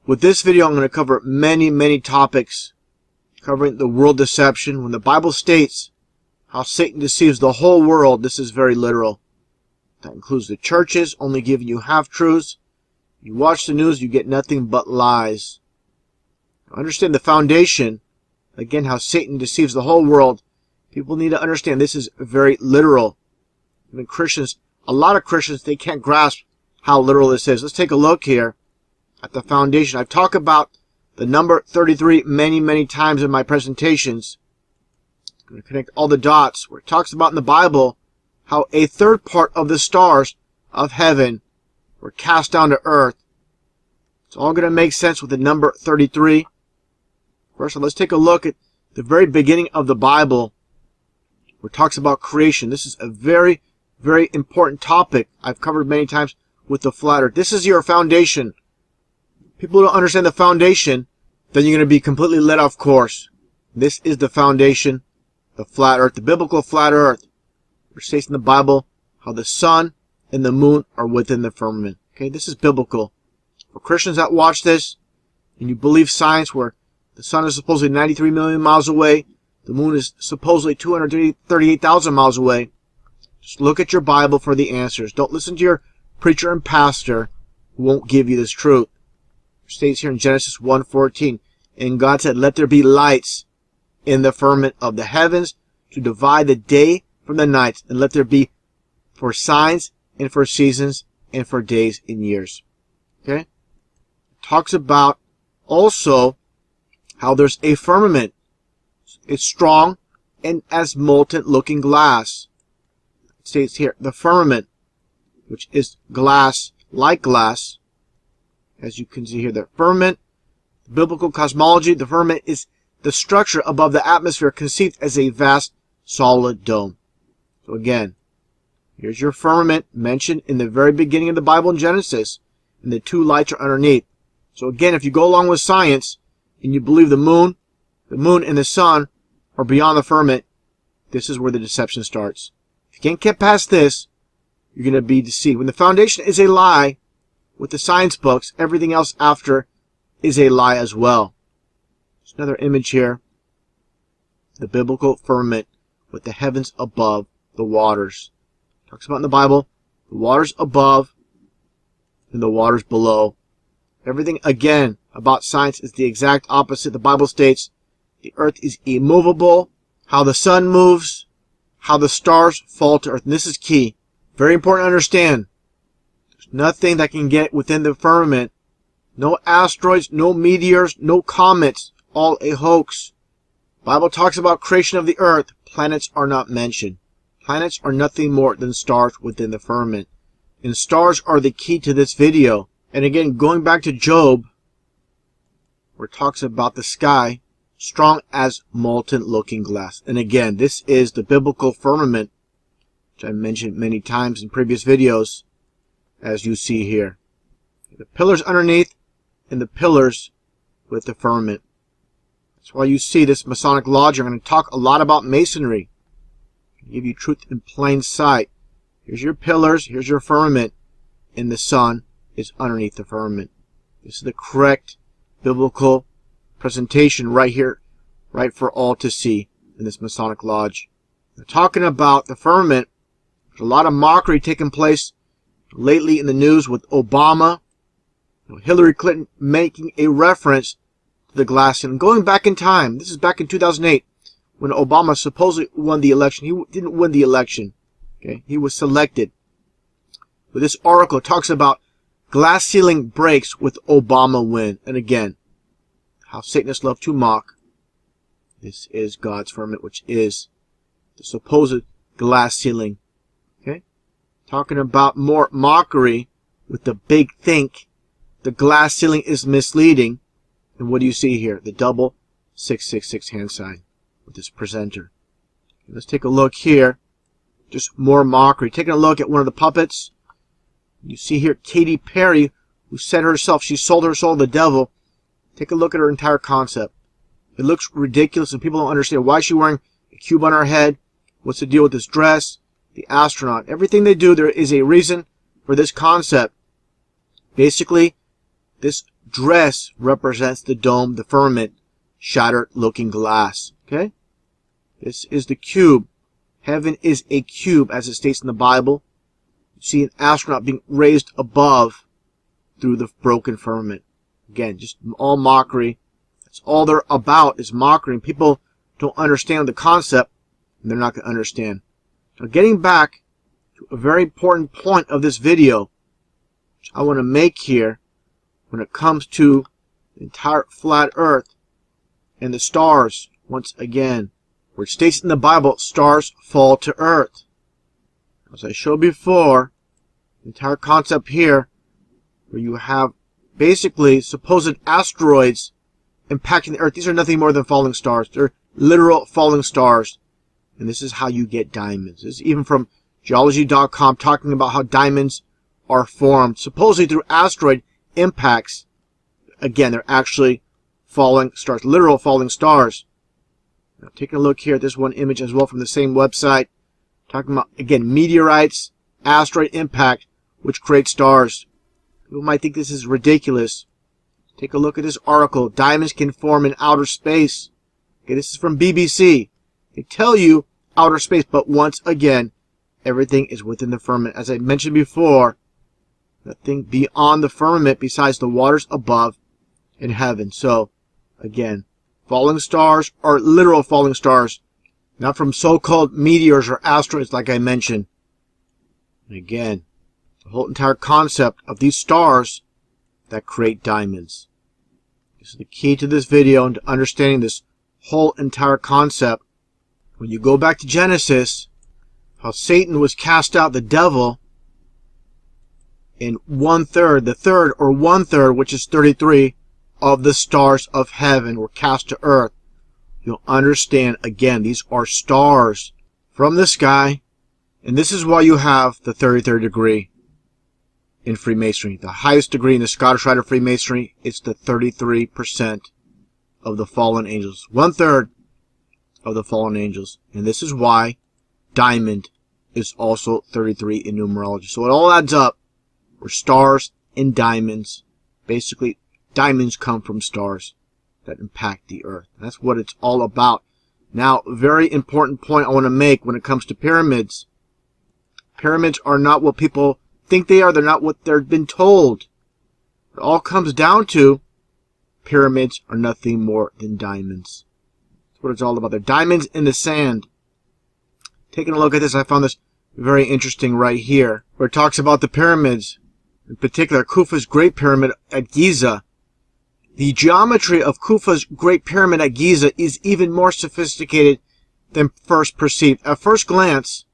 With this video, I'm going to cover many topics covering the world deception. When the Bible states how Satan deceives the whole world, this is very literal. That includes the churches only giving you half-truths. You watch the news, you get nothing but lies. Understand the foundation, again, how Satan deceives the whole world. People need to understand this is very literal. I mean, Christians, a lot of Christians, they can't grasp how literal this is. Let's take a look here at the foundation. I've talked about the number 33 many times in my presentations. I'm going to connect all the dots where it talks about in the Bible how a third part of the stars of heaven were cast down to earth. It's all going to make sense with the number 33. First, let's take a look at the very beginning of the Bible where it talks about creation. This is a very important topic I've covered many times with the flat earth. This is your foundation. People don't understand the foundation, then you're going to be completely led off course. This is the foundation, the flat earth, the biblical flat earth. It states in the Bible how the sun and the moon are within the firmament. Okay, this is biblical. For Christians that watch this, and you believe science where the sun is supposedly 93 million miles away, the moon is supposedly 238,000 miles away, just look at your Bible for the answers. Don't listen to your preacher and pastor who won't give you this truth. It states here in Genesis 1:14, and God said, "Let there be lights in the firmament of the heavens to divide the day from the night, and let there be for signs and for seasons and for days and years." Okay? It talks about also how there's a firmament. It's strong and as molten looking glass. It states here, the firmament, which is glass, like glass. As you can see here, the firmament, the biblical cosmology, the firmament is the structure above the atmosphere conceived as a vast solid dome. So again, here's your firmament mentioned in the very beginning of the Bible in Genesis, and the two lights are underneath. So again, if you go along with science and you believe the moon and the sun are beyond the firmament, this is where the deception starts. If you can't get past this, you're going to be deceived. When the foundation is a lie with the science books, everything else after is a lie as well. There's another image here. The biblical firmament with the heavens above the waters. It talks about in the Bible, the waters above and the waters below. Everything, again, about science is the exact opposite. The Bible states the earth is immovable, how the sun moves, how the stars fall to earth. And this is key. Very important to understand. There's nothing that can get within the firmament. No asteroids, no meteors, no comets. All a hoax. The Bible talks about creation of the earth. Planets are not mentioned. Planets are nothing more than stars within the firmament. And stars are the key to this video. And again, going back to Job, where it talks about the sky, strong as molten looking glass. And again, this is the biblical firmament, which I mentioned many times in previous videos, as you see here. The pillars underneath and the pillars with the firmament. That's why you see this Masonic Lodge. I'm going to talk a lot about masonry. I'll give you truth in plain sight. Here's your pillars, here's your firmament, and the sun is underneath the firmament. This is the correct biblical presentation right here, right for all to see in this Masonic Lodge. Now, talking about the firmament, there's a lot of mockery taking place lately in the news with Obama, Hillary Clinton making a reference to the glass ceiling. Going back in time, this is back in 2008 when Obama supposedly won the election. He didn't win the election. Okay, he was selected. But this article talks about glass ceiling breaks with Obama win. And again, how Satanists love to mock. This is God's firmament, which is the supposed glass ceiling. Okay? Talking about more mockery with the big think. The glass ceiling is misleading. And what do you see here? The double 666 hand sign with this presenter. Okay, let's take a look here. Just more mockery. Taking a look at one of the puppets. You see here Katy Perry, who said herself she sold her soul to the devil. Take a look at her entire concept. It looks ridiculous and people don't understand why she's wearing a cube on her head. What's the deal with this dress? The astronaut. Everything they do, there is a reason for this concept. Basically, this dress represents the dome, the firmament, shattered looking glass. Okay? This is the cube. Heaven is a cube, as it states in the Bible. You see an astronaut being raised above through the broken firmament. Again, just all mockery. That's all they're about, is mockery. And people don't understand the concept, and they're not going to understand. Now, getting back to a very important point of this video, which I want to make here, when it comes to the entire flat earth and the stars, once again, where it states in the Bible, stars fall to earth. As I showed before, the entire concept here, where you have basically supposed asteroids impacting the earth. These are nothing more than falling stars. They're literal falling stars. And this is how you get diamonds. This is even from geology.com, talking about how diamonds are formed, supposedly through asteroid impacts. Again, they're actually falling stars, literal falling stars. Now, taking a look here at this one image as well from the same website, talking about, again, meteorites, asteroid impact, which create stars. People might think this is ridiculous. Take a look at this article. Diamonds can form in outer space. Okay, this is from BBC. They tell you outer space, but once again, everything is within the firmament. As I mentioned before, nothing beyond the firmament besides the waters above in heaven. So, again, falling stars are literal falling stars, not from so-called meteors or asteroids like I mentioned. And again, the whole entire concept of these stars that create diamonds. This is the key to this video and to understanding this whole entire concept. When you go back to Genesis, how Satan was cast out, the devil, in 1/3, the third or 1/3, which is 33, of the stars of heaven were cast to earth. You'll understand, again, these are stars from the sky, and this is why you have the 33rd degree in Freemasonry. The highest degree in the Scottish Rite of Freemasonry, it's the 33% of the fallen angels. 1/3 of the fallen angels. And this is why diamond is also 33 in numerology. So it all adds up. We're stars and diamonds. Basically, diamonds come from stars that impact the earth. That's what it's all about. Now, a very important point I want to make when it comes to pyramids. Pyramids are not what people think they are. They're not what they've been told. It all comes down to pyramids are nothing more than diamonds. That's what it's all about. They're diamonds in the sand. Taking a look at this, I found this very interesting right here, where it talks about the pyramids. In particular, Khufu's Great Pyramid at Giza. The geometry of Khufu's Great Pyramid at Giza is even more sophisticated than first perceived. At first glance,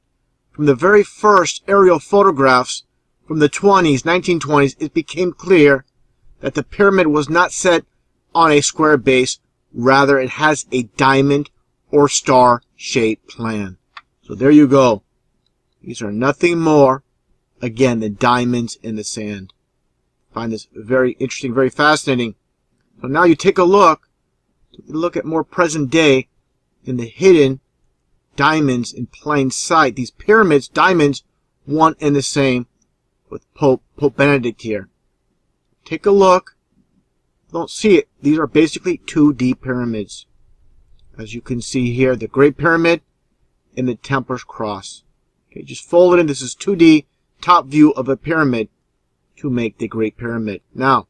from the very first aerial photographs from the 1920s, it became clear that the pyramid was not set on a square base. Rather, it has a diamond or star-shaped plan. So there you go. These are nothing more, again, than diamonds in the sand. I find this very interesting, very fascinating. So now you take a look at more present day in the hidden diamonds in plain sight. These pyramids, diamonds, one and the same with Pope Benedict here. Take a look. Don't see it. These are basically 2D pyramids. As you can see here, the Great Pyramid and the Templar's Cross. Okay, just fold it in. This is 2D top view of a pyramid to make the Great Pyramid. Now,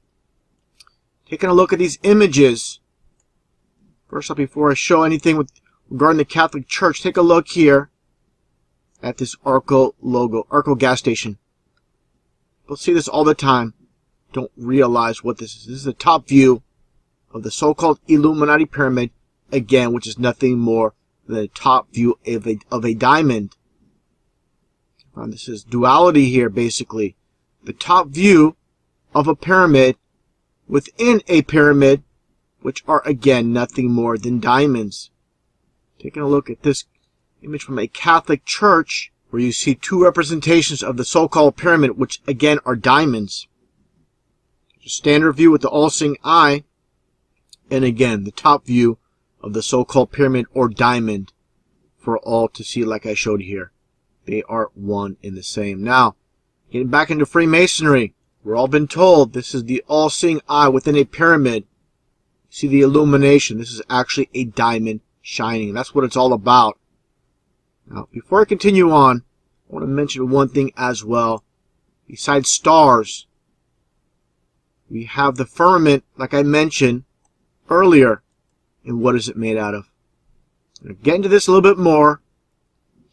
taking a look at these images. First up, before I show anything regarding the Catholic Church, take a look here at this Arco logo, Arco gas station. You'll see this all the time. Don't realize what this is. This is the top view of the so-called Illuminati pyramid, again, which is nothing more than the top view of a diamond. And this is duality here, basically. The top view of a pyramid within a pyramid, which are, again, nothing more than diamonds. Taking a look at this image from a Catholic church, where you see two representations of the so-called pyramid, which, again, are diamonds. Standard view with the all-seeing eye, and again, the top view of the so-called pyramid or diamond for all to see, like I showed here. They are one and the same. Now, getting back into Freemasonry, We're all been told this is the all-seeing eye within a pyramid. See the illumination. This is actually a diamond shining. That's what it's all about. Now, before I continue on, I want to mention one thing as well. Besides stars, we have the firmament, like I mentioned earlier. And what is it made out of? I'll get into this a little bit more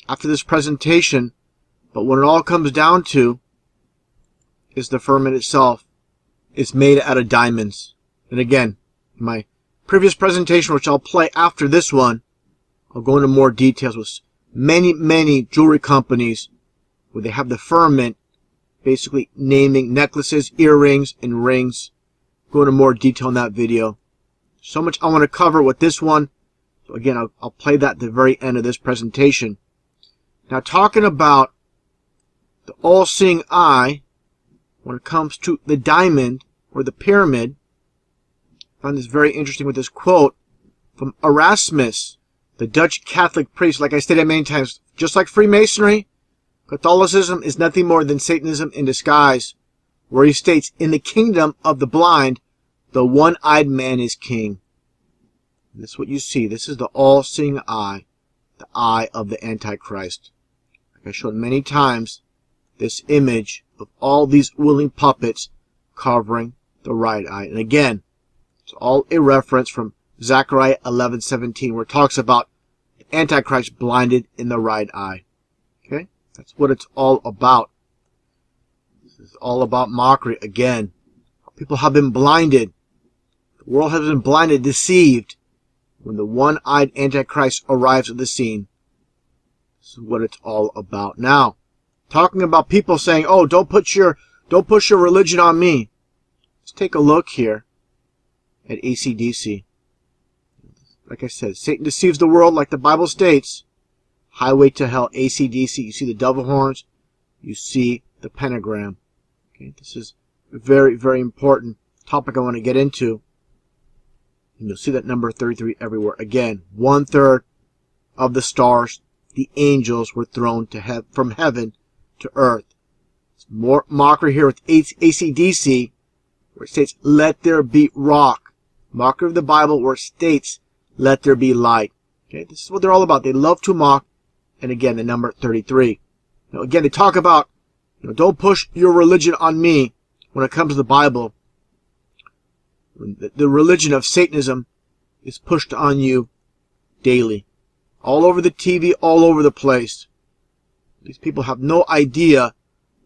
after this presentation, but when it all comes down to is the firmament itself is made out of diamonds. And again, in my previous presentation, which I'll play after this one, I'll go into more details with many jewelry companies where they have the firmament basically naming necklaces, earrings, and rings. Go into more detail in that video. So much I want to cover with this one. So again, I'll play that at the very end of this presentation. Now, talking about the all-seeing eye, when it comes to the diamond or the pyramid, I find this very interesting with this quote from Erasmus, the Dutch Catholic priest. Like I stated many times, just like Freemasonry, Catholicism is nothing more than Satanism in disguise, where he states, in the kingdom of the blind, the one-eyed man is king. And this is what you see. This is the all-seeing eye, the eye of the Antichrist. Like I showed many times, this image of all these willing puppets covering the right eye. And again, it's all a reference from Zechariah 11:17, where it talks about the Antichrist blinded in the right eye. Okay? That's what it's all about. This is all about mockery. Again, people have been blinded. The world has been blinded, deceived. When the one-eyed Antichrist arrives at the scene, this is what it's all about. Now, talking about people saying, "Oh, don't push your religion on me." Let's take a look here at AC/DC. Like I said, Satan deceives the world, like the Bible states. Highway to hell, AC/DC. You see the devil horns. You see the pentagram. Okay, this is a very important topic I want to get into. And you'll see that number 33 everywhere. Again, 1/3 of the stars, the angels, were thrown to from heaven to earth. It's more mockery here with AC/DC, where it states, "Let there be rock." Mockery of the Bible, where it states, "Let there be light." Okay, this is what they're all about. They love to mock. And again, the number 33. Now, again, they talk about, don't push your religion on me when it comes to the Bible. The religion of Satanism is pushed on you daily. All over the TV, all over the place. These people have no idea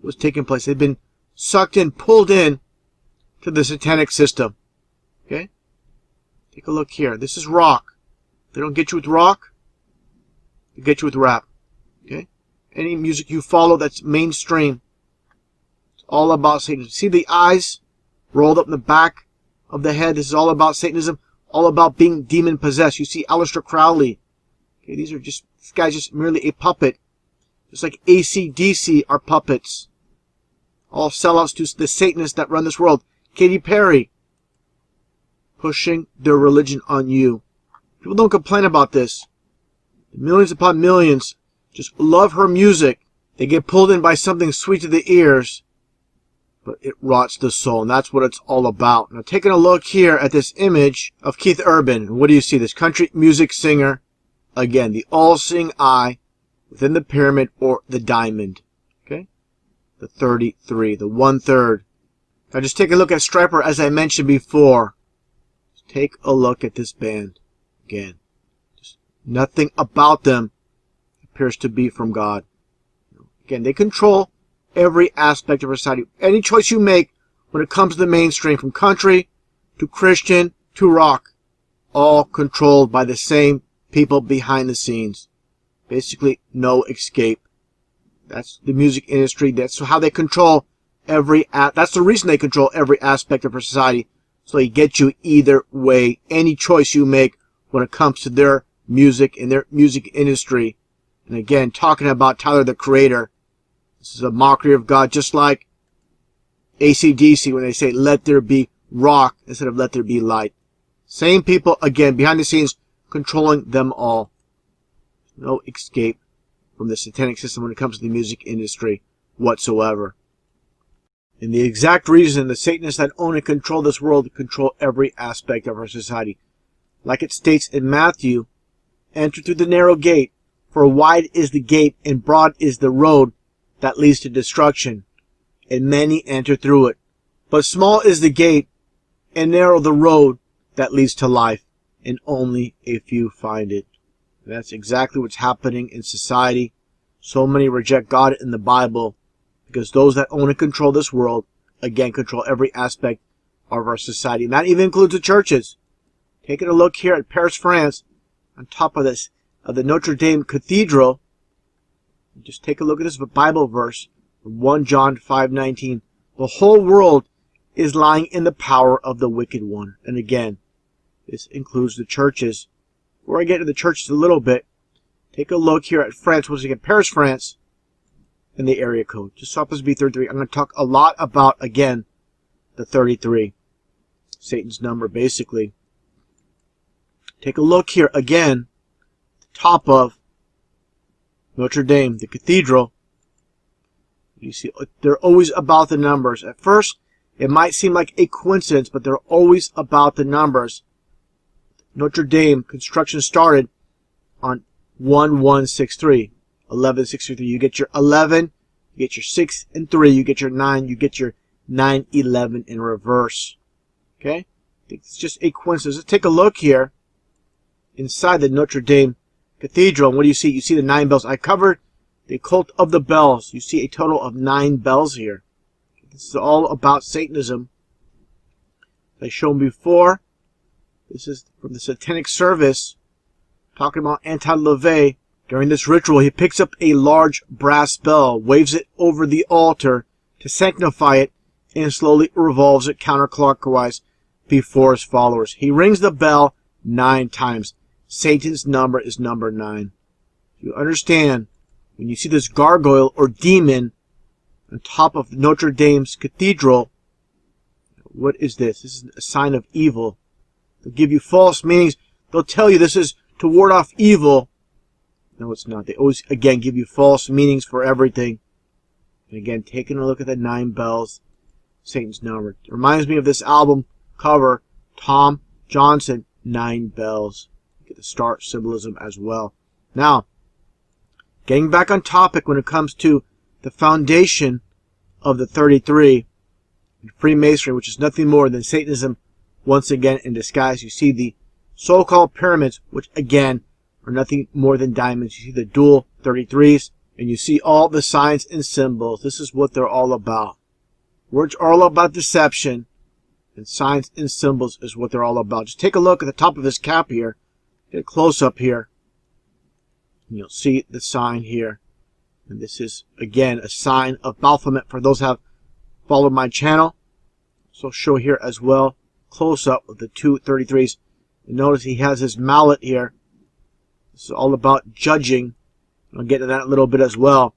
what's taking place. They've been sucked in, pulled in to the satanic system. Okay? Take a look here. This is rock. They don't get you with rock. They get you with rap. Okay? Any music you follow that's mainstream, it's all about Satanism. See the eyes rolled up in the back of the head? This is all about Satanism, all about being demon possessed. You see Aleister Crowley. Okay, this guy's just merely a puppet. Just like AC/DC are puppets. All sellouts to the Satanists that run this world. Katy Perry, pushing their religion on you. People don't complain about this. Millions upon millions just love her music. They get pulled in by something sweet to the ears, but it rots the soul, and that's what it's all about. Now, taking a look here at this image of Keith Urban, what do you see? This country music singer. Again, the all-seeing eye within the pyramid, or the diamond. Okay? The 33, the 1/3. Now, just take a look at Striper, as I mentioned before. Just take a look at this band. Again, just nothing about them appears to be from God. Again, they control every aspect of our society. Any choice you make when it comes to the mainstream, from country to Christian to rock, all controlled by the same people behind the scenes. Basically, no escape. That's the music industry. That's how they control that's the reason they control every aspect of our society. So they get you either way. Any choice you make when it comes to their music and their music industry. And again, talking about Tyler, the Creator. This is a mockery of God, just like AC/DC when they say, "Let there be rock," instead of "Let there be light." Same people, again, behind the scenes, controlling them all. No escape from the satanic system when it comes to the music industry whatsoever. And the exact reason the Satanists that own and control this world control every aspect of our society. Like it states in Matthew, enter through the narrow gate, for wide is the gate and broad is the road that leads to destruction, and many enter through it. But small is the gate and narrow the road that leads to life, and only a few find it. And that's exactly what's happening in society. So many reject God in the Bible because those that own and control this world, again, control every aspect of our society. And that even includes the churches. Taking a look here at Paris, France, on top of this, of the Notre Dame Cathedral. Just take a look at this Bible verse, 1 John 5:19. The whole world is lying in the power of the wicked one. And again, this includes the churches. Before I get to the churches a little bit, take a look here at France, once again, Paris, France, and the area code. Just happens to be 33. I'm going to talk a lot about, again, the 33. Satan's number, basically. Take a look here, again, top of Notre Dame, the cathedral. You see, they're always about the numbers. At first, it might seem like a coincidence, but they're always about the numbers. Notre Dame construction started on 1163. 1163. You get your 11, you get your 6 and 3, you get your 9, you get your 911 in reverse. Okay? I think it's just a coincidence. Let's take a look here inside the Notre Dame Cathedral. And what do you see? You see the 9 bells. I covered the cult of the bells. You see a total of 9 bells here. This is all about Satanism. As I shown before, this is from the satanic service, talking about anti-LaVey. During this ritual, he picks up a large brass bell, waves it over the altar to sanctify it, and slowly revolves it counterclockwise before his followers. He rings the bell 9 times. Satan's number is number 9. You understand, when you see this gargoyle or demon on top of Notre Dame's cathedral, what is this? This is a sign of evil. They'll give you false meanings. They'll tell you this is to ward off evil. No, it's not. They always, again, give you false meanings for everything. And again, taking a look at the 9 bells, Satan's number. It reminds me of this album cover, Tom Johnson, 9 bells. Get the star symbolism as well. Now, getting back on topic when it comes to the foundation of the 33, Freemasonry, which is nothing more than Satanism once again in disguise. You see the so-called pyramids, which again are nothing more than diamonds. You see the dual 33s, and you see all the signs and symbols. This is what they're all about. Words are all about deception, and signs and symbols is what they're all about. Just take a look at the top of his cap here. Get a close-up here, and you'll see the sign here. And this is, again, a sign of Baphomet for those who have followed my channel. So I'll show here as well, close-up of the 2 33s. And notice he has his mallet here. This is all about judging. I'll get to that in a little bit as well.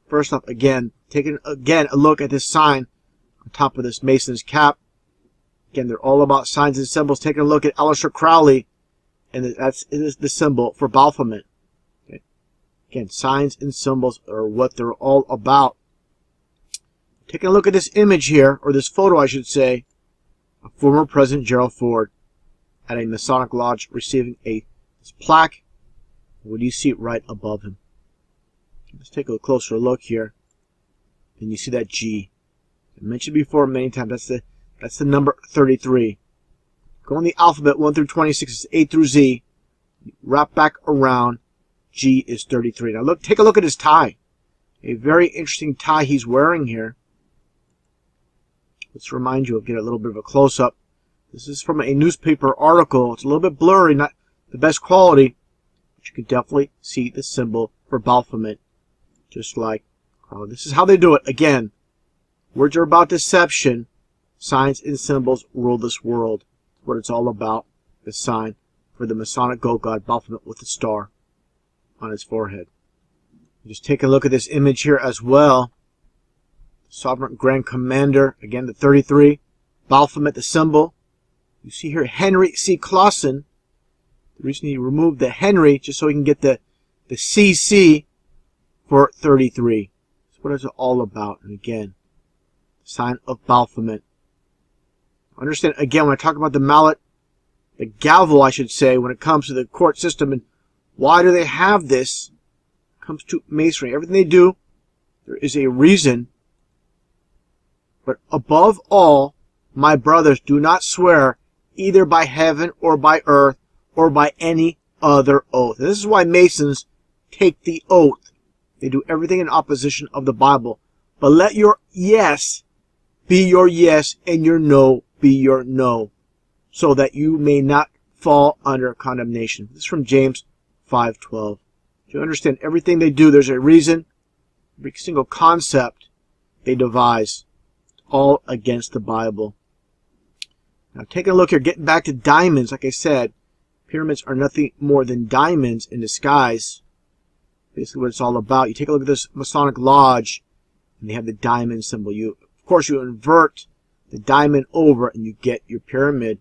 First off, again, taking again a look at this sign on top of this Mason's cap. Again, they're all about signs and symbols. Taking a look at Aleister Crowley, and it is the symbol for Baphomet. Okay. Again, signs and symbols are what they're all about. Taking a look at this image here, or this photo, I should say, of former President Gerald Ford at a Masonic lodge receiving this plaque. What do you see right above him? Let's take a closer look here, and you see that G. I mentioned before many times. That's the number 33. Go on the alphabet 1 through 26 is A through Z. Wrap back around. G is 33. Now look, take a look at his tie. A very interesting tie he's wearing here. Let's remind you of get a little bit of a close-up. This is from a newspaper article. It's a little bit blurry, not the best quality, but you can definitely see the symbol for Baphomet. Just like, this is how they do it. Again, words are about deception. Signs and symbols rule this world. That's what it's all about. The sign for the Masonic goat god Baphomet with the star on his forehead. Just take a look at this image here as well. Sovereign Grand Commander, again the 33. Baphomet, the symbol. You see here Henry C. Clausen. The reason he removed the Henry, just so he can get the CC for 33. That's what it's all about. And again, sign of Baphomet. Understand, again, when I talk about the mallet, the gavel, I should say, when it comes to the court system, and why do they have this? When it comes to masonry, everything they do, there is a reason. But above all, my brothers, do not swear either by heaven or by earth or by any other oath. And this is why Masons take the oath. They do everything in opposition of the Bible. But let your yes be your yes and your no be your no, so that you may not fall under condemnation. This is from James 5:12. To understand everything they do, there's a reason. Every single concept they devise, all against the Bible. Now taking a look here, getting back to diamonds, like I said, pyramids are nothing more than diamonds in disguise. Basically what it's all about. You take a look at this Masonic Lodge, and they have the diamond symbol. Of course, you invert the diamond over, and you get your pyramid.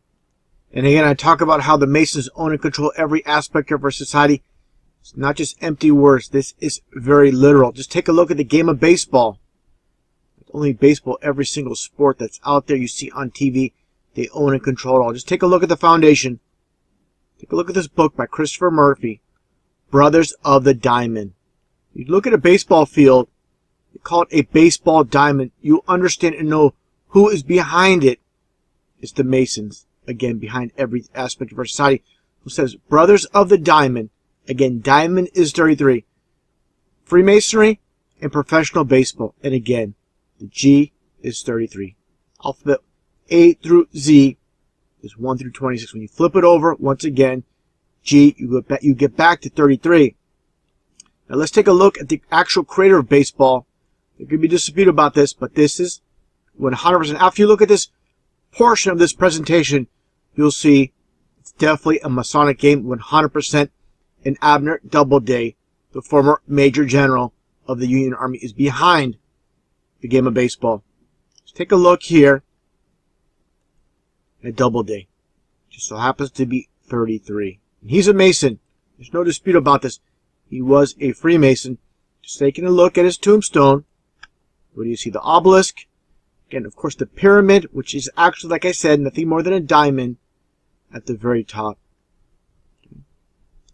And again, I talk about how the Masons own and control every aspect of our society. It's not just empty words. This is very literal. Just take a look at the game of baseball. It's only baseball, every single sport that's out there you see on TV, they own and control it all. Just take a look at the foundation. Take a look at this book by Christopher Murphy, Brothers of the Diamond. You look at a baseball field, you call it a baseball diamond. You understand and know who is behind it. It's the Masons, again, behind every aspect of our society. Who says, Brothers of the Diamond. Again, diamond is 33. Freemasonry and professional baseball. And again, the G is 33. Alphabet A through Z is 1 through 26. When you flip it over, once again, G, you get back to 33. Now let's take a look at the actual creator of baseball. There could be dispute about this, but this is 100%. After you look at this portion of this presentation, you'll see it's definitely a Masonic game, 100%. And Abner Doubleday, the former Major General of the Union Army, is behind the game of baseball. Let's take a look here at Doubleday. Just so happens to be 33. And he's a Mason. There's no dispute about this. He was a Freemason. Just taking a look at his tombstone. What do you see? The obelisk. Again, of course, the pyramid, which is actually, like I said, nothing more than a diamond at the very top.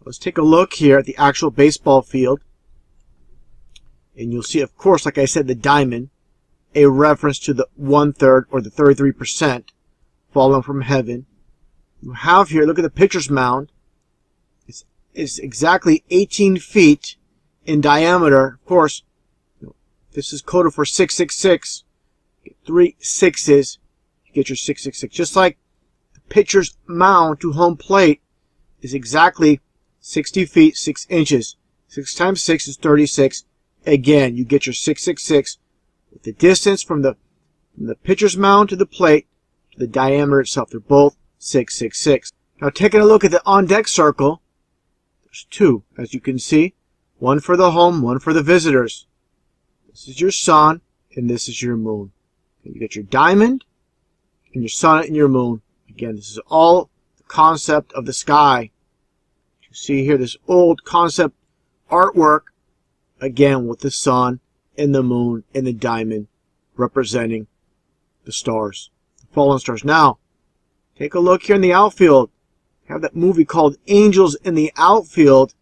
Let's take a look here at the actual baseball field. And you'll see, of course, like I said, the diamond, a reference to the 1/3 or the 33% fallen from heaven. You have here, look at the pitcher's mound. It's exactly 18 feet in diameter. Of course, this is coded for 666. Get 3 6s, you get your 666. Just like the pitcher's mound to home plate is exactly 60 feet, 6 inches. 6 times 6 is 36. Again, you get your 666 with the distance from the pitcher's mound to the plate to the diameter itself. They're both 666. Now, taking a look at the on-deck circle, there's 2, as you can see. One for the home, one for the visitors. This is your sun, and this is your moon. You get your diamond, and your sun and your moon. Again, this is all the concept of the sky. You see here this old concept artwork, again with the sun and the moon and the diamond representing the stars, the fallen stars. Now, take a look here in the outfield. We have that movie called Angels in the Outfield.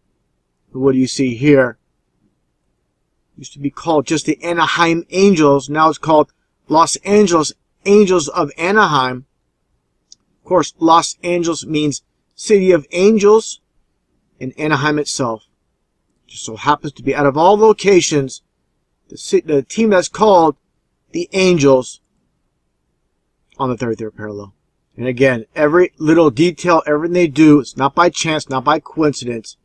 What do you see here? It used to be called just the Anaheim Angels. Now it's called Los Angeles Angels of Anaheim. Of course, Los Angeles means City of Angels, and Anaheim itself just so happens to be, out of all locations, the team that's called the Angels on the 33rd parallel. And again, every little detail, everything they do, it's not by chance, not by coincidence,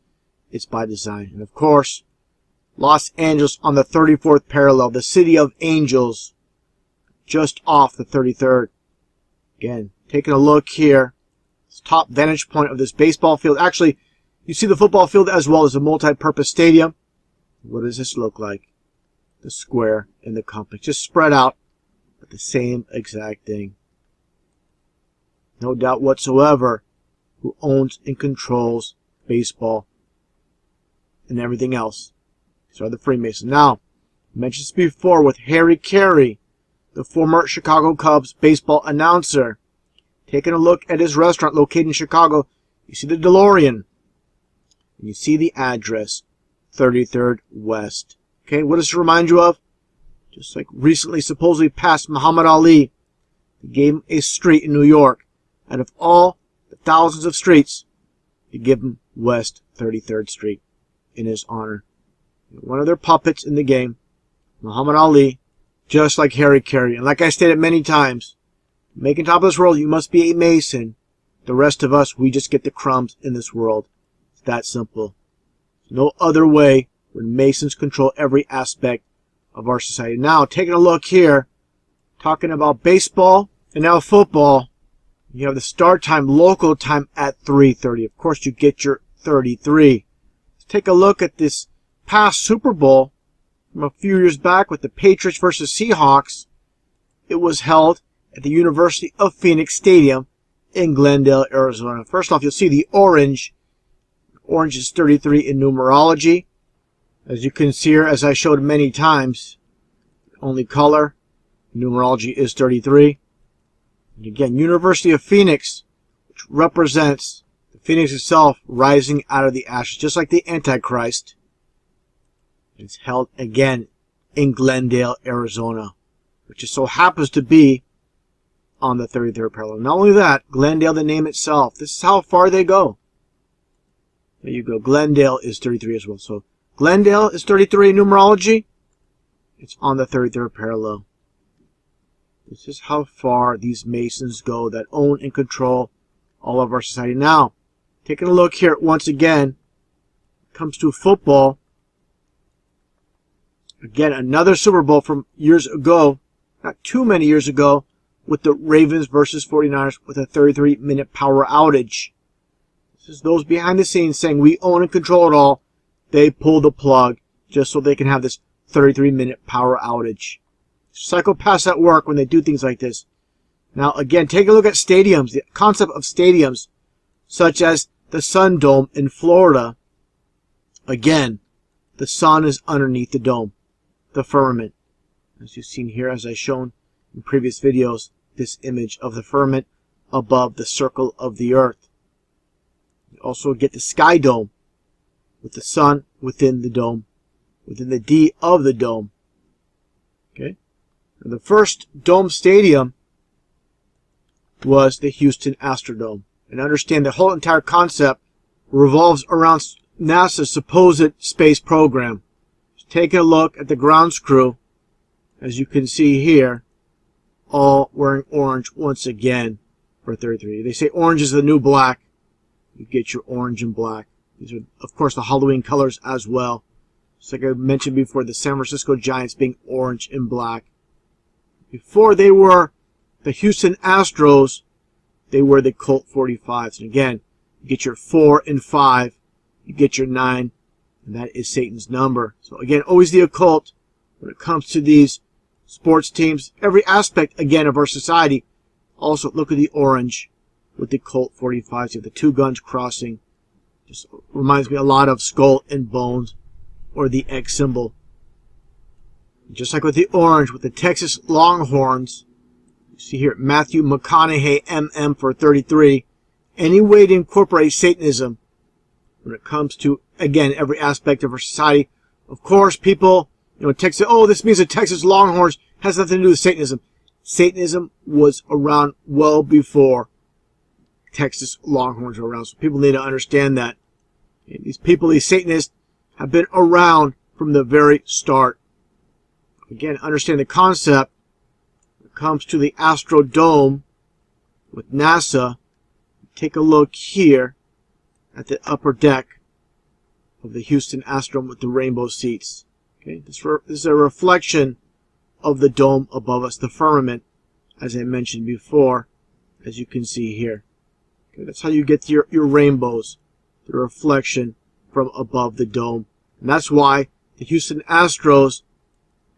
it's by design. And of course, Los Angeles on the 34th parallel, the City of Angels, just off the 33rd. Again, taking a look here, this top vantage point of this baseball field. Actually, you see the football field as well as a multi-purpose stadium. What does this look like? The square and the compass just spread out, but the same exact thing. No doubt whatsoever who owns and controls baseball and everything else. These are the Freemasons. Now, I mentioned this before with Harry Carey, the former Chicago Cubs baseball announcer. Taking a look at his restaurant located in Chicago, you see the DeLorean. And you see the address, 33rd West. Okay, what does it remind you of? Just like recently supposedly passed Muhammad Ali. They gave him a street in New York. Out of all the thousands of streets, they give him West 33rd Street in his honor. One of their puppets in the game, Muhammad Ali, just like Harry Carey. And like I stated many times, making top of this world, you must be a Mason. The rest of us, we just get the crumbs in this world. It's that simple. No other way when Masons control every aspect of our society. Now, taking a look here, talking about baseball and now football. You have the start time, local time at 3:30. Of course, you get your 33. Let's take a look at this past Super Bowl from a few years back with the Patriots versus Seahawks. It was held at the University of Phoenix Stadium in Glendale, Arizona. First off, you'll see the orange. Orange is 33 in numerology. As you can see here, as I showed many times, only color, numerology is 33. And again, University of Phoenix, which represents the Phoenix itself rising out of the ashes, just like the Antichrist. It's held again in Glendale, Arizona, which just so happens to be on the 33rd parallel. Not only that, Glendale, the name itself, this is how far they go. There you go. Glendale is 33 as well. So Glendale is 33 in numerology. It's on the 33rd parallel. This is how far these Masons go that own and control all of our society. Now, taking a look here once again, comes to football. Again, another Super Bowl from years ago, not too many years ago, with the Ravens versus 49ers with a 33-minute power outage. This is those behind the scenes saying we own and control it all. They pull the plug just so they can have this 33-minute power outage. Psychopaths at work when they do things like this. Now, again, take a look at stadiums, the concept of stadiums, such as the Sun Dome in Florida. Again, the sun is underneath the dome, the firmament. As you've seen here, as I've shown in previous videos, this image of the firmament above the circle of the earth. You also get the Sky Dome, with the sun within the dome, within the D of the dome. Okay? And the first dome stadium was the Houston Astrodome. And understand the whole entire concept revolves around NASA's supposed space program. Just taking a look at the grounds crew, as you can see here, all wearing orange once again for 33. They say orange is the new black. You get your orange and black. These are, of course, the Halloween colors as well. Just like I mentioned before, the San Francisco Giants being orange and black. Before they were the Houston Astros, they were the Colt 45s. And again, you get your 4 and 5. You get your 9. And that is Satan's number. So again, always the occult when it comes to these sports teams. Every aspect, again, of our society. Also, look at the orange with the Colt 45s. You have the two guns crossing. Just reminds me a lot of Skull and Bones or the X symbol. Just like with the orange with the Texas Longhorns. You see here Matthew McConaughey MM for 33. Any way to incorporate Satanism when it comes to, again, every aspect of our society. Of course, people, Texas, oh, this means the Texas Longhorns has nothing to do with Satanism. Satanism was around well before Texas Longhorns were around. So people need to understand that. And these people, these Satanists, have been around from the very start. Again, understand the concept when it comes to the Astrodome with NASA. Take a look here at the upper deck of the Houston Astrodome with the rainbow seats. Okay, this is a reflection of the dome above us, the firmament, as I mentioned before, as you can see here. Okay, that's how you get your rainbows, the reflection from above the dome. And that's why the Houston Astros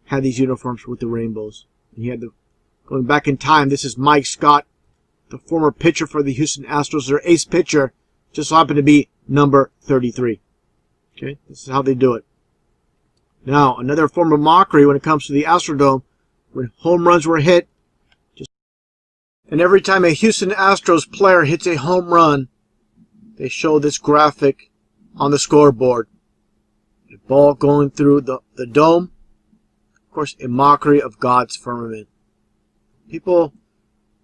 had these uniforms with the rainbows. And you had going back in time, this is Mike Scott, the former pitcher for the Houston Astros, their ace pitcher, just so happened to be number 33. Okay, this is how they do it. Now, another form of mockery when it comes to the Astrodome when home runs were hit. And every time a Houston Astros player hits a home run, they show this graphic on the scoreboard. A ball going through the dome. Of course, a mockery of God's firmament. People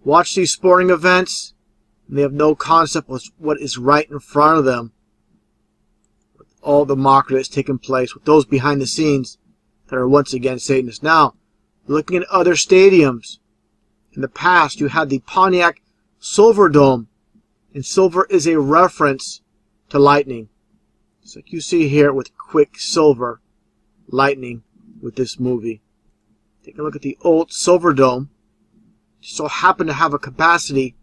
watch these sporting events, and they have no concept of what is right in front of them. With all the mockery that's taken place, with those behind the scenes that are once again Satanists. Now, looking at other stadiums, in the past you had the Pontiac Silverdome, and silver is a reference to lightning. It's like you see here with Quicksilver, lightning with this movie. Take a look at the old Silverdome. It so happened to have a capacity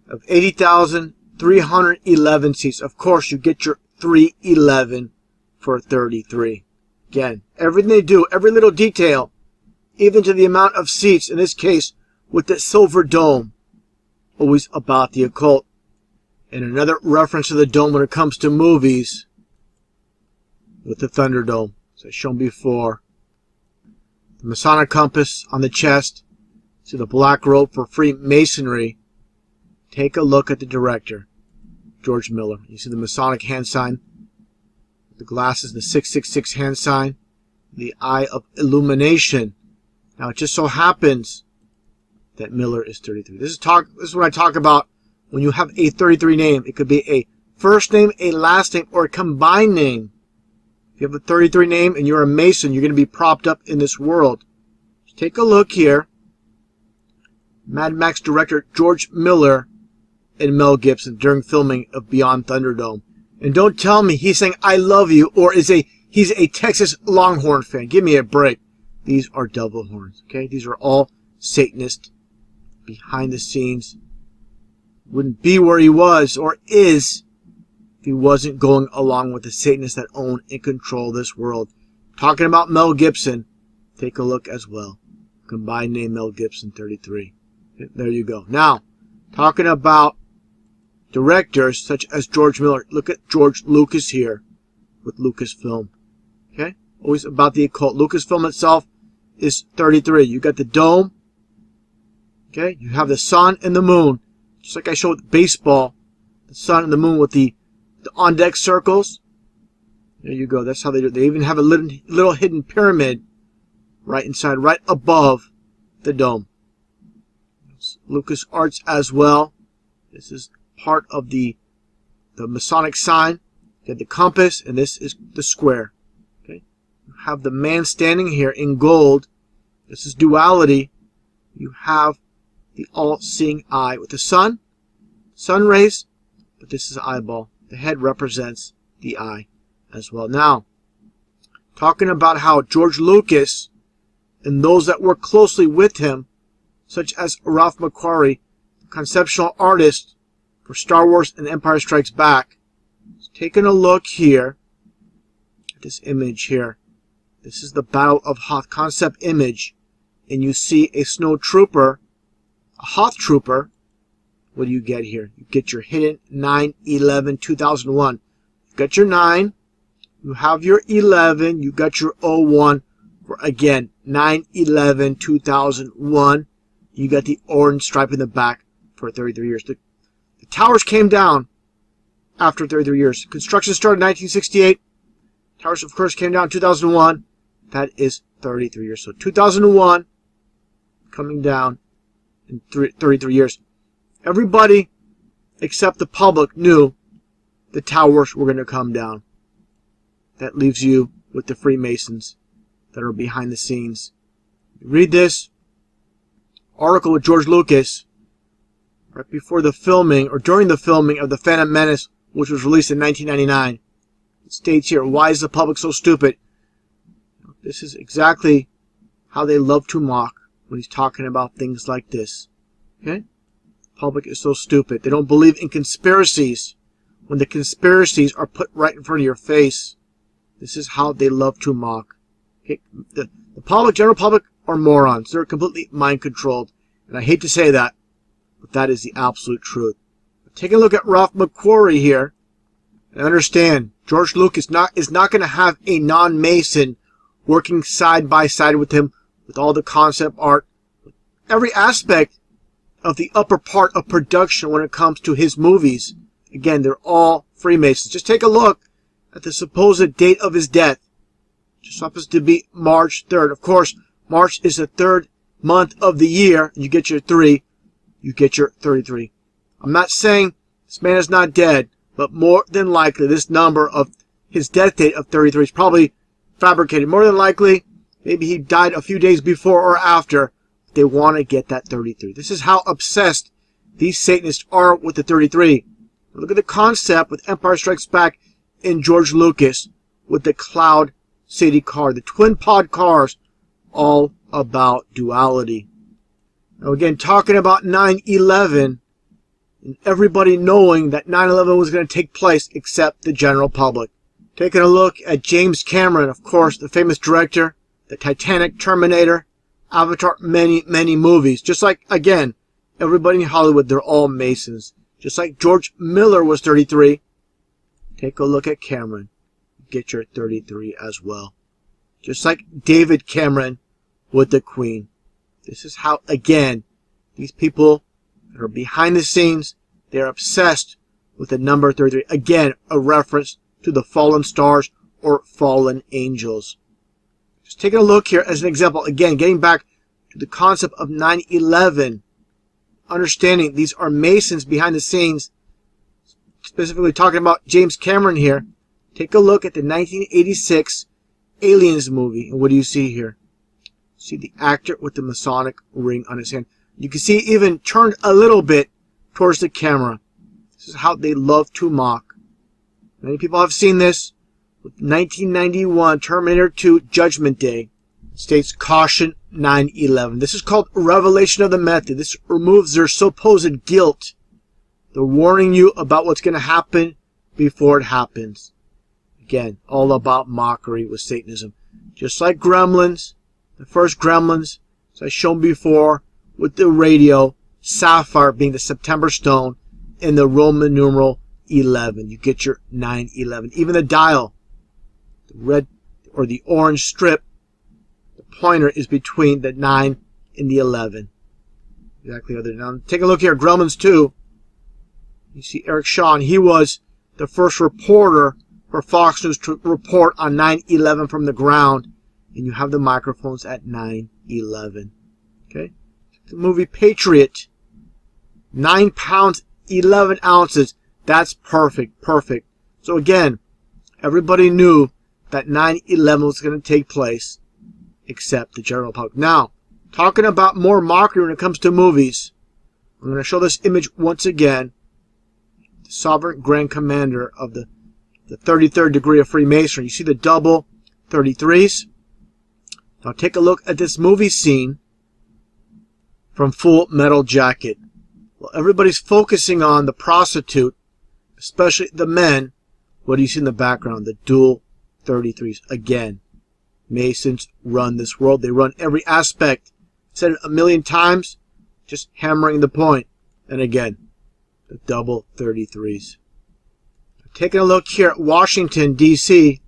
of 80,311 seats. Of course, you get your 311 for 33. Again, everything they do, every little detail, even to the amount of seats, in this case, with the Silver Dome, always about the occult. And another reference to the dome when it comes to movies, with the Thunderdome, as I've shown before. The Masonic compass on the chest. See the black rope for Freemasonry. Take a look at the director, George Miller. You see the Masonic hand sign, the glasses, the 666 hand sign, the eye of illumination. Now it just so happens that Miller is 33. This is what I talk about when you have a 33 name. It could be a first name, a last name, or a combined name. If you have a 33 name and you're a Mason, you're going to be propped up in this world. Just take a look here. Mad Max director George Miller and Mel Gibson during filming of Beyond Thunderdome. And don't tell me he's saying I love you or he's a Texas Longhorn fan. Give me a break. These are devil horns. Okay? These are all Satanists behind the scenes. Wouldn't be where he was or is if he wasn't going along with the Satanists that own and control this world. Talking about Mel Gibson, take a look as well. Combined name Mel Gibson 33. There you go. Now, talking about directors such as George Miller. Look at George Lucas here with Lucasfilm. Okay? Always about the occult. Lucasfilm itself is 33. You got the dome. Okay? You have the sun and the moon. Just like I showed with baseball. The sun and the moon with the on-deck circles. There you go. That's how they do it. They even have a little hidden pyramid right inside, right above the dome. Lucas Arts as well. This is part of the Masonic sign. You have the compass, and this is the square. Okay, you have the man standing here in gold. This is duality. You have the all-seeing eye with the sun rays, but this is eyeball. The head represents the eye as well. Now, talking about how George Lucas and those that work closely with him, such as Ralph McQuarrie, conceptual artist for Star Wars and Empire Strikes Back. Just taking a look here at this image here. This is the Battle of Hoth concept image. And you see a snow trooper, a Hoth trooper. What do you get here? You get your hidden 9/11/2001. You got your 9. You have your 11. You got your 01 for, again, 9/11/2001. You got the orange stripe in the back for 33 years. The towers came down after 33 years. Construction started in 1968. Towers, of course, came down in 2001. That is 33 years. So 2001 coming down in 33 years. Everybody except the public knew the towers were going to come down. That leaves you with the Freemasons that are behind the scenes. Read this article with George Lucas right before the filming or during the filming of The Phantom Menace, which was released in 1999. It states here, why is the public so stupid? This is exactly how they love to mock when he's talking about things like this. Okay? The public is so stupid. They don't believe in conspiracies when the conspiracies are put right in front of your face. This is how they love to mock. Okay? The public, general public, are morons. They're completely mind-controlled. And I hate to say that, but that is the absolute truth. Taking a look at Ralph McQuarrie here, and understand, George Lucas is not going to have a non-Mason working side by side with him, with all the concept art, every aspect of the upper part of production when it comes to his movies. Again, they're all Freemasons. Just take a look at the supposed date of his death. Just happens to be March 3rd. Of course, March is the third month of the year. You get your 3, you get your 33. I'm not saying this man is not dead, but more than likely this number of his death date of 33 is probably fabricated. More than likely, maybe he died a few days before or after. They want to get that 33. This is how obsessed these Satanists are with the 33. Look at the concept with Empire Strikes Back in George Lucas with the Cloud City car, the twin pod cars, all about duality. Now again, talking about 9/11, and everybody knowing that 9/11 was going to take place except the general public. Taking a look at James Cameron, of course, the famous director, the Titanic, Terminator, Avatar, many movies. Just like, again, everybody in Hollywood, they're all Masons. Just like George Miller was 33. Take a look at Cameron. Get your 33 as well. Just like David Cameron with the Queen. This is how, again, these people that are behind the scenes, they're obsessed with the number 33. Again, a reference to the fallen stars or fallen angels. Just taking a look here as an example, again, getting back to the concept of 9/11, understanding these are Masons behind the scenes, specifically talking about James Cameron here. Take a look at the 1986 Aliens movie, and what do you see here? See the actor with the Masonic ring on his hand. You can see even turned a little bit towards the camera. This is how they love to mock. Many people have seen this with 1991 Terminator 2 Judgment Day. It states caution 9/11. This is called revelation of the method. This removes their supposed guilt. They're warning you about what's going to happen before it happens. Again, all about mockery with Satanism. Just like Gremlins, the first Gremlins, as I've shown before, with the radio, sapphire being the September stone, and the Roman numeral 11. You get your 9/11. Even the dial, the red or the orange strip, the pointer is between the 9 and the 11. Exactly. Now, take a look here. Gremlins 2. You see Eric Shaw, and he was the first reporter for Fox News to report on 9/11 from the ground. And you have the microphones at 9/11. Okay? The movie Patriot. 9 pounds, 11 ounces. That's perfect. Perfect. So again, everybody knew that 9/11 was going to take place, except the general public. Now, talking about more mockery when it comes to movies, I'm going to show this image once again. The Sovereign Grand Commander of the 33rd degree of Freemasonry. You see the double 33s? Now take a look at this movie scene from Full Metal Jacket. Well, everybody's focusing on the prostitute, especially the men. What do you see in the background? The dual 33s. Again, Masons run this world. They run every aspect. Said it a million times, just hammering the point. And again, the double 33s. Taking a look here at Washington, D.C.,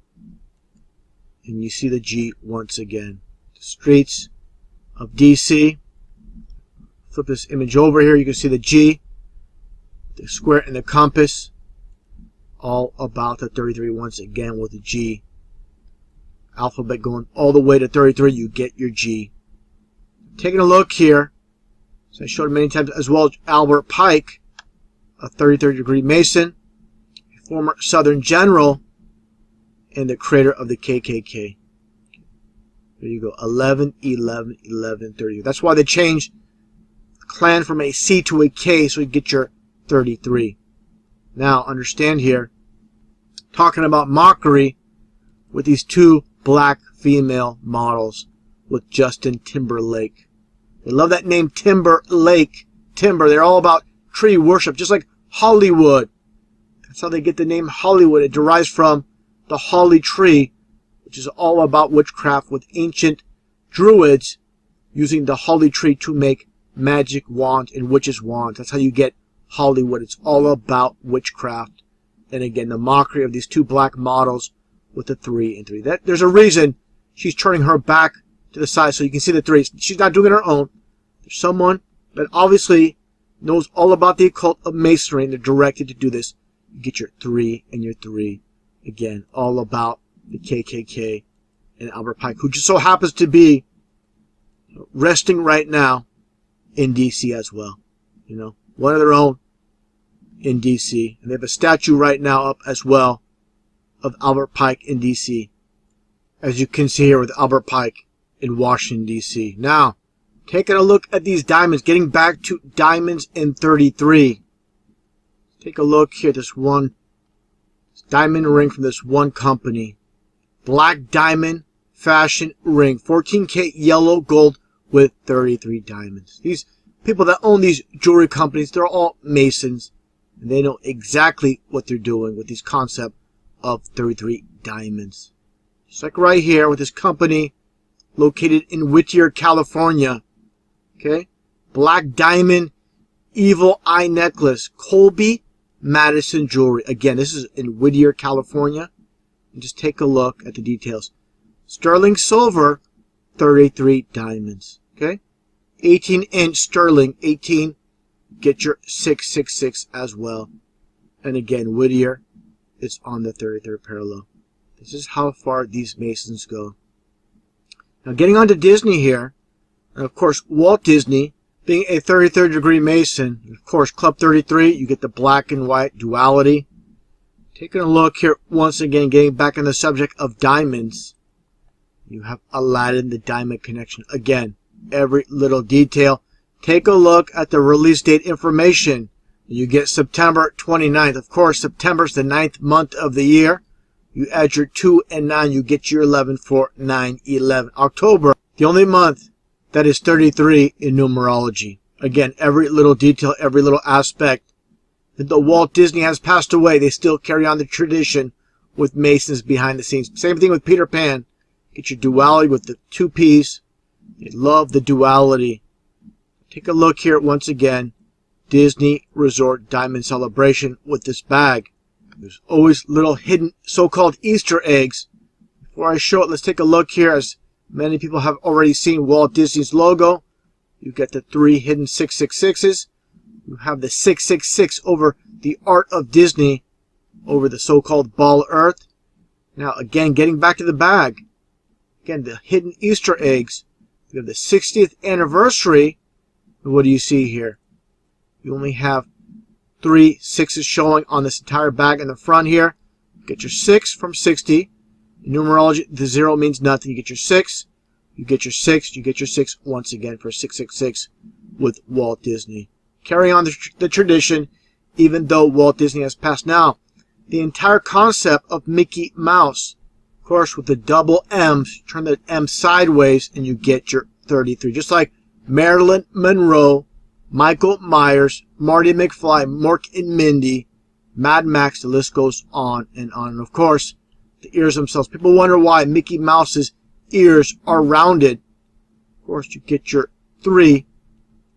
and you see the G once again. The streets of D.C. Flip this image over here. You can see the G, the square, and the compass. All about the 33 once again with the G. Alphabet going all the way to 33. You get your G. Taking a look here. So I showed it many times as well. Albert Pike, a 33rd degree Mason, a former Southern general, and the creator of the KKK. There you go. 11, 11, 11, 30. That's why they changed the clan from a C to a K, so you get your 33. Now, understand here, talking about mockery with these two black female models with Justin Timberlake. They love that name, Timberlake. Timber. They're all about tree worship, just like Hollywood. That's how they get the name Hollywood. It derives from the holly tree, which is all about witchcraft with ancient druids using the holly tree to make magic wands and witches' wands. That's how you get Hollywood. It's all about witchcraft. And again, the mockery of these two black models with the 3 and 3. There's a reason she's turning her back to the side so you can see the 3. She's not doing it on her own. There's someone that obviously knows all about the occult of masonry, and they're directed to do this. You get your 3 and your 3. Again, all about the KKK and Albert Pike, who just so happens to be resting right now in D.C. as well. You know, one of their own in D.C. And they have a statue right now up as well of Albert Pike in D.C. As you can see here with Albert Pike in Washington, D.C. Now, taking a look at these diamonds, getting back to diamonds in 33. Take a look here, this one diamond ring from this one company. Black diamond fashion ring, 14K yellow gold with 33 diamonds. These people that own these jewelry companies, they're all Masons, and they know exactly what they're doing with this concept of 33 diamonds. Just like right here with this company located in Whittier, California. Okay, black diamond evil eye necklace, Colby Madison jewelry. Again, this is in Whittier, California. And just take a look at the details. Sterling silver, 33 diamonds. Okay, 18-inch sterling, 18. Get your 666 as well. And again, Whittier is on the 33rd parallel. This is how far these Masons go. Now, getting on to Disney here. And of course, Walt Disney, being a 33rd degree Mason, of course, Club 33, you get the black and white duality. Taking a look here, once again, getting back on the subject of diamonds. You have Aladdin, the diamond connection. Again, every little detail. Take a look at the release date information. You get September 29th. Of course, September's the 9th month of the year. You add your 2 and 9, you get your 11 for 9/11. October, the only month that is 33 in numerology. Again, every little detail, every little aspect. Though Walt Disney has passed away, they still carry on the tradition with Masons behind the scenes. Same thing with Peter Pan. Get your duality with the 2 P's. They love the duality. Take a look here once again. Disney Resort Diamond Celebration with this bag. There's always little hidden so-called Easter eggs. Before I show it, let's take a look here. As many people have already seen Walt Disney's logo. You get the 3 hidden 666s. You have the 666 over the art of Disney, over the so-called ball earth. Now, again, getting back to the bag. Again, the hidden Easter eggs. You have the 60th anniversary. And what do you see here? You only have 3 6s showing on this entire bag in the front here. Get your 6 from 60. In numerology, the 0 means nothing. You get your 6. You get your 6. You get your 6 once again for 666 with Walt Disney. Carry on the tradition, even though Walt Disney has passed. Now, the entire concept of Mickey Mouse, of course, with the double M's, turn the M sideways and you get your 33. Just like Marilyn Monroe, Michael Myers, Marty McFly, Mork and Mindy, Mad Max, the list goes on and on. And of course, the ears themselves. People wonder why Mickey Mouse's ears are rounded. Of course, you get your 3.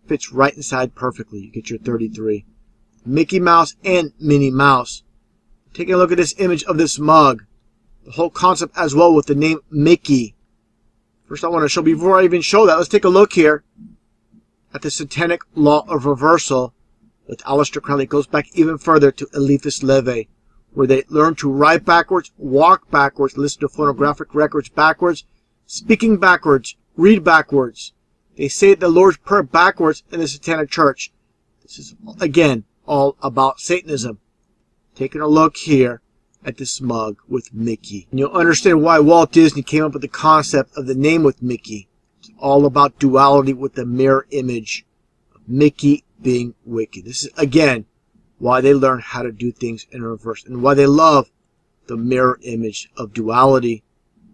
Fits right inside perfectly. You get your 33. Mickey Mouse and Minnie Mouse. Taking a look at this image of this mug. The whole concept as well with the name Mickey. First I want to show, before I even show that, let's take a look here at the satanic law of reversal with Aleister Crowley. It goes back even further to Eliphas Levi, where they learn to write backwards, walk backwards, listen to phonographic records backwards, speaking backwards, read backwards. They say the Lord's Prayer backwards in the Satanic Church. This is, again, all about Satanism. Taking a look here at this mug with Mickey. And you'll understand why Walt Disney came up with the concept of the name with Mickey. It's all about duality with the mirror image of Mickey being wicked. This is, again, why they learn how to do things in reverse and why they love the mirror image of duality.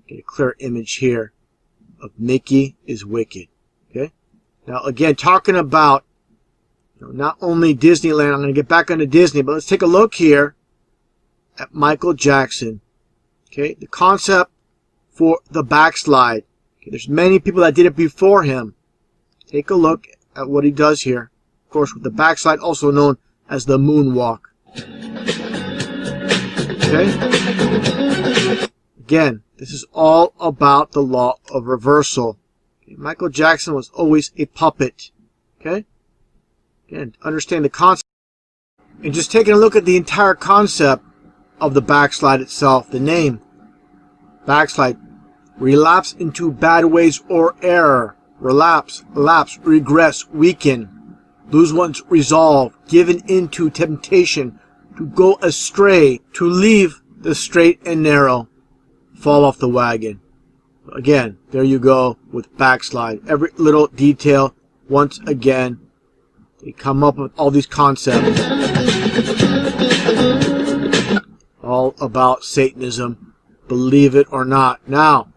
Get a clear image here of Mickey is wicked. Okay. Now, again, talking about not only Disneyland, I'm going to get back onto Disney, but let's take a look here at Michael Jackson. Okay, the concept for the backslide. Okay, there's many people that did it before him. Take a look at what he does here. Of course, with the backslide, also known as the moonwalk. Okay. Again, this is all about the law of reversal. Okay? Michael Jackson was always a puppet. Okay? Again, understand the concept. And just taking a look at the entire concept of the backslide itself, the name. Backslide. Relapse into bad ways or error. Relapse, lapse, regress, weaken. Lose one's resolve. Given into temptation. To go astray. To leave the straight and narrow. Fall off the wagon. Again, there you go with backslide. Every little detail, once again, they come up with all these concepts. All about Satanism, believe it or not. Now,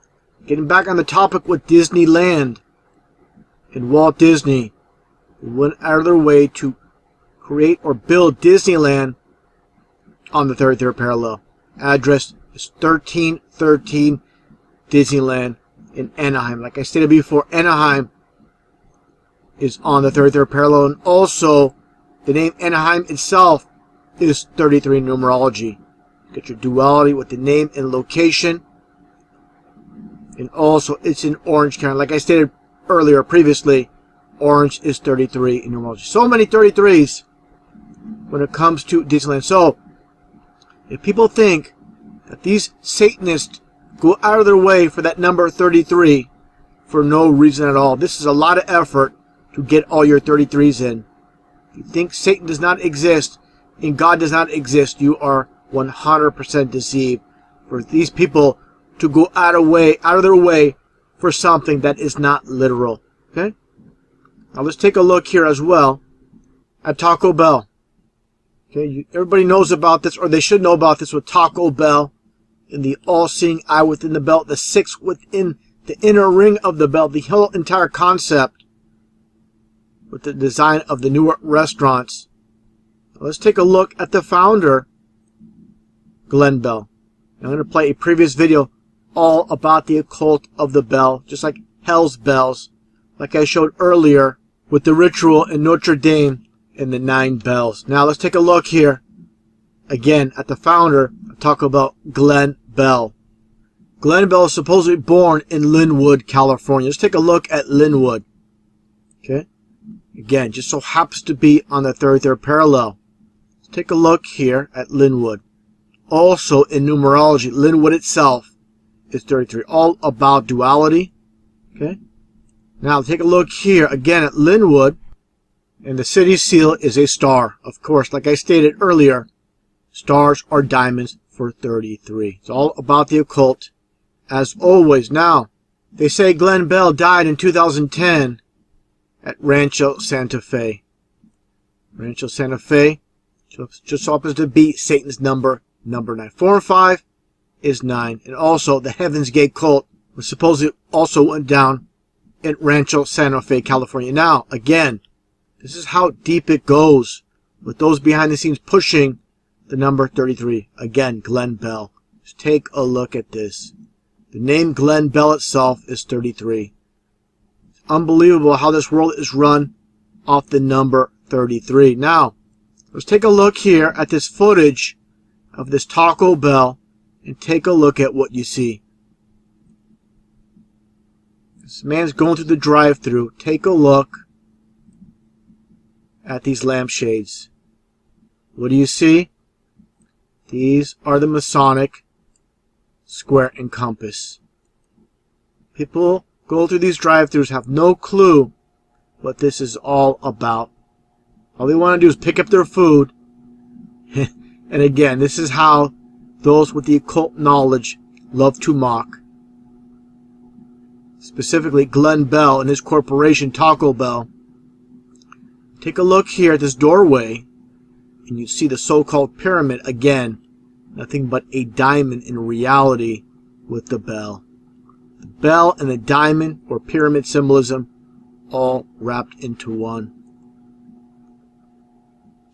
getting back on the topic with Disneyland and Walt Disney, they went out of their way to create or build Disneyland on the 33rd parallel. Address is 1313 Disneyland in Anaheim. Like I stated before, Anaheim is on the 33rd parallel, and also the name Anaheim itself is 33 in numerology. Get your duality with the name and location, and also it's in Orange County. Like I stated earlier, previously, Orange is 33 in numerology. So many 33s when it comes to Disneyland. So if people think that these Satanists go out of their way for that number 33 for no reason at all. This is a lot of effort to get all your 33s in. If you think Satan does not exist and God does not exist, you are 100% deceived. For these people to go out of their way for something that is not literal. Okay? Now let's take a look here as well at Taco Bell. Okay, everybody knows about this, or they should know about this with Taco Bell. In the all-seeing eye within the belt, the six within the inner ring of the belt, the whole entire concept with the design of the newer restaurants. Let's take a look at the founder, Glenn Bell. I'm going to play a previous video all about the occult of the bell, just like Hell's Bells, like I showed earlier with the ritual in Notre Dame and the 9 bells. Now let's take a look here again at the founder of Taco Bell, Glenn Bell. Glenn Bell is supposedly born in Linwood, California. Let's take a look at Linwood. Okay. Again, just so happens to be on the 33rd parallel. Let's take a look here at Linwood. Also in numerology, Linwood itself is 33. All about duality. Okay. Now take a look here again at Linwood. And the city seal is a star. Of course, like I stated earlier, stars are diamonds for 33. It's all about the occult, as always. Now, they say Glenn Bell died in 2010 at Rancho Santa Fe. Rancho Santa Fe just happens to be Satan's number 9. 4 and 5 is 9. And also, the Heaven's Gate cult was supposedly also went down in Rancho Santa Fe, California. Now, again, this is how deep it goes with those behind the scenes pushing the number 33. Again, Glenn Bell. Just take a look at this. The name Glenn Bell itself is 33. It's unbelievable how this world is run off the number 33. Now, let's take a look here at this footage of this Taco Bell and take a look at what you see. This man's going through the drive-thru. Take a look at these lampshades. What do you see? These are the Masonic square and compass. People go through these drive-thrus, have no clue what this is all about. All they want to do is pick up their food. And again, this is how those with the occult knowledge love to mock. Specifically, Glenn Bell and his corporation, Taco Bell. Take a look here at this doorway, and you see the so-called pyramid again. Nothing but a diamond in reality with the bell. The bell and the diamond, or pyramid symbolism, all wrapped into one.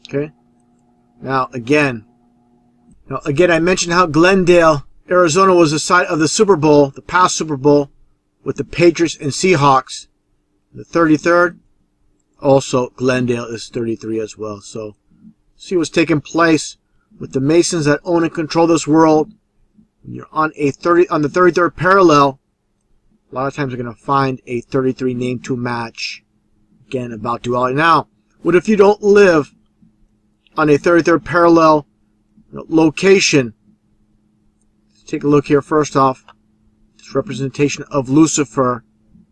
Okay? Now, again, I mentioned how Glendale, Arizona was the site of the Super Bowl, the past Super Bowl, with the Patriots and Seahawks. The 33rd, also Glendale is 33 as well. So, see what's taking place with the Masons that own and control this world. When you're on the 33rd parallel, A lot of times you're going to find a 33 name to match. Again, about duality. Now, what if you don't live on a 33rd parallel location? Let's take a look here first off. This representation of Lucifer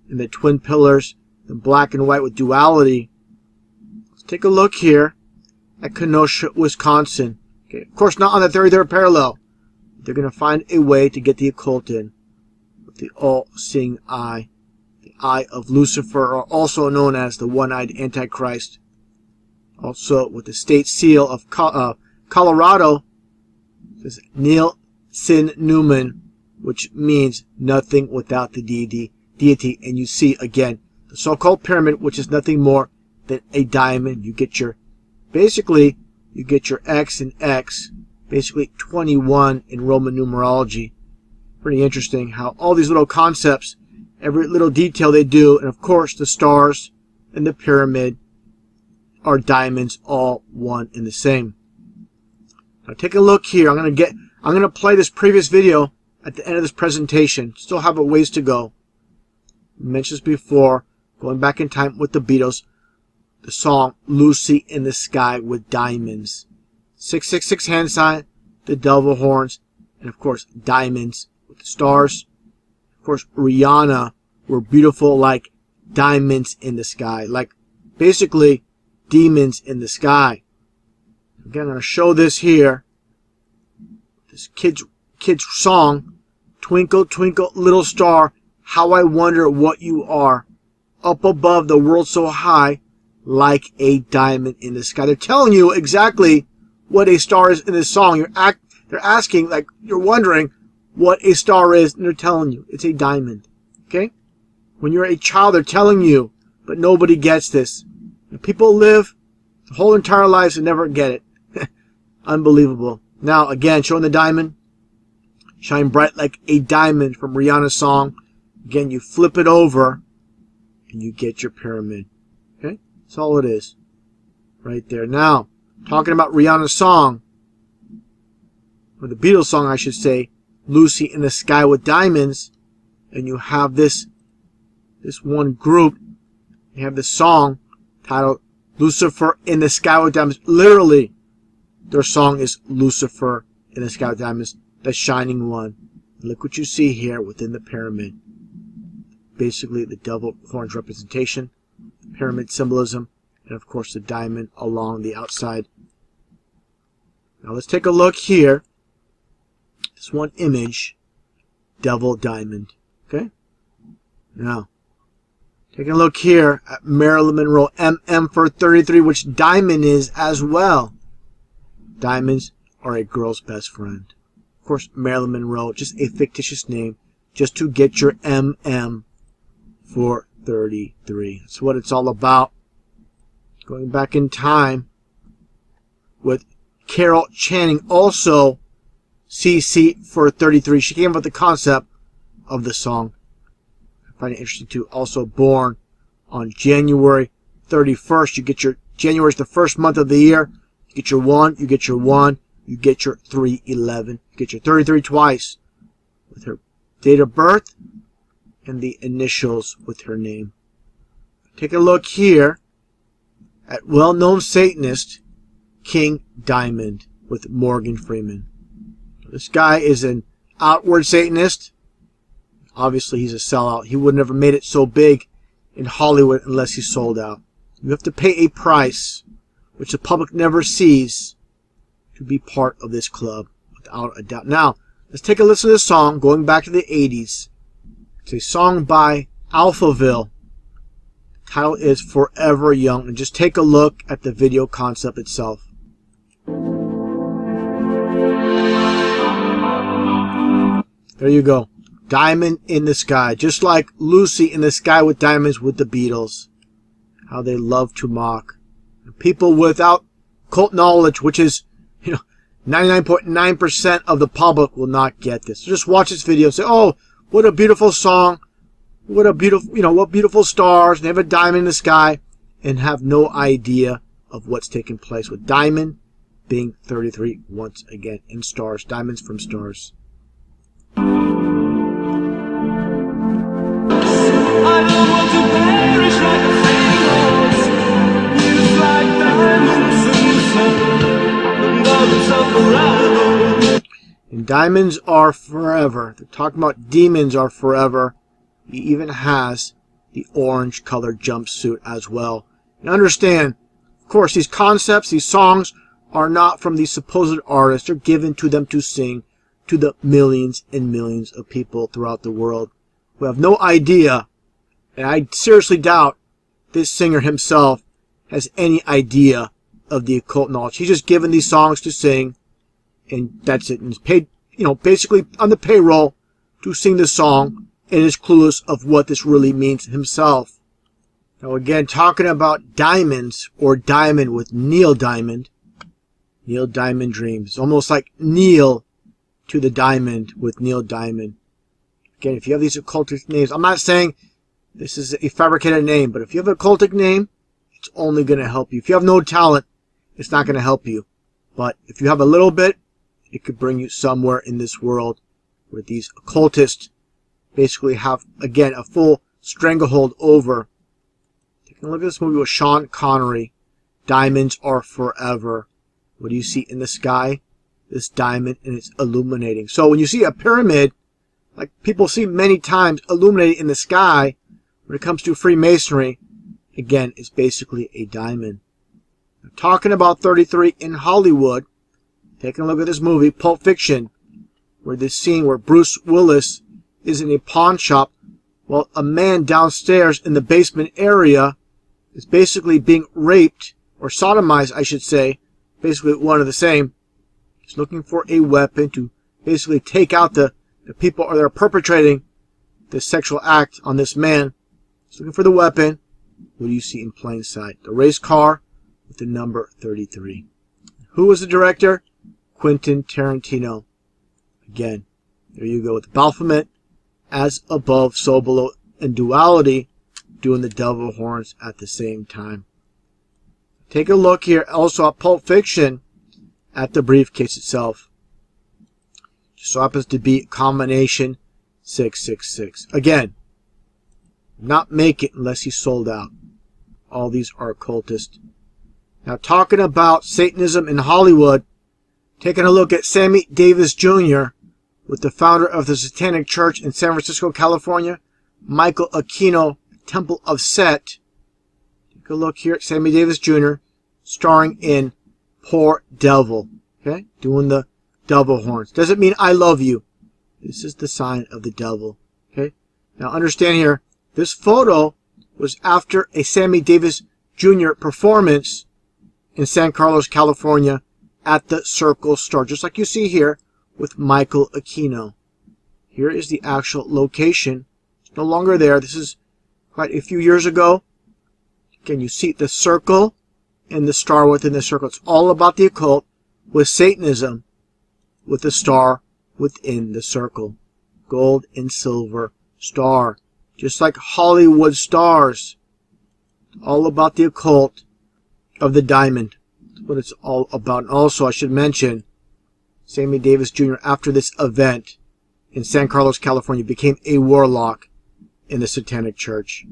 and the twin pillars in black and white with duality. Let's take a look here at Kenosha, Wisconsin. Okay, of course, not on the 33rd parallel. They're going to find a way to get the occult in with the all-seeing eye. The eye of Lucifer, or also known as the one-eyed Antichrist. Also, with the state seal of Colorado, says Neil Sin Newman, which means nothing without the deity. And you see, again, the so-called pyramid, which is nothing more than a diamond. You get your, basically, you get your X and X, basically 21 in Roman numerology. Pretty interesting how all these little concepts, every little detail they do, and of course the stars and the pyramid are diamonds, all one and the same. Now take a look here. I'm gonna play this previous video at the end of this presentation. Still have a ways to go. I mentioned this before, going back in time with the Beatles, the song Lucy in the Sky with Diamonds. 666 hand sign, the devil horns, and of course diamonds with the stars. Of course, Rihanna were beautiful like diamonds in the sky, like basically demons in the sky. Again, I'm going to show this here. This kid's song, Twinkle, Twinkle, Little Star, How I Wonder What You Are, up above the world so high, like a diamond in the sky. They're telling you exactly what a star is in this song. They're asking, like, you're wondering what a star is, and they're telling you it's a diamond. Okay? When you're a child, they're telling you, but nobody gets this. And people live their whole entire lives and never get it. Unbelievable. Now, again, showing the diamond. Shine bright like a diamond from Rihanna's song. Again, you flip it over, and you get your pyramid. Okay? That's all it is. Right there. Now, talking about Rihanna's song, or the Beatles song, I should say, Lucy in the Sky with Diamonds, and you have this one group, you have this song titled Lucifer in the Sky with Diamonds. Literally, their song is Lucifer in the Sky with Diamonds, the shining one. Look what you see here within the pyramid. Basically, the devil horns representation, pyramid symbolism, and of course the diamond along the outside. Now let's take a look here. This one image, devil diamond. Okay? Now, taking a look here at Marilyn Monroe, MM for 33, which diamond is as well. Diamonds are a girl's best friend. Of course, Marilyn Monroe, just a fictitious name, just to get your MM for 33. That's what it's all about. Going back in time with Carol Channing, also CC for 33. She came up with the concept of the song. I find it interesting too. Also born on January 31st. You get your, January is the first month of the year. You get your 1, you get your 1, you get your 311. You get your 33 twice with her date of birth and the initials with her name. Take a look here at well-known Satanist King Diamond with Morgan Freeman. This guy is an outward Satanist. Obviously, he's a sellout. He would never made it so big in Hollywood unless he sold out. You have to pay a price, which the public never sees, to be part of this club, without a doubt. Now, let's take a listen to this song, going back to the 80s. It's a song by Alphaville. The title is Forever Young. And just take a look at the video concept itself. There you go. Diamond in the Sky. Just like Lucy in the Sky with Diamonds with the Beatles. How they love to mock. People without cult knowledge, which is, 99.9% of the public will not get this. So just watch this video and say, oh, what a beautiful song. What a beautiful, what beautiful stars. And they have a diamond in the sky and have no idea of what's taking place with diamond being 33 once again in stars. Diamonds from stars. I don't want to perish like a seahorse. It's like diamonds in the sun, and diamonds are forever. And diamonds are forever. They're talking about demons are forever. He even has the orange colored jumpsuit as well. And understand, of course, these concepts, these songs are not from these supposed artists. They're given to them to sing to the millions and millions of people throughout the world who have no idea, and I seriously doubt this singer himself has any idea of the occult knowledge. He's just given these songs to sing, and that's it. And he's paid, basically on the payroll to sing the song, and is clueless of what this really means himself. Now again, talking about diamonds, or diamond with Neil Diamond. Neil Diamond Dreams. It's almost like Neil to the diamond with Neil Diamond. Again, if you have these occultic names, I'm not saying this is a fabricated name, but if you have an occultic name, it's only going to help you. If you have no talent, it's not going to help you. But if you have a little bit, it could bring you somewhere in this world where these occultists basically have, again, a full stranglehold over. Taking a look at this movie with Sean Connery. Diamonds are forever. What do you see in the sky? This diamond, and it's illuminating. So when you see a pyramid, like people see many times illuminated in the sky, when it comes to Freemasonry, again, it's basically a diamond. Now, talking about 33 in Hollywood, taking a look at this movie, Pulp Fiction, where this scene where Bruce Willis is in a pawn shop while a man downstairs in the basement area is basically being raped, or sodomized, I should say, basically one of the same. He's looking for a weapon to basically take out the people that are perpetrating this sexual act on this man. He's looking for the weapon. What do you see in plain sight? The race car with the number 33. Who was the director? Quentin Tarantino. Again, there you go with Baphomet, as above, so below, and duality, doing the devil horns at the same time. Take a look here also at Pulp Fiction, at the briefcase itself. Just so happens to be combination 666. Again, not make it unless he's sold out. All these are occultists. Now talking about Satanism in Hollywood, taking a look at Sammy Davis Jr. with the founder of the Satanic Church in San Francisco, California, Michael Aquino, Temple of Set. Take a look here at Sammy Davis Jr. starring in Poor Devil. Okay? Doing the devil horns. Doesn't mean I love you. This is the sign of the devil. Okay? Now understand here, this photo was after a Sammy Davis Jr. performance in San Carlos, California at the Circle Star. Just like you see here with Michael Aquino. Here is the actual location. It's no longer there. This is quite a few years ago. Again, you see the circle and the star within the circle. It's all about the occult with Satanism, with the star within the circle. Gold and silver star. Just like Hollywood stars. All about the occult of the diamond. That's what it's all about. And also, I should mention, Sammy Davis Jr., after this event in San Carlos, California, became a warlock in the Satanic Church.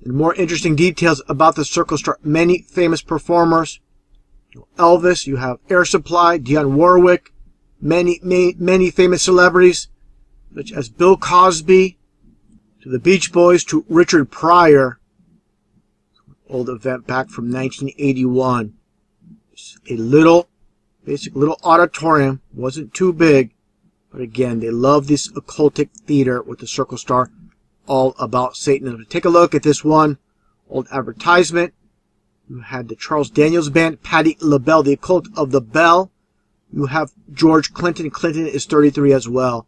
And more interesting details about the Circle Star, many famous performers. Elvis, you have Air Supply, Dionne Warwick, many famous celebrities, such as Bill Cosby, to the Beach Boys, to Richard Pryor. Old event back from 1981. It's a little auditorium, wasn't too big, but again, they love this occultic theater with the Circle Star, all about Satanism. Take a look at this one old advertisement. You had the Charles Daniels Band, Patti LaBelle, the Occult of the Bell. You have George Clinton. Clinton is 33 as well.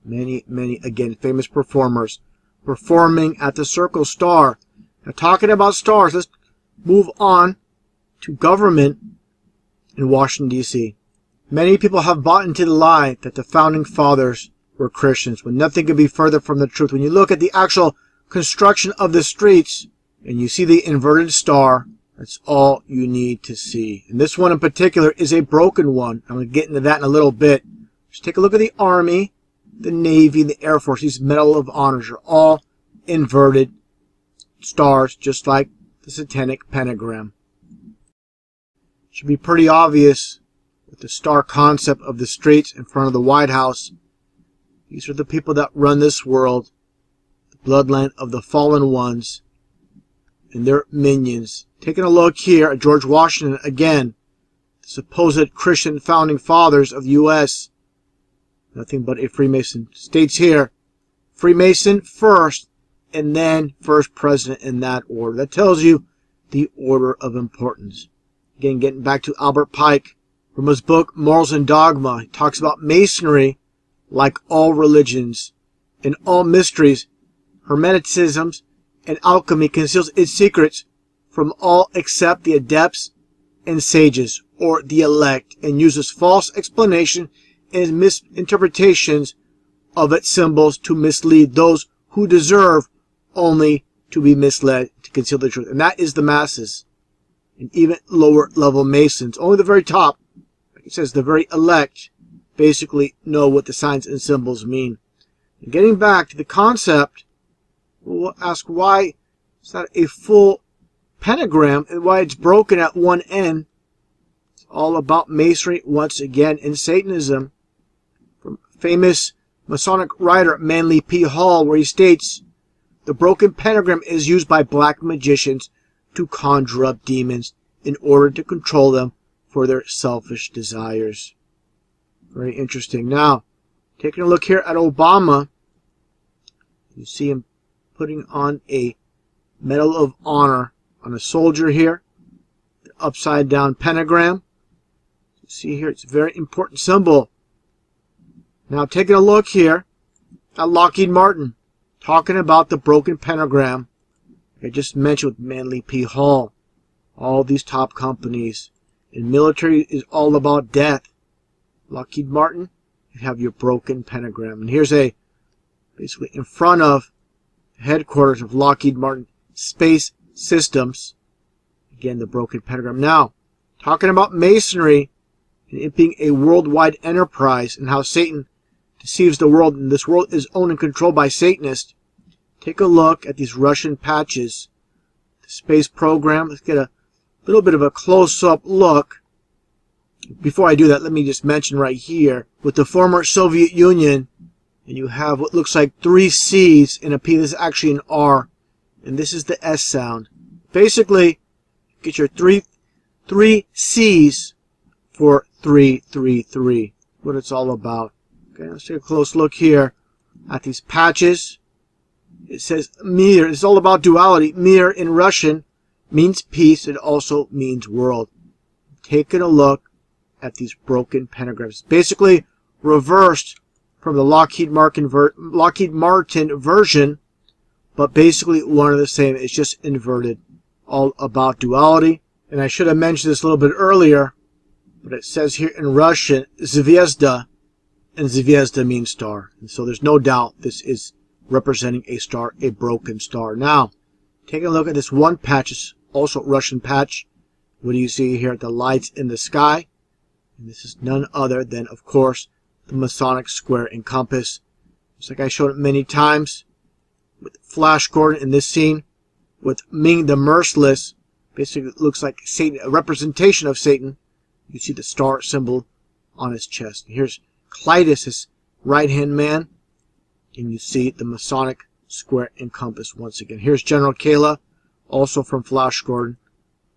Many, again, famous performers performing at the Circle Star. Now, talking about stars, let's move on to government in Washington, D.C. Many people have bought into the lie that the founding fathers were Christians, when nothing could be further from the truth. When you look at the actual construction of the streets and you see the inverted star, that's all you need to see. And this one in particular is a broken one. I'm going to get into that in a little bit. Just take a look at the Army, the Navy, the Air Force. These Medal of Honors are all inverted stars, just like the satanic pentagram. Should be pretty obvious with the star concept of the streets in front of the White House. These are the people that run this world, the bloodline of the fallen ones and their minions. Taking a look here at George Washington again, the supposed Christian founding fathers of the U.S. Nothing but a Freemason. States here, Freemason first, and then first president in that order. That tells you the order of importance. Again, getting back to Albert Pike from his book Morals and Dogma, he talks about Masonry, like all religions and all mysteries, Hermeticism and alchemy conceals its secrets from all except the adepts and sages, or the elect, and uses false explanation and misinterpretations of its symbols to mislead those who deserve only to be misled, to conceal the truth. And that is the masses, and even lower level Masons. Only the very top, like it says, the very elect, basically know what the signs and symbols mean. And getting back to the concept, we'll ask why it's not a full pentagram and why it's broken at one end. It's all about Masonry once again and Satanism. From famous Masonic writer Manly P. Hall, where he states, the broken pentagram is used by black magicians to conjure up demons in order to control them for their selfish desires. Very interesting. Now, taking a look here at Obama, you see him putting on a Medal of Honor on a soldier here, the upside down pentagram. You see here, it's a very important symbol. Now, taking a look here at Lockheed Martin, talking about the broken pentagram I just mentioned with Manly P. Hall. All these top companies. And military is all about death. Lockheed Martin, you have your broken pentagram. And here's a, basically in front of the headquarters of Lockheed Martin Space Systems. Again, the broken pentagram. Now, talking about Masonry and it being a worldwide enterprise and how Satan deceives the world, and this world is owned and controlled by Satanists. Take a look at these Russian patches. The space program. Let's get a little bit of a close-up look. Before I do that, let me just mention right here, with the former Soviet Union, and you have what looks like 3 C's in a P. This is actually an R, and this is the S sound. Basically, get your three C's for 333. What it's all about. Okay, let's take a close look here at these patches. It says Mir. It's all about duality. Mir in Russian means peace. It also means world. Taking a look at these broken pentagrams. Basically reversed from the Lockheed Martin version, but basically one of the same. It's just inverted. All about duality. And I should have mentioned this a little bit earlier, but it says here in Russian, Zvezda, and Zvezda means star. And so there's no doubt this is representing a star, a broken star. Now, taking a look at this one patch, it's also Russian patch. What do you see here? The lights in the sky. And this is none other than, of course, the Masonic square and compass. Just like I showed it many times with Flash Gordon in this scene, with Ming the Merciless. Basically, it looks like Satan, a representation of Satan. You see the star symbol on his chest. Here's Clytus, his right-hand man. And you see the Masonic square and compass once again. Here's General Kayla, also from Flash Gordon.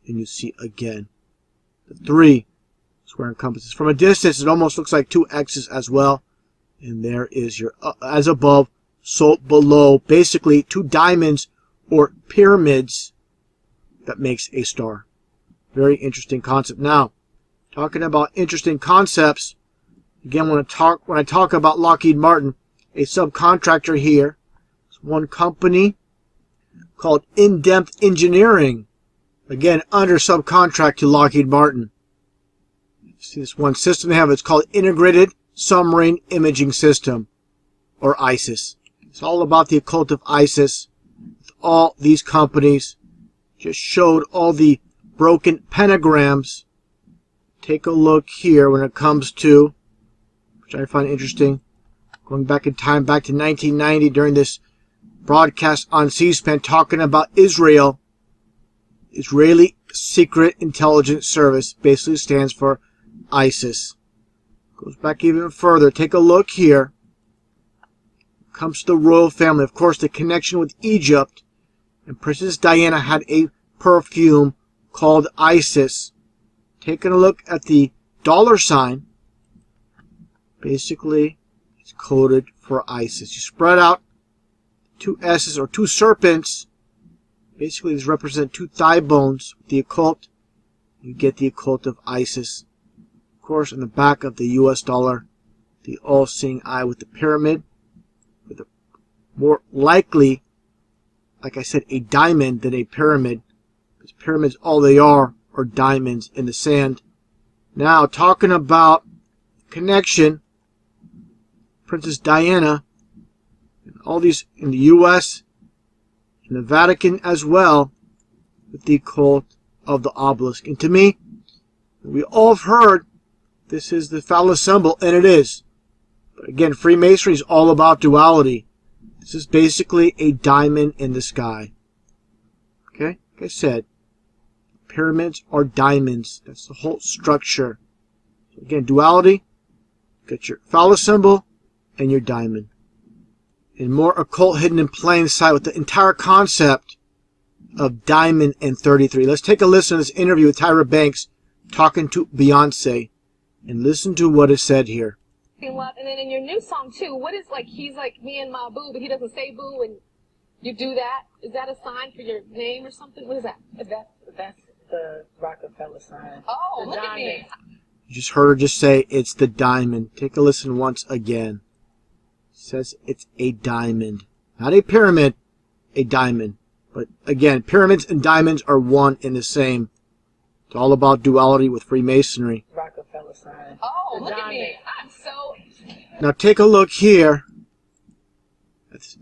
And you see again the 3 square and compasses. From a distance, it almost looks like 2 X's as well. And there is your as above, so below. Basically, 2 diamonds or pyramids that makes a star. Very interesting concept. Now, talking about interesting concepts, again, when I talk about Lockheed Martin, a subcontractor here, it's one company called In-Depth Engineering, again, under subcontract to Lockheed Martin. See this one system they have, it's called Integrated Submarine Imaging System, or ISIS. It's all about the occult of ISIS. All these companies just showed all the broken pentagrams. Take a look here when it comes to, which I find interesting, going back in time, back to 1990 during this broadcast on C-SPAN talking about Israel. Israeli Secret Intelligence Service basically stands for ISIS. Goes back even further. Take a look here. Comes to the royal family. Of course, the connection with Egypt. And Princess Diana had a perfume called Isis. Taking a look at the dollar sign. Basically, it's coded for ISIS. You spread out two S's or two serpents. Basically, these represent two thigh bones. The occult, you get the occult of ISIS. Of course, on the back of the US dollar, the all-seeing eye with the pyramid. With a more likely, like I said, a diamond than a pyramid. Because pyramids, all they are diamonds in the sand. Now, talking about connection, Princess Diana, and all these in the US, in the Vatican as well, with the cult of the obelisk. And to me, we all have heard this is the phallus symbol, and it is. But again, Freemasonry is all about duality. This is basically a diamond in the sky. Okay? Like I said, pyramids are diamonds. That's the whole structure. Again, duality, you got your phallus symbol and your diamond. And more occult hidden in plain sight with the entire concept of diamond and 33. Let's take a listen to this interview with Tyra Banks talking to Beyonce and listen to what is said here. Love. And then in your new song too, what is like, he's like me and my boo, but he doesn't say boo, and you do that? Is that a sign for your name or something? What is that? That's the Rockefeller sign. Oh, the look diamond. at me. You just heard her just say it's the diamond. Take a listen once again. It says it's a diamond. Not a pyramid, a diamond. But again, pyramids and diamonds are one and the same. It's all about duality with Freemasonry. Rockefeller sign. Oh, the look diamond. at me. I'm so... Now take a look here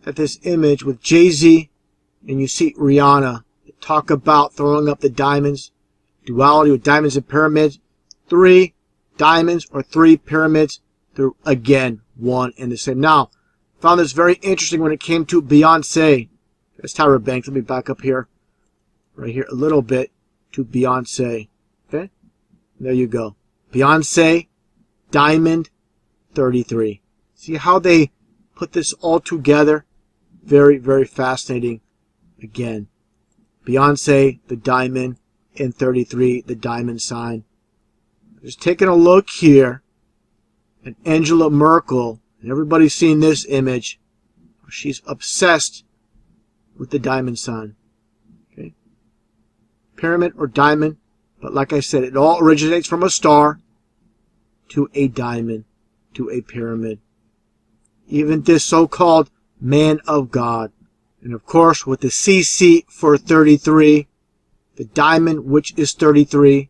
at this image with Jay-Z, and you see Rihanna. Talk about throwing up the diamonds. Duality with diamonds and pyramids. 3 diamonds or 3 pyramids. They're again one and the same. Now, found this very interesting when it came to Beyonce. That's Tyra Banks. Let me back up here. Right here a little bit to Beyonce. Okay? There you go. Beyonce, diamond, 33. See how they put this all together? Very, very fascinating. Again, Beyonce, the diamond, and 33, the diamond sign. Just taking a look here at Angela Merkel, and everybody's seen this image. She's obsessed with the diamond sign. Okay? Pyramid or diamond, but like I said, it all originates from a star to a diamond to a pyramid. Even this so-called man of God. And of course, with the CC for 33, the diamond, which is 33,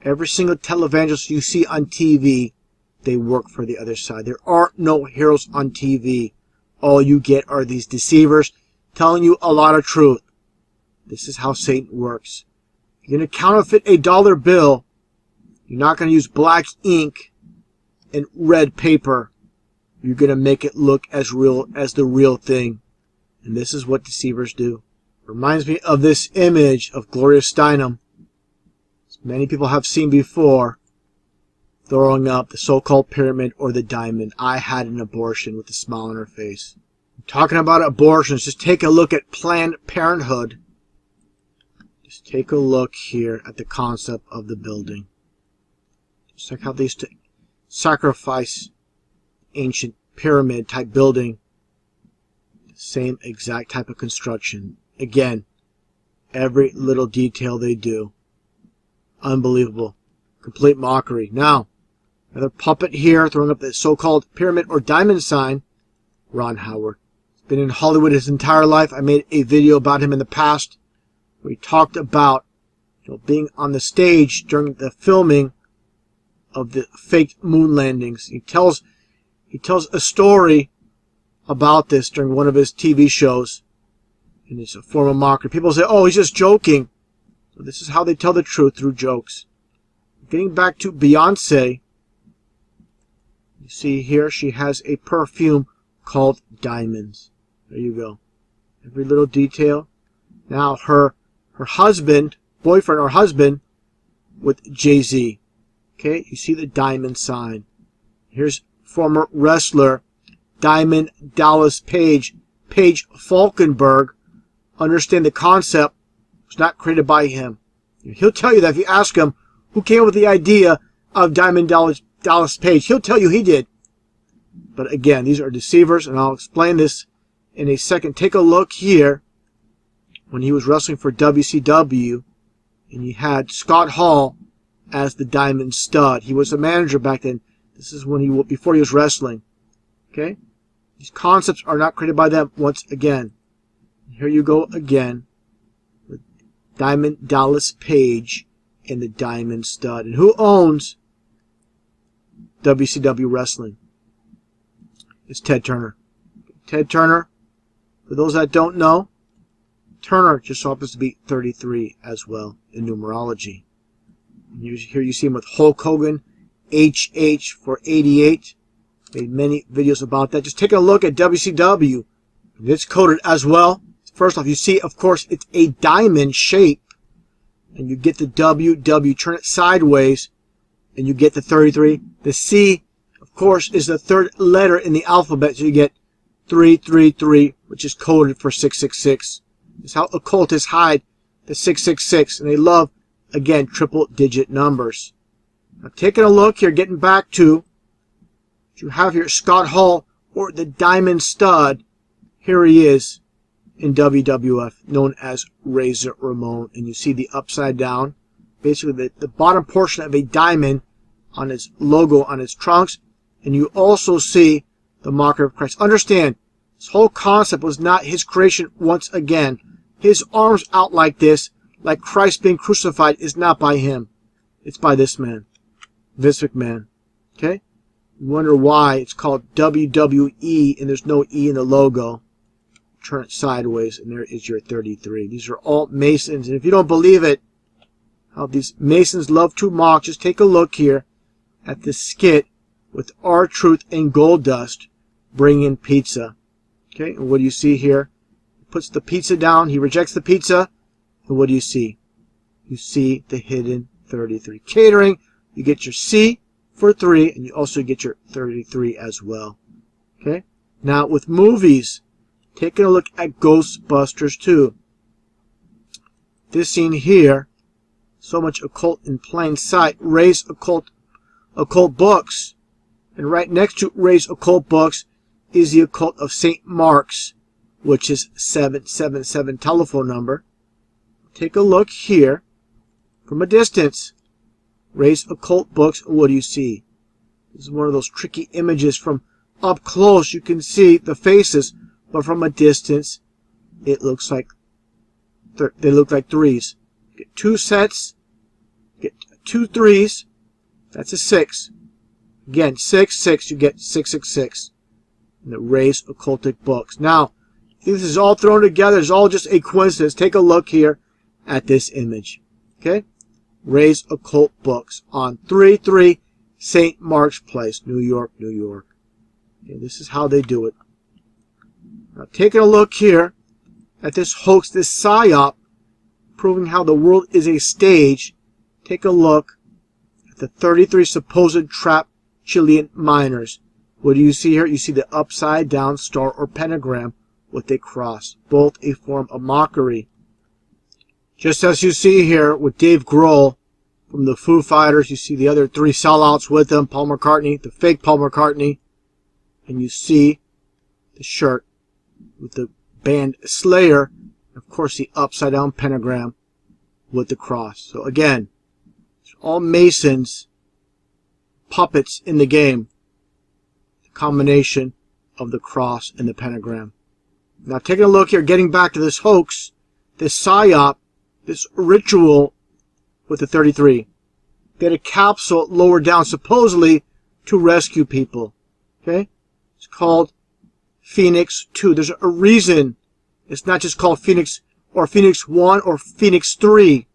every single televangelist you see on TV, they work for the other side. There are no heroes on TV. All you get are these deceivers telling you a lot of truth. This is how Satan works. If you're going to counterfeit a dollar bill, you're not going to use black ink and red paper. You're going to make it look as real as the real thing. And this is what deceivers do. Reminds me of this image of Gloria Steinem, as many people have seen before, throwing up the so-called pyramid or the diamond. I had an abortion with a smile on her face. Talking about abortions, just take a look at Planned Parenthood. Just take a look here at the concept of the building. Just like how they used to sacrifice ancient pyramid type building. Same exact type of construction. Again, every little detail they do. Unbelievable. Complete mockery. Now, another puppet here throwing up the so-called pyramid or diamond sign. Ron Howard. He's been in Hollywood his entire life. I made a video about him in the past where he talked about being on the stage during the filming of the fake moon landings. He tells a story about this during one of his TV shows, and it's a form of mockery. People say, oh, he's just joking. So this is how they tell the truth, through jokes. Getting back to Beyonce, you see here she has a perfume called Diamonds. There you go. Every little detail. Now her husband, boyfriend or husband, with Jay-Z. Okay, you see the diamond sign. Here's former wrestler Diamond Dallas Page Falkenberg. Understand the concept was not created by him. He'll tell you that if you ask him who came up with the idea of Diamond Dallas Page, he'll tell you he did. But again, these are deceivers, and I'll explain this in a second. Take a look here when he was wrestling for WCW, and you had Scott Hall as the Diamond Stud. He was a manager back then. This is when before he was wrestling. Okay? These concepts are not created by them once again. Here you go again with Diamond Dallas Page and the Diamond Stud. And who owns WCW Wrestling? It's Ted Turner. Ted Turner, for those that don't know, Turner just so happens to be 33 as well in numerology. Here you see him with Hulk Hogan, HH for 88. Made many videos about that. Just take a look at WCW. It's coded as well. First off, you see, of course, it's a diamond shape. And you get the WW, turn it sideways, and you get the 33. The C, of course, is the third letter in the alphabet, so you get 333, which is coded for 666. It's how occultists hide the 666, and they love, again, triple-digit numbers. Now, taking a look here, getting back to what you have here, Scott Hall, or the Diamond Stud. Here he is in WWF, known as Razor Ramon, and you see the upside down, basically the bottom portion of a diamond on his logo on his trunks, and you also see the marker of Christ. Understand, this whole concept was not his creation once again. His arms out like this, like Christ being crucified, is not by him. It's by this man, Vince McMahon. Okay? You wonder why it's called WWE and there's no E in the logo. Turn it sideways and there is your 33. These are all Masons, and if you don't believe it, how these Masons love to mock, just take a look here at this skit with R-Truth and Goldust bringing pizza. Okay, and what do you see here? He puts the pizza down, he rejects the pizza, and what do you see? You see the hidden 33. Catering, you get your C for 3, and you also get your 33 as well. Okay, now with movies, taking a look at Ghostbusters 2. This scene here, so much occult in plain sight. Ray's occult books. And right next to Ray's occult books is the occult of St. Mark's, which is 777 telephone number. Take a look here from a distance. Ray's occult books, what do you see? This is one of those tricky images. From up close you can see the faces, but from a distance it looks like they look like threes. Get two sets, get 2 3s, that's a 6. Again, 6 6, you get 666 in the Ray's occultic books. Now, this is all thrown together. It's all just a coincidence. Take a look here at this image. Okay? Ray's occult books on 33 St. Mark's Place, New York, New York. Okay, this is how they do it. Now, taking a look here at this hoax, this psyop, proving how the world is a stage. Take a look at the 33 supposed trapped Chilean miners. What do you see here? You see the upside down star or pentagram with a cross, both a form of mockery. Just as you see here with Dave Grohl from the Foo Fighters, you see the other 3 sellouts with him, Paul McCartney, the fake Paul McCartney, and you see the shirt with the band Slayer, and of course the upside down pentagram with the cross. So again, it's all Masons, puppets in the game. The combination of the cross and the pentagram. Now taking a look here, getting back to this hoax, this psyop, this ritual with the 33. They had a capsule lower down supposedly to rescue people. Okay? It's called Phoenix 2. There's a reason it's not just called Phoenix or Phoenix 1 or Phoenix 3.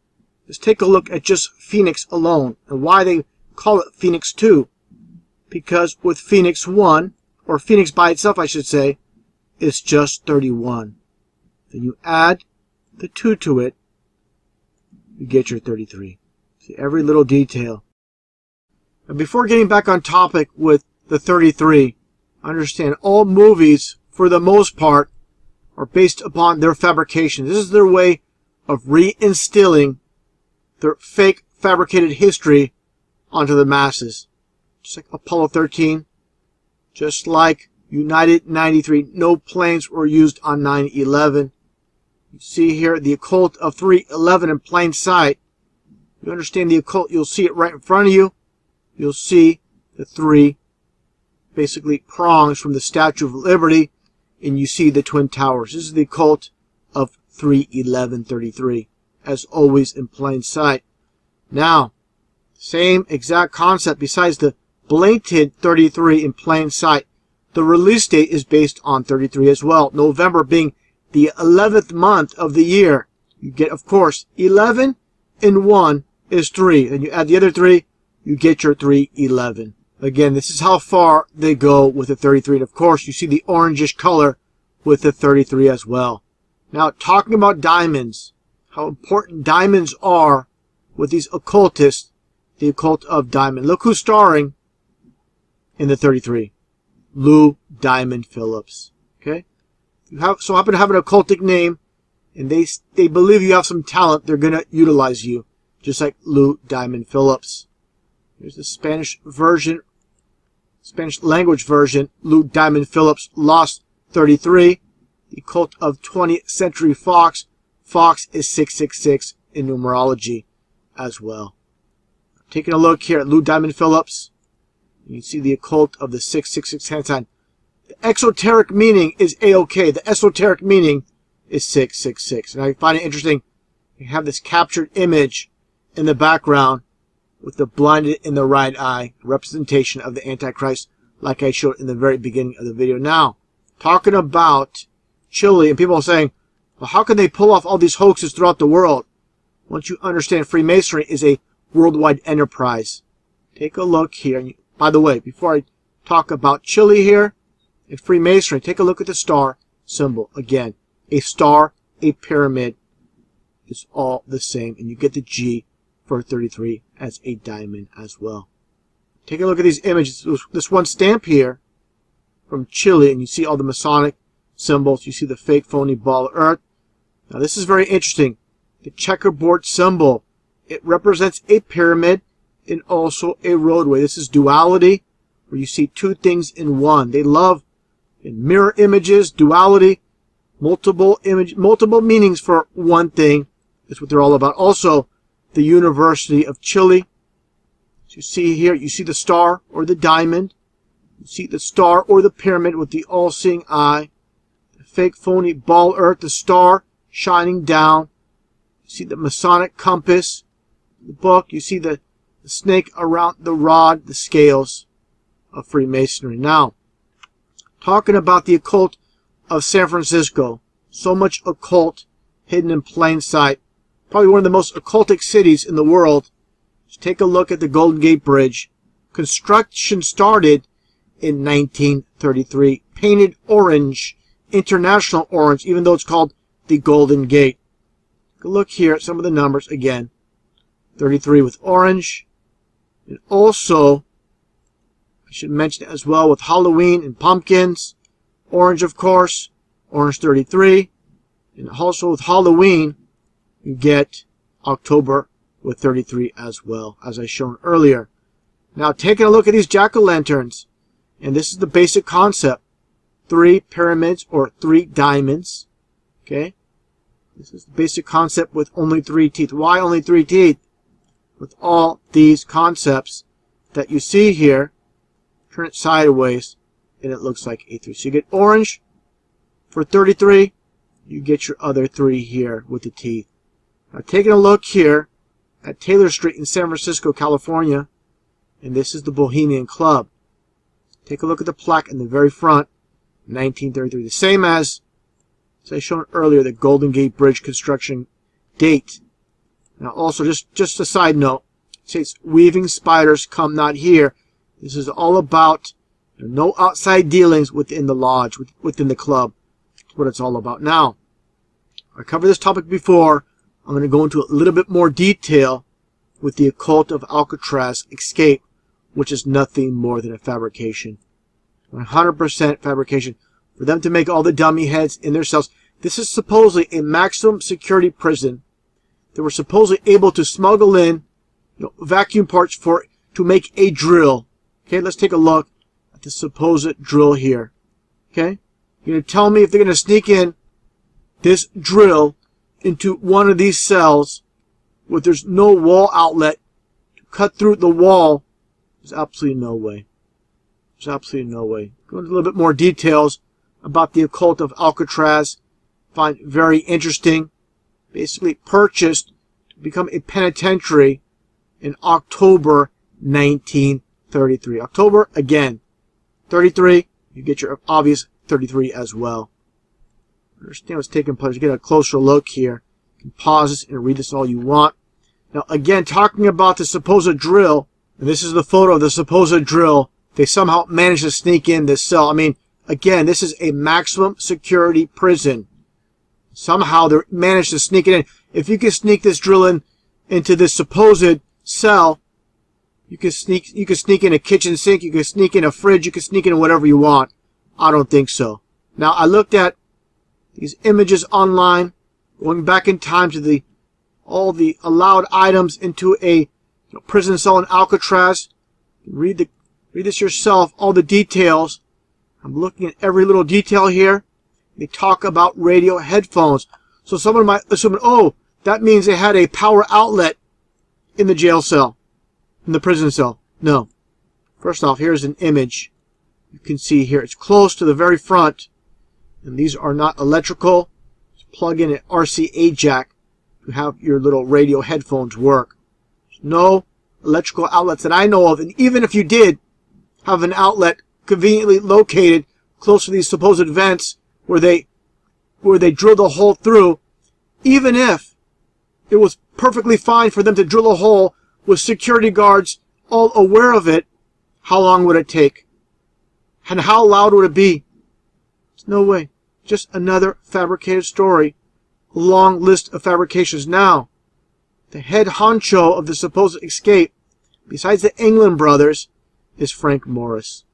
Let's take a look at just Phoenix alone and why they call it Phoenix 2. Because with Phoenix 1, or Phoenix by itself I should say, it's just 31. Then you add the 2 to it, you get your 33. See every little detail. And before getting back on topic with the 33, understand all movies, for the most part, are based upon their fabrication. This is their way of reinstilling their fake fabricated history onto the masses. Just like Apollo 13, just like United 93, no planes were used on 9/11. You see here the occult of 3/11 in plain sight. You understand the occult, you'll see it right in front of you. You'll see the 3 basically prongs from the Statue of Liberty, and you see the Twin Towers. This is the occult of 3/11/33, as always in plain sight. Now, same exact concept besides the blatant 33 in plain sight. The release date is based on 33 as well. November being the 11th month of the year. You get, of course, 11 and 1 is 3. Then you add the other 3, you get your 311. Again, this is how far they go with the 33. And of course, you see the orangish color with the 33 as well. Now, talking about diamonds, how important diamonds are with these occultists, the occult of diamond. Look who's starring in the 33. Lou Diamond Phillips. Okay? You so happen to have an occultic name, and they believe you have some talent, they're going to utilize you, just like Lou Diamond Phillips. Here's the Spanish version, Spanish language version. Lou Diamond Phillips lost 33. The cult of 20th Century Fox. Fox is 666 in numerology as well. Taking a look here at Lou Diamond Phillips, you can see the occult of the 666 hand sign. The exoteric meaning is A-OK. The esoteric meaning is 666. And I find it interesting, you have this captured image in the background with the blinded in the right eye, representation of the Antichrist, like I showed in the very beginning of the video. Now, talking about Chile, and people are saying, well, how can they pull off all these hoaxes throughout the world? Once you understand, Freemasonry is a worldwide enterprise. Take a look here. By the way, before I talk about Chile here and Freemasonry, take a look at the star symbol. Again, a star, a pyramid is all the same, and you get the G for 33 as a diamond as well. Take a look at these images. This one stamp here from Chile, and you see all the Masonic symbols. You see the fake phony ball of earth. Now this is very interesting. The checkerboard symbol, it represents a pyramid and also a roadway. This is duality, where you see two things in one. They love in mirror images, duality, multiple meanings for one thing. That's what they're all about. Also, the University of Chile. So you see here, you see the star or the diamond. You see the star or the pyramid with the all-seeing eye. The fake phony ball earth, the star shining down. You see the Masonic compass, the book. You see the snake around the rod, the scales of Freemasonry. Now, talking about the occult of San Francisco. So much occult hidden in plain sight. Probably one of the most occultic cities in the world. Just take a look at the Golden Gate Bridge. Construction started in 1933. Painted orange, international orange, even though it's called the Golden Gate. Take a look here at some of the numbers again. 33 with orange. And also, I should mention as well with Halloween and pumpkins. Orange, of course. Orange 33. And also with Halloween, you get October with 33 as well, as I shown earlier. Now, taking a look at these jack-o'-lanterns, and this is the basic concept. 3 pyramids or 3 diamonds. Okay? This is the basic concept with only 3 teeth. Why only 3 teeth? With all these concepts that you see here, turn it sideways, and it looks like a 3. So you get orange for 33. You get your other 3 here with the teeth. Now, taking a look here at Taylor Street in San Francisco, California, and this is the Bohemian Club. Take a look at the plaque in the very front, 1933. The same as I shown earlier, the Golden Gate Bridge construction date. Now, also, just a side note, it says, weaving spiders come not here. This is all about no outside dealings within the lodge, within the club. That's what it's all about. Now, I covered this topic before. I'm going to go into a little bit more detail with the occult of Alcatraz escape, which is nothing more than a fabrication. 100% fabrication. For them to make all the dummy heads in their cells. This is supposedly a maximum security prison. They were supposedly able to smuggle in vacuum parts to make a drill. Okay, let's take a look at the supposed drill here. Okay, you're going to tell me if they're going to sneak in this drill into one of these cells where there's no wall outlet to cut through the wall. There's absolutely no way. There's absolutely no way. Go into a little bit more details about the occult of Alcatraz. Find very interesting. Basically purchased to become a penitentiary in October 1933. October, again, 33. You get your obvious 33 as well. Understand what's taking place. You get a closer look here. You can pause this and read this all you want. Now, again, talking about the supposed drill, and this is the photo of the supposed drill. They somehow managed to sneak in this cell. I mean, again, this is a maximum security prison. Somehow they managed to sneak it in. If you can sneak this drill in into this supposed cell, you can sneak in a kitchen sink, you can sneak in a fridge, you can sneak in whatever you want. I don't think so. Now, I looked at these images online, going back in time to all the allowed items into a prison cell in Alcatraz. Read this yourself, all the details. I'm looking at every little detail here. They talk about radio headphones. So someone might assume, oh, that means they had a power outlet in the jail cell, in the prison cell. No. First off, here's an image. You can see here, it's close to the very front. And these are not electrical. Just plug in an RCA jack to have your little radio headphones work. There's no electrical outlets that I know of. And even if you did have an outlet conveniently located close to these supposed vents, where they drilled a hole through, even if it was perfectly fine for them to drill a hole with security guards all aware of it, how long would it take? And how loud would it be? There's no way. Just another fabricated story. A long list of fabrications. Now, the head honcho of the supposed escape, besides the England brothers, is Frank Morris.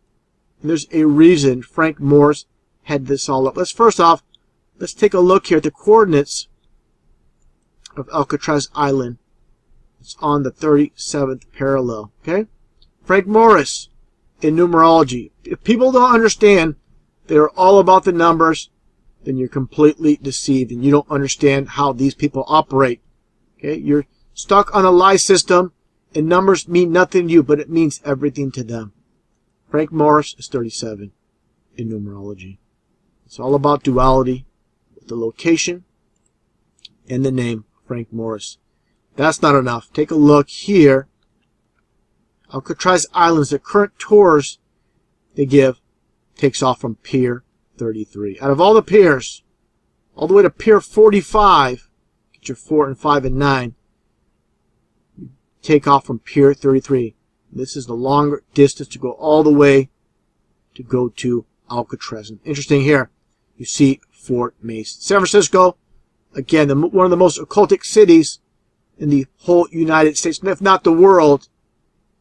And there's a reason Frank Morris had this all up. First off, let's take a look here at the coordinates of Alcatraz Island. It's on the 37th parallel. Okay? Frank Morris in numerology. If people don't understand they're all about the numbers, then you're completely deceived and you don't understand how these people operate. Okay? You're stuck on a lie system and numbers mean nothing to you, but it means everything to them. Frank Morris is 37 in numerology. It's all about duality, the location, and the name, Frank Morris. That's not enough. Take a look here. Alcatraz Islands, the current tours they give, takes off from Pier 33. Out of all the piers, all the way to Pier 45, get your 4 and 5 and 9, take off from Pier 33. This is the longer distance to go all the way to go to Alcatraz. And interesting here, you see Fort Mason. San Francisco, again, one of the most occultic cities in the whole United States, if not the world.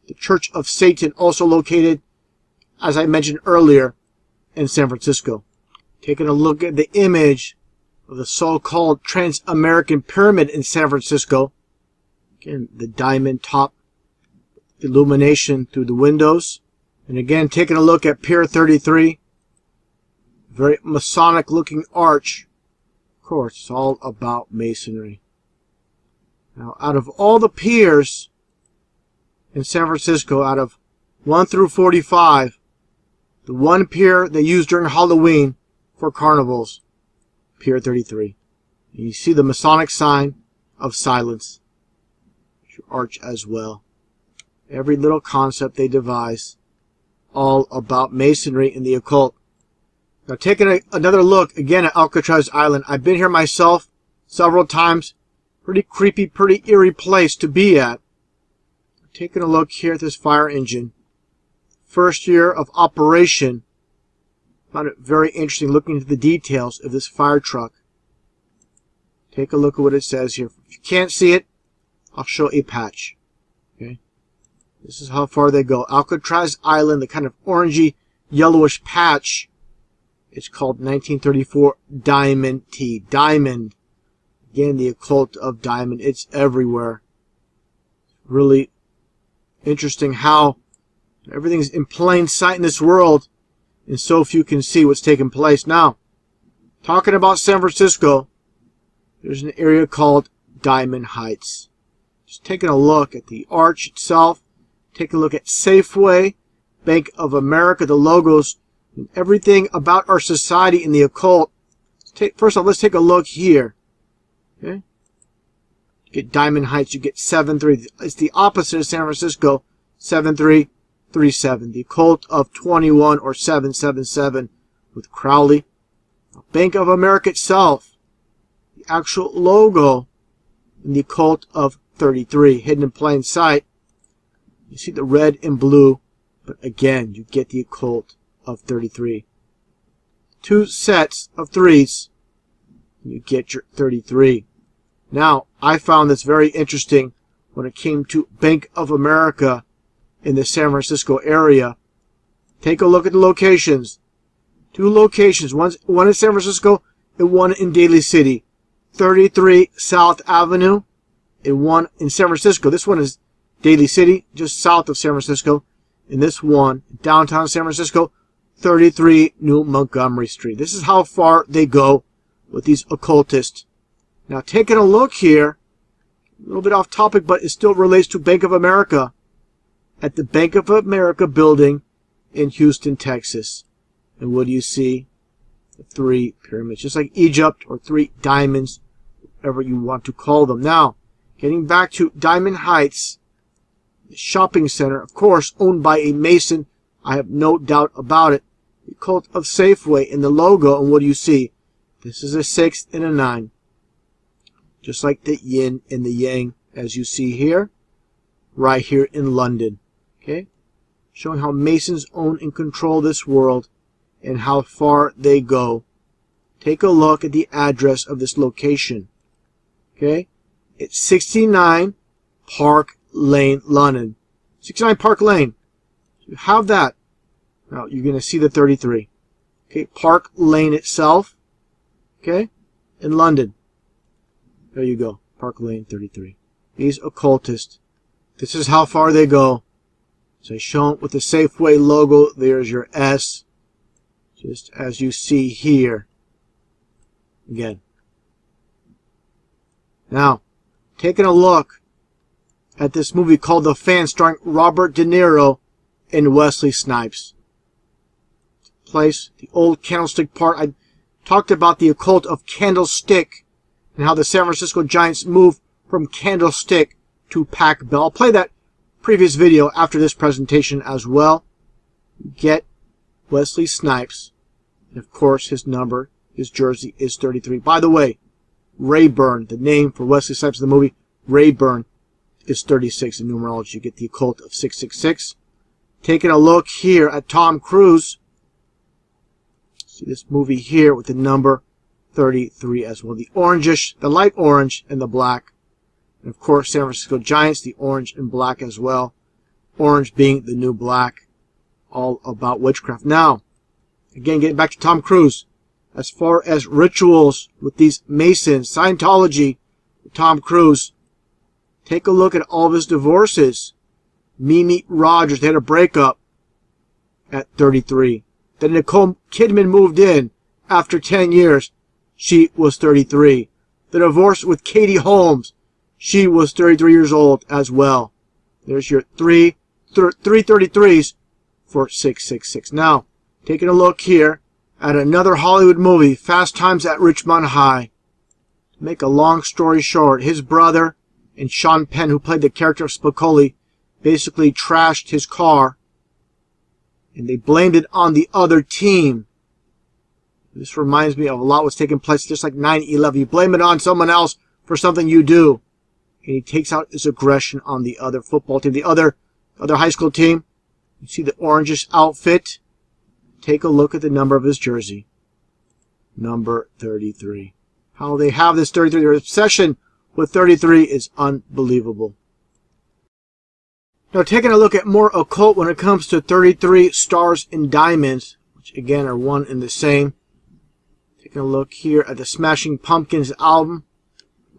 The Church of Satan, also located, as I mentioned earlier, in San Francisco. Taking a look at the image of the so-called Trans-American Pyramid in San Francisco. Again, the diamond top illumination through the windows. And again, taking a look at Pier 33. Very Masonic looking arch. Of course, it's all about masonry. Now, out of all the piers in San Francisco, out of 1 through 45, the one pier they use during Halloween for carnivals, Pier 33. And you see the Masonic sign of silence. Your arch as well. Every little concept they devise, all about masonry and the occult. Now, taking another look again at Alcatraz Island. I've been here myself several times. Pretty creepy, pretty eerie place to be at. Taking a look here at this fire engine. First year of operation. Found it very interesting looking into the details of this fire truck. Take a look at what it says here. If you can't see it, I'll show a patch. Okay, this is how far they go. Alcatraz Island, the kind of orangey, yellowish patch. It's called 1934 Diamond T. Diamond. Again, the occult of diamond. It's everywhere. Really interesting how everything's in plain sight in this world, and so few can see what's taking place. Now, talking about San Francisco, there's an area called Diamond Heights. Just taking a look at the arch itself, taking a look at Safeway, Bank of America, the logos, and everything about our society and the occult. First off, let's take a look here. Okay? You get Diamond Heights, you get 7-3. It's the opposite of San Francisco, 7-3-3-7. The occult of 21 or 777 with Crowley. Bank of America itself, the actual logo, and the occult of 33, hidden in plain sight. You see the red and blue, but again, you get the occult of 33. Two sets of threes, you get your 33. Now, I found this very interesting when it came to Bank of America in the San Francisco area. Take a look at the locations. Two locations, one in San Francisco and one in Daly City. 33 South Avenue and one in San Francisco. This one is Daly City, just south of San Francisco. And this one, downtown San Francisco, 33 New Montgomery Street. This is how far they go with these occultists. Now, taking a look here, a little bit off topic, but it still relates to Bank of America. At the Bank of America building in Houston, Texas. And what do you see? The three pyramids, just like Egypt, or three diamonds, whatever you want to call them. Now, getting back to Diamond Heights, the shopping center, of course, owned by a Mason. I have no doubt about it. The cult of Safeway in the logo, and what do you see? This is a 6 and a 9. Just like the yin and the yang, as you see here, right here in London. Okay? Showing how Masons own and control this world, and how far they go. Take a look at the address of this location. Okay? It's 69 Park Lane, London. 69 Park Lane. You have that. Now, you're going to see the 33. Okay, Park Lane itself. Okay, in London. There you go. Park Lane 33. These occultists. This is how far they go. So shown with the Safeway logo. There's your S. Just as you see here. Again. Now, taking a look at this movie called The Fan, starring Robert De Niro and Wesley Snipes. Place, the old Candlestick Park. I talked about the occult of Candlestick and how the San Francisco Giants moved from Candlestick to Pac Bell. I'll play that previous video after this presentation as well. Get Wesley Snipes. And of course, his number, his jersey is 33. By the way, Rayburn, the name for Wesley Snipes in the movie, Rayburn, is 36 in numerology. You get the occult of 666. Taking a look here at Tom Cruise. See this movie here with the number 33 as well. The orangish, the light orange, and the black. And of course, San Francisco Giants, the orange and black as well. Orange being the new black. All about witchcraft. Now, again, getting back to Tom Cruise. As far as rituals with these Masons, Scientology, Tom Cruise, take a look at all of his divorces. Mimi Rogers, they had a breakup at 33. Then Nicole Kidman moved in after 10 years. She was 33. The divorce with Katie Holmes. She was 33 years old as well. There's your three 33s for 666. Now, taking a look here at another Hollywood movie, Fast Times at Ridgemont High. To make a long story short, his brother and Sean Penn, who played the character of Spicoli, basically trashed his car, and they blamed it on the other team. This reminds me of a lot what's taking place just like 9/11. You blame it on someone else for something you do. And he takes out his aggression on the other football team, the other high school team. You see the orangish outfit. Take a look at the number of his jersey. Number 33. How they have this 33, their obsession with 33 is unbelievable. Now taking a look at more occult when it comes to 33 stars and diamonds, which again are one and the same. Taking a look here at the Smashing Pumpkins album,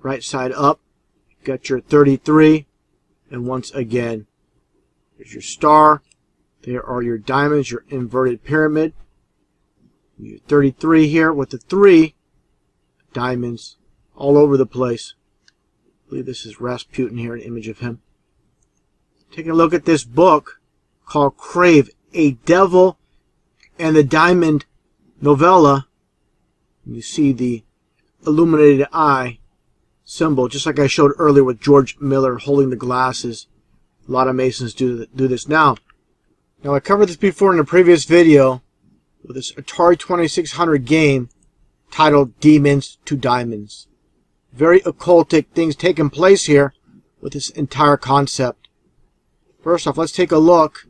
right side up, you've got your 33, and once again, there's your star, there are your diamonds, your inverted pyramid, your 33 here with the 3 diamonds all over the place. I believe this is Rasputin here, an image of him. Taking a look at this book called Crave, a Devil and the Diamond novella. You see the illuminated eye symbol, just like I showed earlier with George Miller holding the glasses. A lot of Masons do this now. Now I covered this before in a previous video with this Atari 2600 game titled Demons to Diamonds. Very occultic things taking place here with this entire concept. First off, let's take a look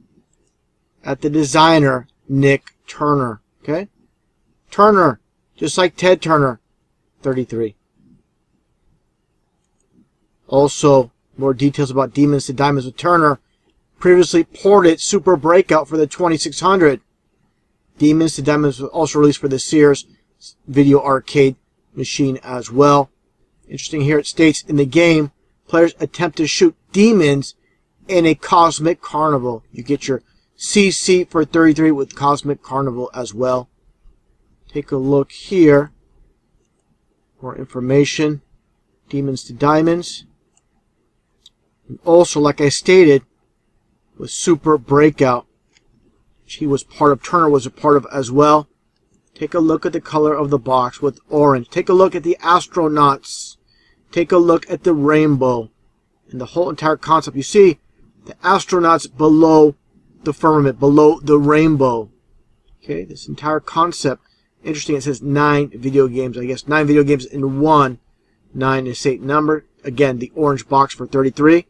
at the designer, Nick Turner. Okay? Turner, just like Ted Turner, 33. Also, more details about Demons to Diamonds with Turner. Previously ported Super Breakout for the 2600. Demons to Diamonds was also released for the Sears video arcade machine as well. Interesting here, it states in the game, players attempt to shoot demons in a cosmic carnival. You get your CC for 33 with Cosmic Carnival as well. Take a look here. More information. Demons to Diamonds. And also, like I stated, with Super Breakout, which he was part of, Turner was a part of as well. Take a look at the color of the box with orange. Take a look at the astronauts. Take a look at the rainbow. And the whole entire concept. You see the astronauts below the firmament, below the rainbow. Okay, this entire concept. Interesting, it says 9 video games. I guess 9 video games in one. 9 is Satan number. Again, the orange box for 33.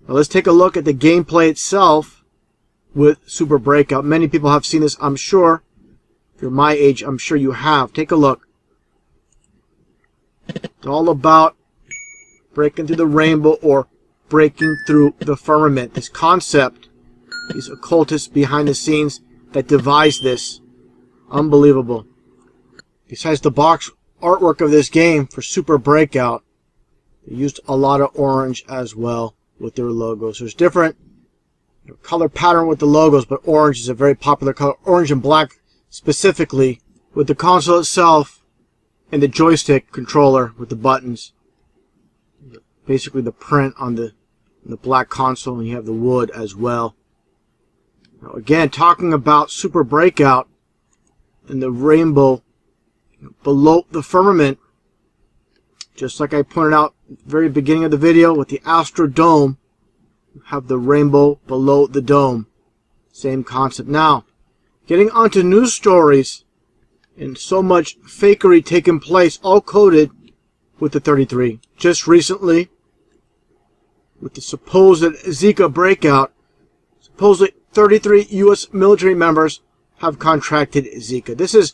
Now let's take a look at the gameplay itself with Super Breakout. Many people have seen this, I'm sure. If you're my age, I'm sure you have. Take a look. It's all about breaking through the rainbow or breaking through the firmament. This concept, these occultists behind the scenes that devised this. Unbelievable. Besides the box artwork of this game for Super Breakout, they used a lot of orange as well with their logos. There's different color pattern with the logos, but orange is a very popular color. Orange and black specifically with the console itself and the joystick controller with the buttons. Basically the print on the black console, and you have the wood as well. Now again, talking about Super Breakout and the rainbow below the firmament, just like I pointed out at the very beginning of the video with the Astrodome, you have the rainbow below the dome. Same concept. Now, getting onto news stories and so much fakery taking place, all coded with the 33. Just recently, with the supposed Zika breakout, supposedly 33 U.S. military members have contracted Zika. This is,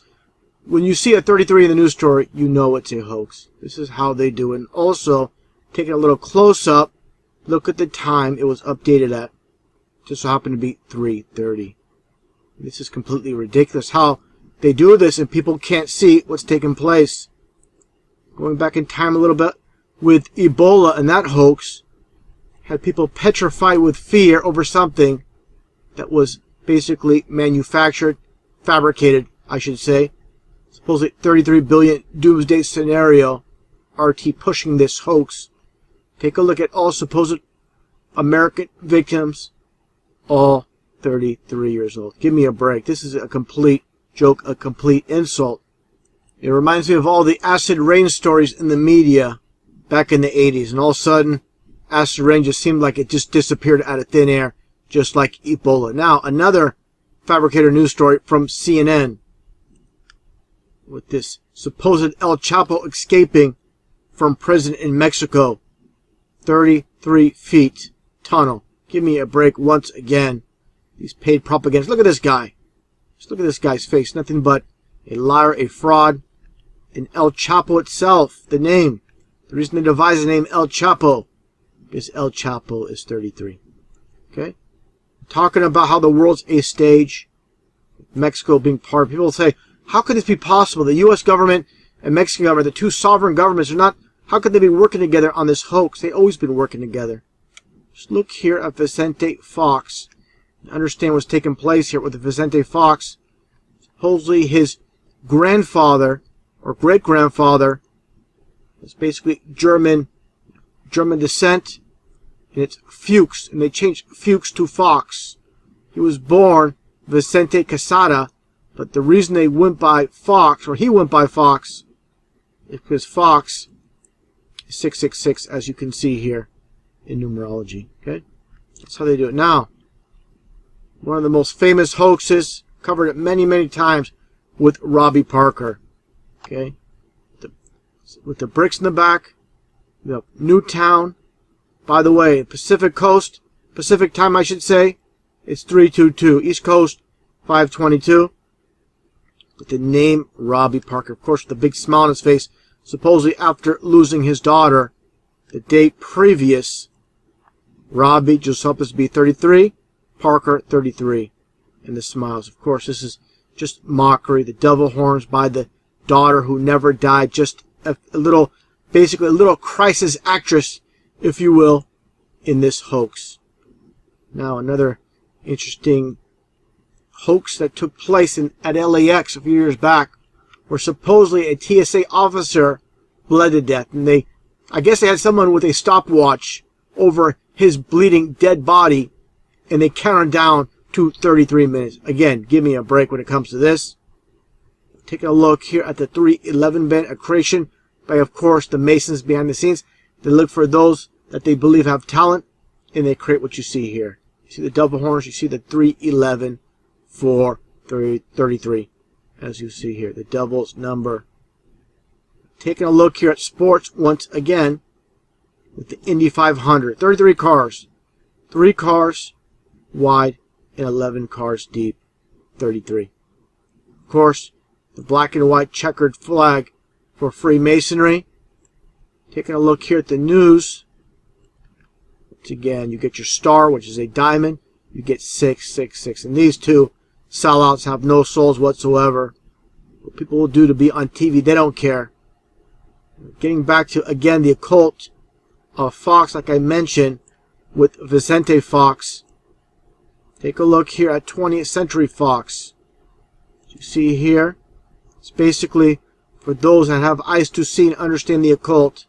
when you see a 33 in the news story, you know it's a hoax. This is how they do it. And also, taking a little close-up, look at the time it was updated at. Just so happened to be 3:30. This is completely ridiculous how they do this and people can't see what's taking place. Going back in time a little bit with Ebola and that hoax, had people petrified with fear over something that was basically manufactured, fabricated, I should say. Supposedly 33 billion doomsday scenario, RT pushing this hoax. Take a look at all supposed American victims, all 33 years old. Give me a break. This is a complete joke, a complete insult. It reminds me of all the acid rain stories in the media back in the 80s. And all of a sudden, acid rain just seemed like it just disappeared out of thin air, just like Ebola. Now, another fabricator news story from CNN with this supposed El Chapo escaping from prison in Mexico. 33 feet tunnel. Give me a break once again. These paid propagandists. Look at this guy. Just look at this guy's face. Nothing but a liar, a fraud, And El Chapo itself, the name. The reason they devised the name El Chapo is El Chapo is 33. Okay? Talking about how the world's a stage, Mexico being part. People say, how could this be possible? The U.S. government and Mexican government, the two sovereign governments, are not. How could they be working together on this hoax? They've always been working together. Just look here at Vicente Fox. Understand what's taking place here with the Vicente Fox. Supposedly his grandfather or great-grandfather is basically German descent, and it's Fuchs, and they changed Fuchs to Fox. He was born Vicente Quesada, but the reason they went by Fox, or he went by Fox, is because Fox is 666, as you can see here in numerology. Okay, that's how they do it. Now, one of the most famous hoaxes, covered it many, many times, with Robbie Parker. Okay, with the bricks in the back, the Newtown. By the way, Pacific Coast, Pacific time I should say, it's 322. East Coast, 522. With the name Robbie Parker, of course, with a big smile on his face, supposedly after losing his daughter the day previous. Robbie just happens to be 33, Parker 33, and the smiles. Of course, this is just mockery. The devil horns by the daughter who never died. Just a little, basically a little crisis actress, if you will, in this hoax. Now, another interesting hoax that took place at LAX a few years back, where supposedly a TSA officer bled to death, and I guess they had someone with a stopwatch over his bleeding dead body, and they counted down to 33 minutes. Again, give me a break when it comes to this. Taking a look here at the 311 band, a creation by, of course, the Masons behind the scenes. They look for those that they believe have talent, and they create what you see here. You see the double horns, you see the 311 for 33, as you see here, the devil's number. Taking a look here at sports once again with the Indy 500. 33 cars. 3 cars wide and 11 cars deep. 33. Of course, the black and white checkered flag for Freemasonry. Taking a look here at the news. Once again, you get your star, which is a diamond. You get 666. And these two sellouts have no souls whatsoever. What people will do to be on TV, they don't care. Getting back to, again, the occult of Fox, like I mentioned, with Vicente Fox. Take a look here at 20th Century Fox. As you see here, it's basically for those that have eyes to see and understand the occult.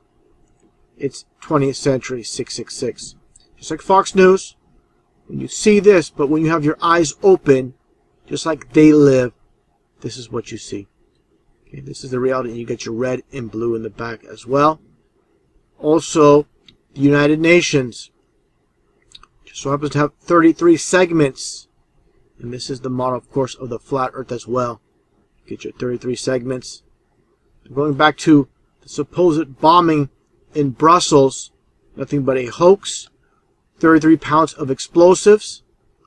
It's 20th Century 666. Just like Fox News, when you see this, but when you have your eyes open, just like they live, this is what you see. Okay, this is the reality, and you get your red and blue in the back as well. Also, the United Nations just so happens to have 33 segments, and this is the model, of course, of the flat Earth as well. Get your 33 segments. Going back to the supposed bombing in Brussels, nothing but a hoax. 33 pounds of explosives.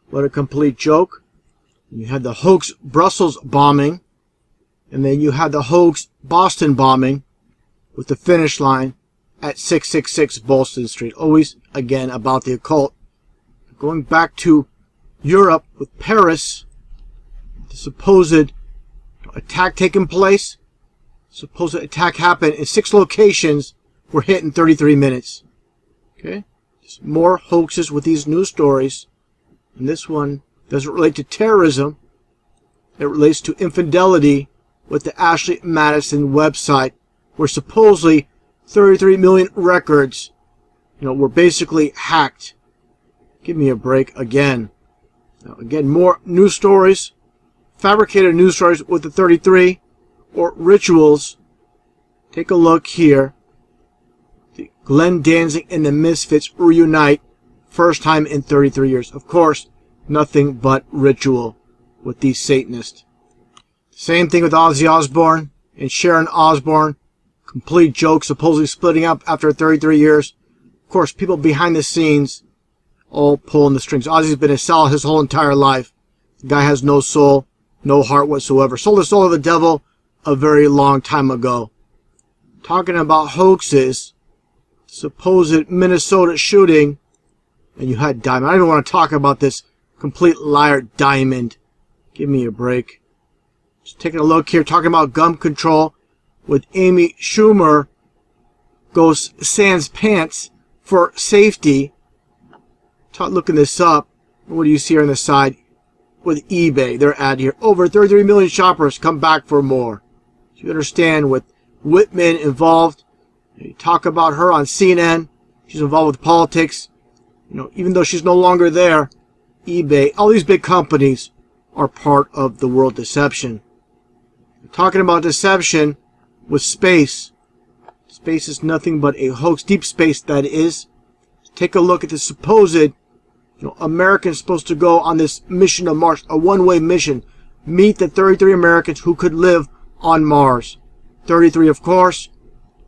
What a complete joke. You had the hoax Brussels bombing, and then you had the hoax Boston bombing with the finish line at 666 Bolston Street. Always, again, about the occult. Going back to Europe with Paris, the supposed attack taking place. Supposed attack happened in 6 locations, were hit in 33 minutes. Okay? Just more hoaxes with these news stories. And this one doesn't relate to terrorism. It relates to infidelity with the Ashley Madison website, where supposedly 33 million records, were basically hacked. Give me a break again. Now, again, more news stories, fabricated news stories with the 33, or rituals. Take a look here. The Glenn Danzig and the Misfits reunite, first time in 33 years. Of course, nothing but ritual with these Satanists. Same thing with Ozzy Osbourne and Sharon Osbourne. Complete joke, supposedly splitting up after 33 years. Of course, people behind the scenes all pulling the strings. Ozzy's been a sellout his whole entire life. The guy has no soul, no heart whatsoever. Sold the soul of the devil a very long time ago. Talking about hoaxes, supposed Minnesota shooting, and you had Diamond. I don't even want to talk about this complete liar Diamond. Give me a break. Just taking a look here, talking about gun control with Amy Schumer goes sans pants for safety. Looking this up. What do you see here on the side? With eBay, their ad here. Over 33 million shoppers come back for more. So you understand, with Whitman involved, you talk about her on CNN. She's involved with politics. Even though she's no longer there, eBay, all these big companies are part of the world deception. Talking about deception with space. Space is nothing but a hoax. Deep space, that is. Take a look at the supposed Americans supposed to go on this mission to Mars, a one-way mission. Meet the 33 Americans who could live on Mars. 33, of course.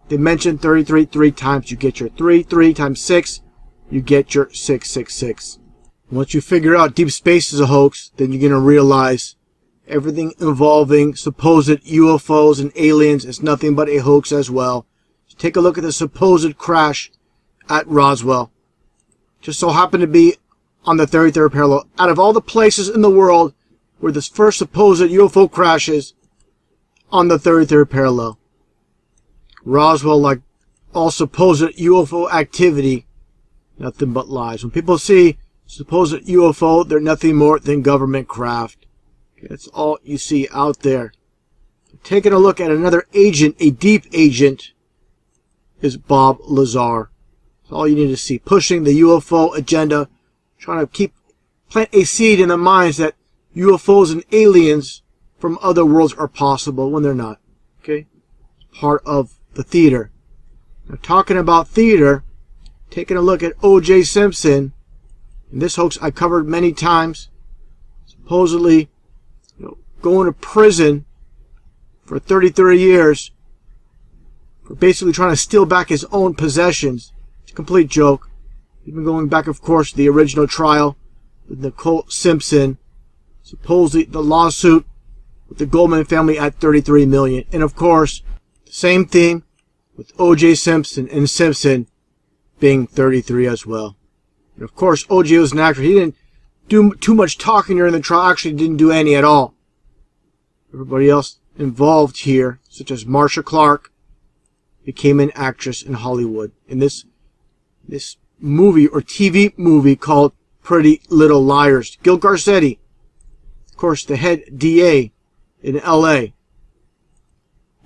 They mentioned 33 three times. You get your 3. 3 times 6, you get your 666. Once you figure out deep space is a hoax, then you're going to realize everything involving supposed UFOs and aliens is nothing but a hoax as well. So take a look at the supposed crash at Roswell. Just so happened to be on the 33rd parallel. Out of all the places in the world where this first supposed UFO crashes, on the 33rd parallel. Roswell, like all supposed UFO activity, nothing but lies. When people see supposed UFO, they're nothing more than government craft. Okay, that's all you see out there. Taking a look at another agent, a deep agent, is Bob Lazar. That's all you need to see. Pushing the UFO agenda, trying to plant a seed in the minds that UFOs and aliens from other worlds are possible when they're not. Okay? Part of the theater. Now, talking about theater, taking a look at O.J. Simpson, and this hoax I covered many times, supposedly going to prison for 33 years for basically trying to steal back his own possessions. It's a complete joke. Even going back, of course, to the original trial with Nicole Simpson, supposedly the lawsuit with the Goldman family at 33 million. And of course, the same theme with O.J. Simpson and Simpson being 33 as well. And of course, O.J. was an actor. He didn't do too much talking during the trial. Actually, didn't do any at all. Everybody else involved here, such as Marsha Clark, became an actress in Hollywood. In this movie or TV movie called Pretty Little Liars. Gil Garcetti, of course, the head DA in L.A.,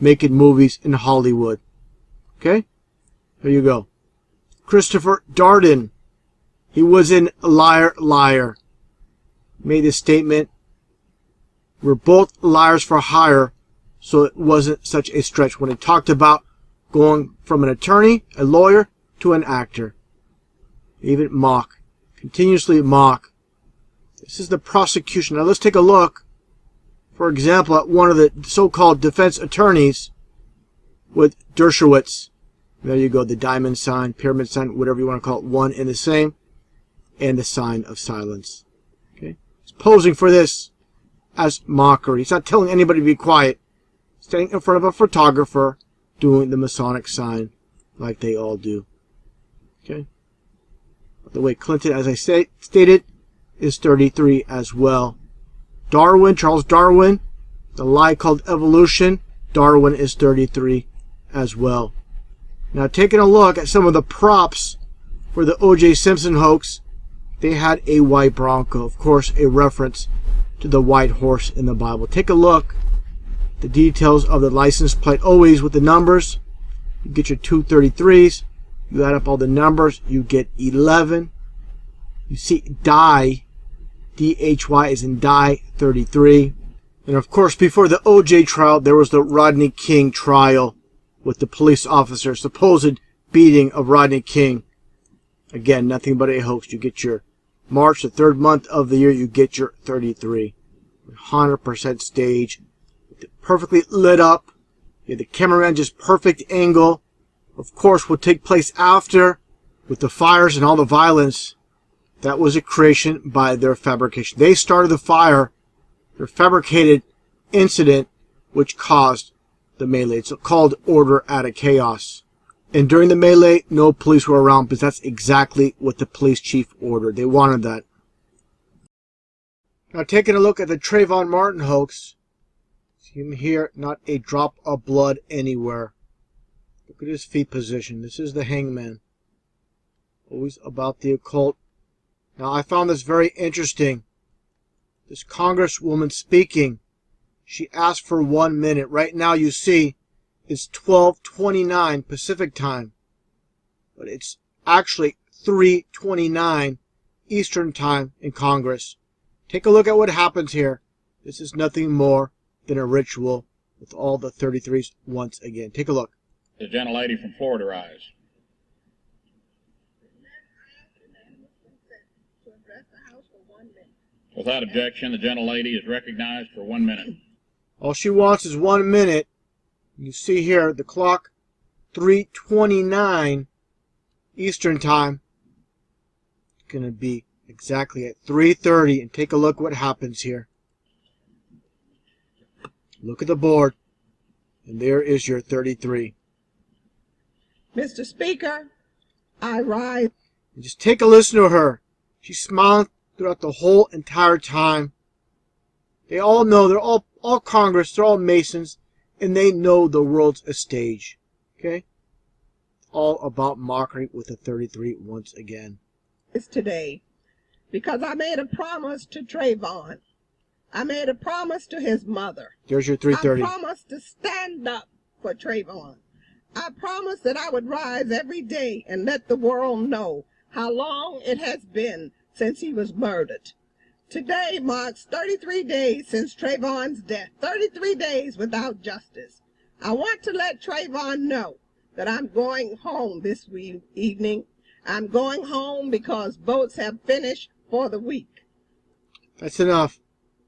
making movies in Hollywood. Okay? There you go. Christopher Darden, he was in Liar, Liar. Made this statement, we're both liars for hire, so it wasn't such a stretch when he talked about going from an attorney, a lawyer, to an actor. Even mock. Continuously mock. This is the prosecution. Now let's take a look, for example, at one of the so-called defense attorneys with Dershowitz. There you go, the diamond sign, pyramid sign, whatever you want to call it, one and the same, and the sign of silence. Okay? He's posing for this as mockery. He's not telling anybody to be quiet. Standing in front of a photographer, doing the Masonic sign like they all do. Okay? By the way, Clinton, as I stated, is 33 as well. Darwin, Charles Darwin, the lie called evolution, Darwin is 33 as well. Now, taking a look at some of the props for the O.J. Simpson hoax, they had a white Bronco. Of course, a reference to the white horse in the Bible. Take a look at the details of the license plate, always with the numbers. You get your 233s. You add up all the numbers, you get 11. You see die, D-H-Y is in die, 33. And of course, before the O.J. trial, there was the Rodney King trial with the police officer, supposed beating of Rodney King. Again, nothing but a hoax. You get your March, the third month of the year, you get your 33. 100% stage. Perfectly lit up. You have the cameraman just perfect angle. Of course, what take place after with the fires and all the violence, that was a creation by their fabrication. They started the fire, their fabricated incident, which caused the melee. It's called order out of chaos. And during the melee, no police were around because that's exactly what the police chief ordered. They wanted that. Now taking a look at the Trayvon Martin hoax. See him here, not a drop of blood anywhere. Look at his feet position. This is the hangman. Always about the occult. Now I found this very interesting. This congresswoman speaking. She asked for 1 minute. Right now you see it's 12:29 Pacific time. But it's actually 3:29 Eastern time in Congress. Take a look at what happens here. This is nothing more than a ritual with all the 33s once again. Take a look. The gentlelady from Florida rise. Without objection, the gentlelady is recognized for 1 minute. All she wants is 1 minute. You see here the clock, 3:29 Eastern time. It's going to be exactly at 3:30. And take a look what happens here. Look at the board. And there is your 33. Mr. Speaker, I rise. And just take a listen to her. She's smiling throughout the whole entire time. They all know, they're all Congress, they're all Masons, and they know the world's a stage. Okay? All about mockery with the 33 once again. It's today because I made a promise to Trayvon. I made a promise to his mother. There's your 3:30. I promised to stand up for Trayvon. I promised that I would rise every day and let the world know how long it has been since he was murdered. Today marks 33 days since Trayvon's death, 33 days without justice. I want to let Trayvon know that I'm going home this evening. I'm going home because votes have finished for the week. That's enough.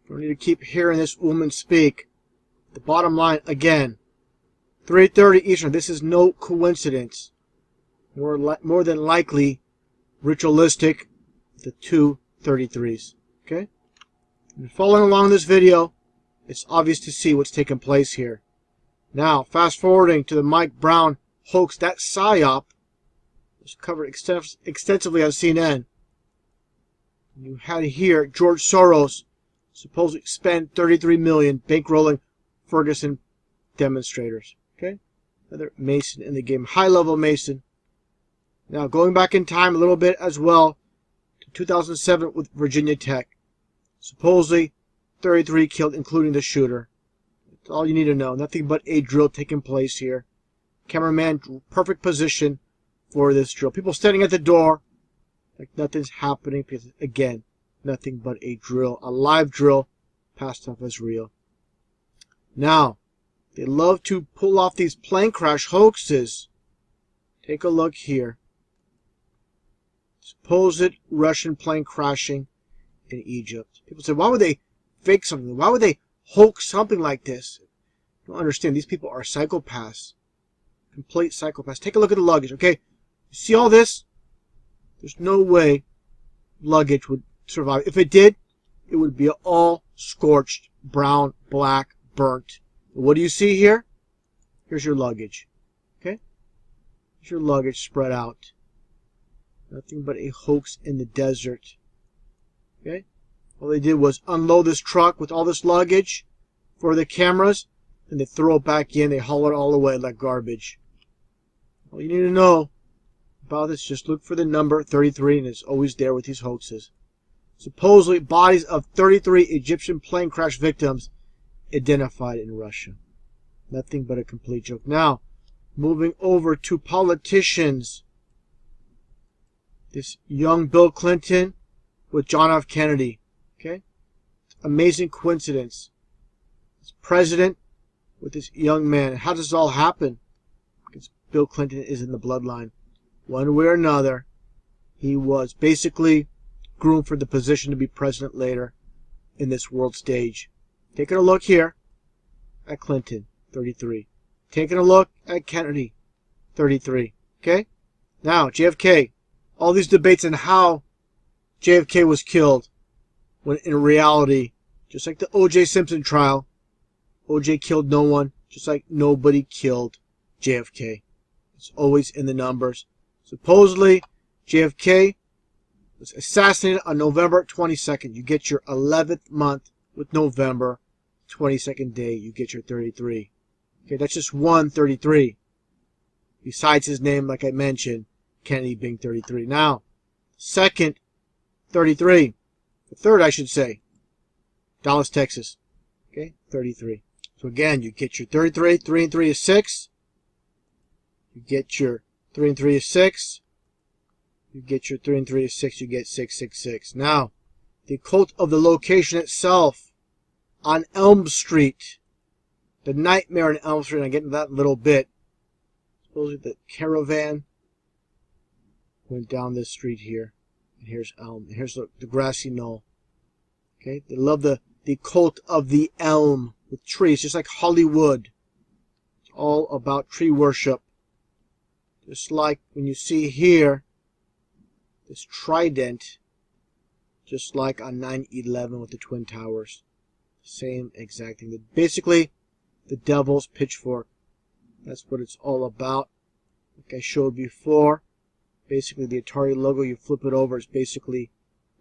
Don't need to keep hearing this woman speak. The bottom line, again, 3:30 Eastern. This is no coincidence. More than likely ritualistic, the two 33s. Okay? And following along this video, it's obvious to see what's taking place here. Now, fast forwarding to the Mike Brown hoax, that PSYOP was covered extensively on CNN. You had here George Soros supposedly spend $33 million bankrolling Ferguson demonstrators. Okay? Another Mason in the game. High-level Mason. Now, going back in time a little bit as well to 2007 with Virginia Tech. Supposedly 33 killed, including the shooter. That's all you need to know. Nothing but a drill taking place here. Cameraman, perfect position for this drill. People standing at the door like nothing's happening because, again, nothing but a drill. A live drill passed off as real. Now, they love to pull off these plane crash hoaxes. Take a look here. Supposed Russian plane crashing in Egypt. People say, why would they fake something? Why would they hoax something like this? You don't understand. These people are psychopaths. Complete psychopaths. Take a look at the luggage, okay? You see all this? There's no way luggage would survive. If it did, it would be all scorched, brown, black, burnt. What do you see here? Here's your luggage. Okay? Here's your luggage spread out. Nothing but a hoax in the desert. Okay? All they did was unload this truck with all this luggage for the cameras, and they throw it back in. They haul it all away like garbage. All you need to know about this, just look for the number 33, and it's always there with these hoaxes. Supposedly, bodies of 33 Egyptian plane crash victims identified in Russia. Nothing but a complete joke. Now, moving over to politicians. This young Bill Clinton with John F. Kennedy. Okay? Amazing coincidence. This president with this young man. How does this all happen? Because Bill Clinton is in the bloodline. One way or another, he was basically groomed for the position to be president later in this world stage. Taking a look here at Clinton, 33. Taking a look at Kennedy, 33. Okay? Now, JFK. All these debates on how JFK was killed, when in reality, just like the O.J. Simpson trial, O.J. killed no one, Just like nobody killed JFK. It's always in the numbers. Supposedly, JFK was assassinated on November 22nd. You get your 11th month with November 22nd day. You get your 33. Okay, that's just one 33. Besides his name, like I mentioned, Kennedy being 33. Now, second 33. The third, I should say. Dallas, Texas. Okay, 33. So again, you get your 33. 3 and 3 is 6. You get your 3 and 3 is 6. You get your 3 and 3 is 6. You get 666. Now, the cult of the location itself on Elm Street. The nightmare on Elm Street. And I get into that in a little bit. Supposedly the caravan went down this street here. And here's Elm. And here's the grassy knoll. Okay, they love the cult of the elm with trees, just like Hollywood. It's all about tree worship. Just like when you see here, this trident, just like on 9/11 with the Twin Towers. Same exact thing. Basically, the devil's pitchfork. That's what it's all about. Like I showed before, basically the Atari logo, you flip it over, it's basically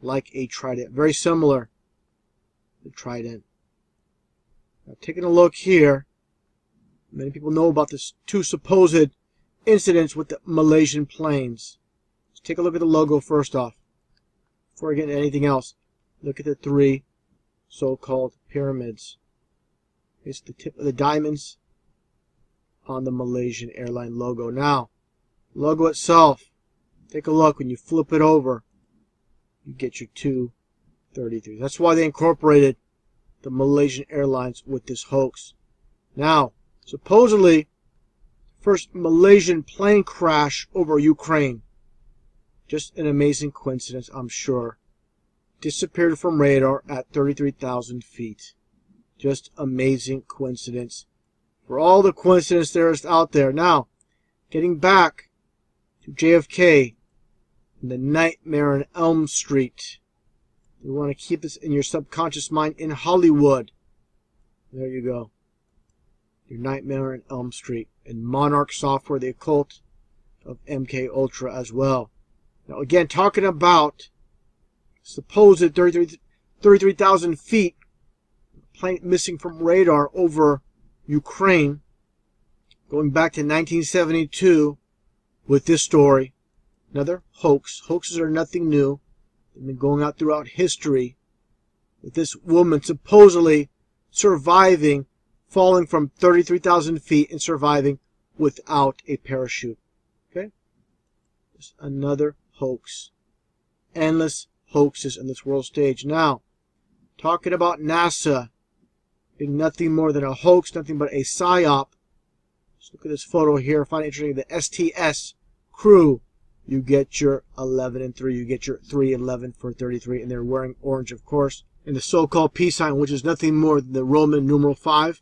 like a trident. Very similar to the trident. Now, taking a look here, many people know about the two supposed incidents with the Malaysian planes. Let's take a look at the logo first off. Before I get into anything else, look at the three so-called pyramids. It's the tip of the diamonds on the Malaysian airline logo. Now, logo itself, take a look. When you flip it over, you get your 233. That's why they incorporated the Malaysian Airlines with this hoax. Now, supposedly, first Malaysian plane crash over Ukraine. Just an amazing coincidence, I'm sure. Disappeared from radar at 33,000 feet. Just amazing coincidence. For all the coincidence there is out there. Now, getting back to JFK and the nightmare on Elm Street. You want to keep this in your subconscious mind in Hollywood. There you go. Your nightmare on Elm Street. And Monarch Software, the occult of MK Ultra as well. Now again, talking about supposed 33,000 feet plane missing from radar over Ukraine. Going back to 1972 with this story. Another hoax. Hoaxes are nothing new. They've been going out throughout history with this woman supposedly surviving, falling from 33,000 feet and surviving without a parachute. Okay? Just another hoax. Endless hoaxes on this world stage. Now, talking about NASA being nothing more than a hoax, nothing but a psyop. Just look at this photo here. I find it interesting. The STS crew. You get your 11 and 3. You get your 3 and 11 for 33. And they're wearing orange, of course. And the so-called peace sign, which is nothing more than the Roman numeral 5.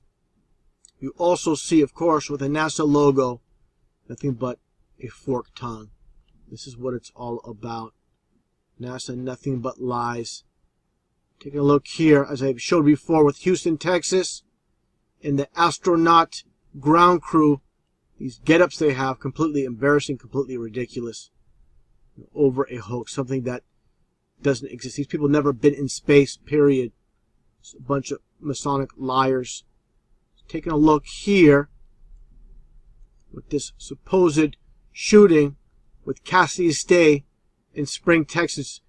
You also see, of course, with the NASA logo, nothing but a forked tongue. This is what it's all about. NASA, nothing but lies. Taking a look here, as I showed before with Houston, Texas, and the astronaut ground crew, these get-ups they have, completely embarrassing, completely ridiculous. Over a hoax, something that doesn't exist. These people never been in space, period. It's a bunch of Masonic liars. Taking a look here with this supposed shooting with Cassidy Stay in Spring, Texas,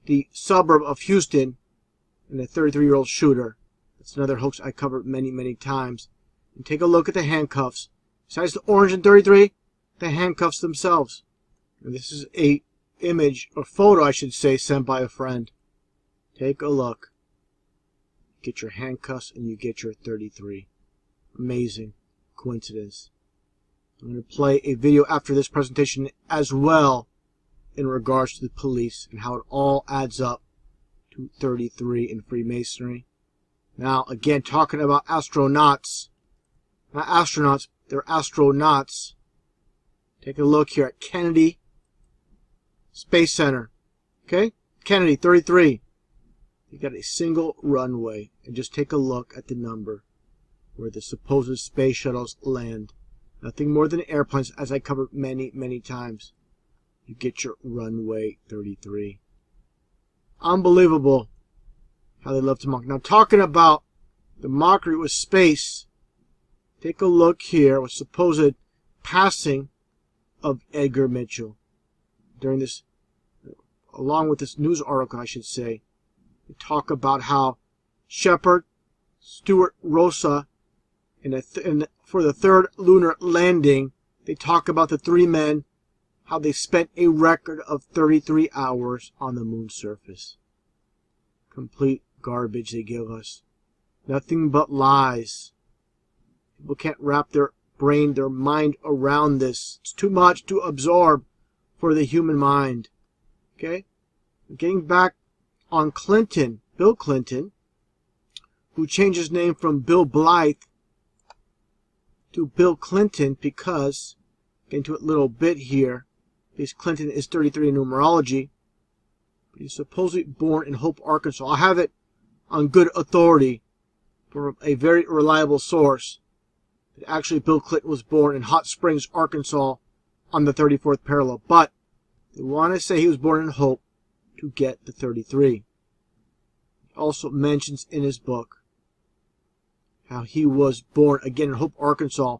the suburb of Houston, and a 33-year-old shooter. That's another hoax I covered many, many times. And take a look at the handcuffs. Besides the orange and 33, the handcuffs themselves. And this is a image, or photo I should say, sent by a friend. Take a look. Get your handcuffs and you get your 33. Amazing coincidence. I'm going to play a video after this presentation as well in regards to the police and how it all adds up to 33 in Freemasonry. Now, again, talking about astronauts. Not astronauts, they're astronauts. Take a look here at Kennedy Space Center. Okay? Kennedy, 33. You got a single runway. And just take a look at the number. where the supposed space shuttles land. Nothing more than airplanes, as I covered many, many times. You get your runway 33. Unbelievable how they love to mock. Now, talking about the mockery with space, take a look here with supposed passing of Edgar Mitchell. During this, along with this news article, I should say, they talk about how Shepard, Stuart Rosa, for the third lunar landing, they talk about the three men, how they spent a record of 33 hours on the moon's surface. Complete garbage they give us. Nothing but lies. People can't wrap their brain, their mind around this. It's too much to absorb for the human mind. Okay? Getting back on Clinton, Bill Clinton, who changed his name from Bill Blythe to Bill Clinton because, get into it a little bit here, because Clinton is 33 in numerology, but he's supposedly born in Hope, Arkansas. I have it on good authority from a very reliable source that actually Bill Clinton was born in Hot Springs, Arkansas on the 34th parallel, but they want to say he was born in Hope to get the 33. He also mentions in his book how he was born again in Hope, Arkansas,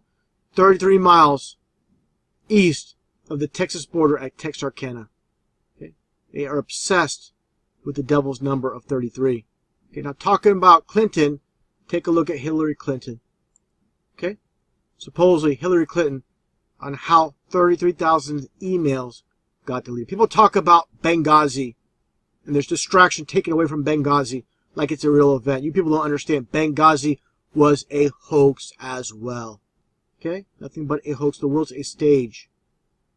33 miles east of the Texas border at Texarkana. Okay? They are obsessed with the devil's number of 33. Okay, now talking about Clinton, take a look at Hillary Clinton. Okay? Supposedly Hillary Clinton on how 33,000 emails got deleted. People talk about Benghazi, and there's distraction taken away from Benghazi like it's a real event. You people don't understand. Benghazi was a hoax as well. Okay? Nothing but a hoax. The world's a stage.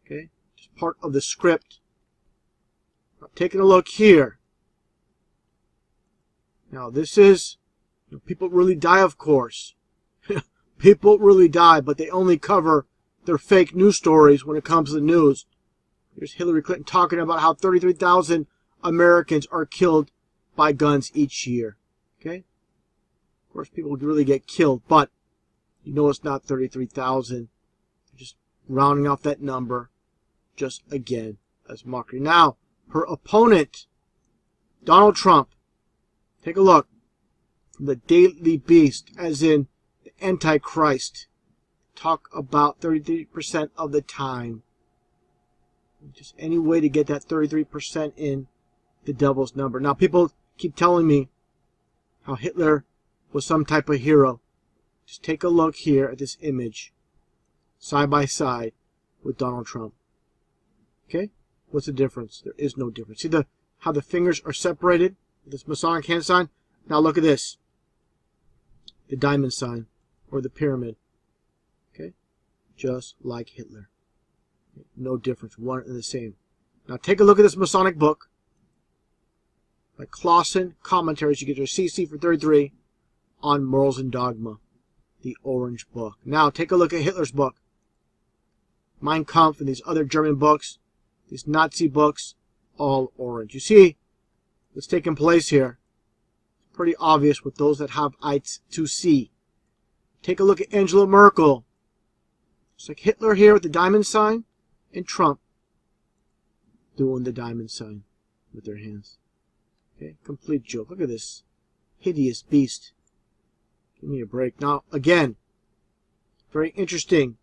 Okay? Just part of the script. Now, taking a look here. Now, this is... people really die, of course. People really die, but they only cover their fake news stories when it comes to the news. Here's Hillary Clinton talking about how 33,000 Americans are killed by guns each year. Okay? Of course, people really get killed, but you know it's not 33,000. Just rounding off that number, just again, as mockery. Now, her opponent, Donald Trump, take a look. From the Daily Beast, as in the Antichrist, talk about 33% of the time. Just any way to get that 33% in the devil's number. Now, people keep telling me how Hitler was some type of hero. Just take a look here at this image, side by side with Donald Trump. Okay? What's the difference? There is no difference. See how the fingers are separated? This Masonic hand sign? Now look at this. The diamond sign, or the pyramid. Okay? Just like Hitler. No difference. One and the same. Now take a look at this Masonic book. By Clausen Commentaries. You get your CC for 33 on Morals and Dogma. The orange book. Now take a look at Hitler's book. Mein Kampf and these other German books. These Nazi books. All orange. You see what's taking place here. It's pretty obvious with those that have eyes to see. Take a look at Angela Merkel. It's like Hitler here with the diamond sign. And Trump doing the diamond sign with their hands. Okay, complete joke. Look at this hideous beast. Give me a break. Now, again, very interesting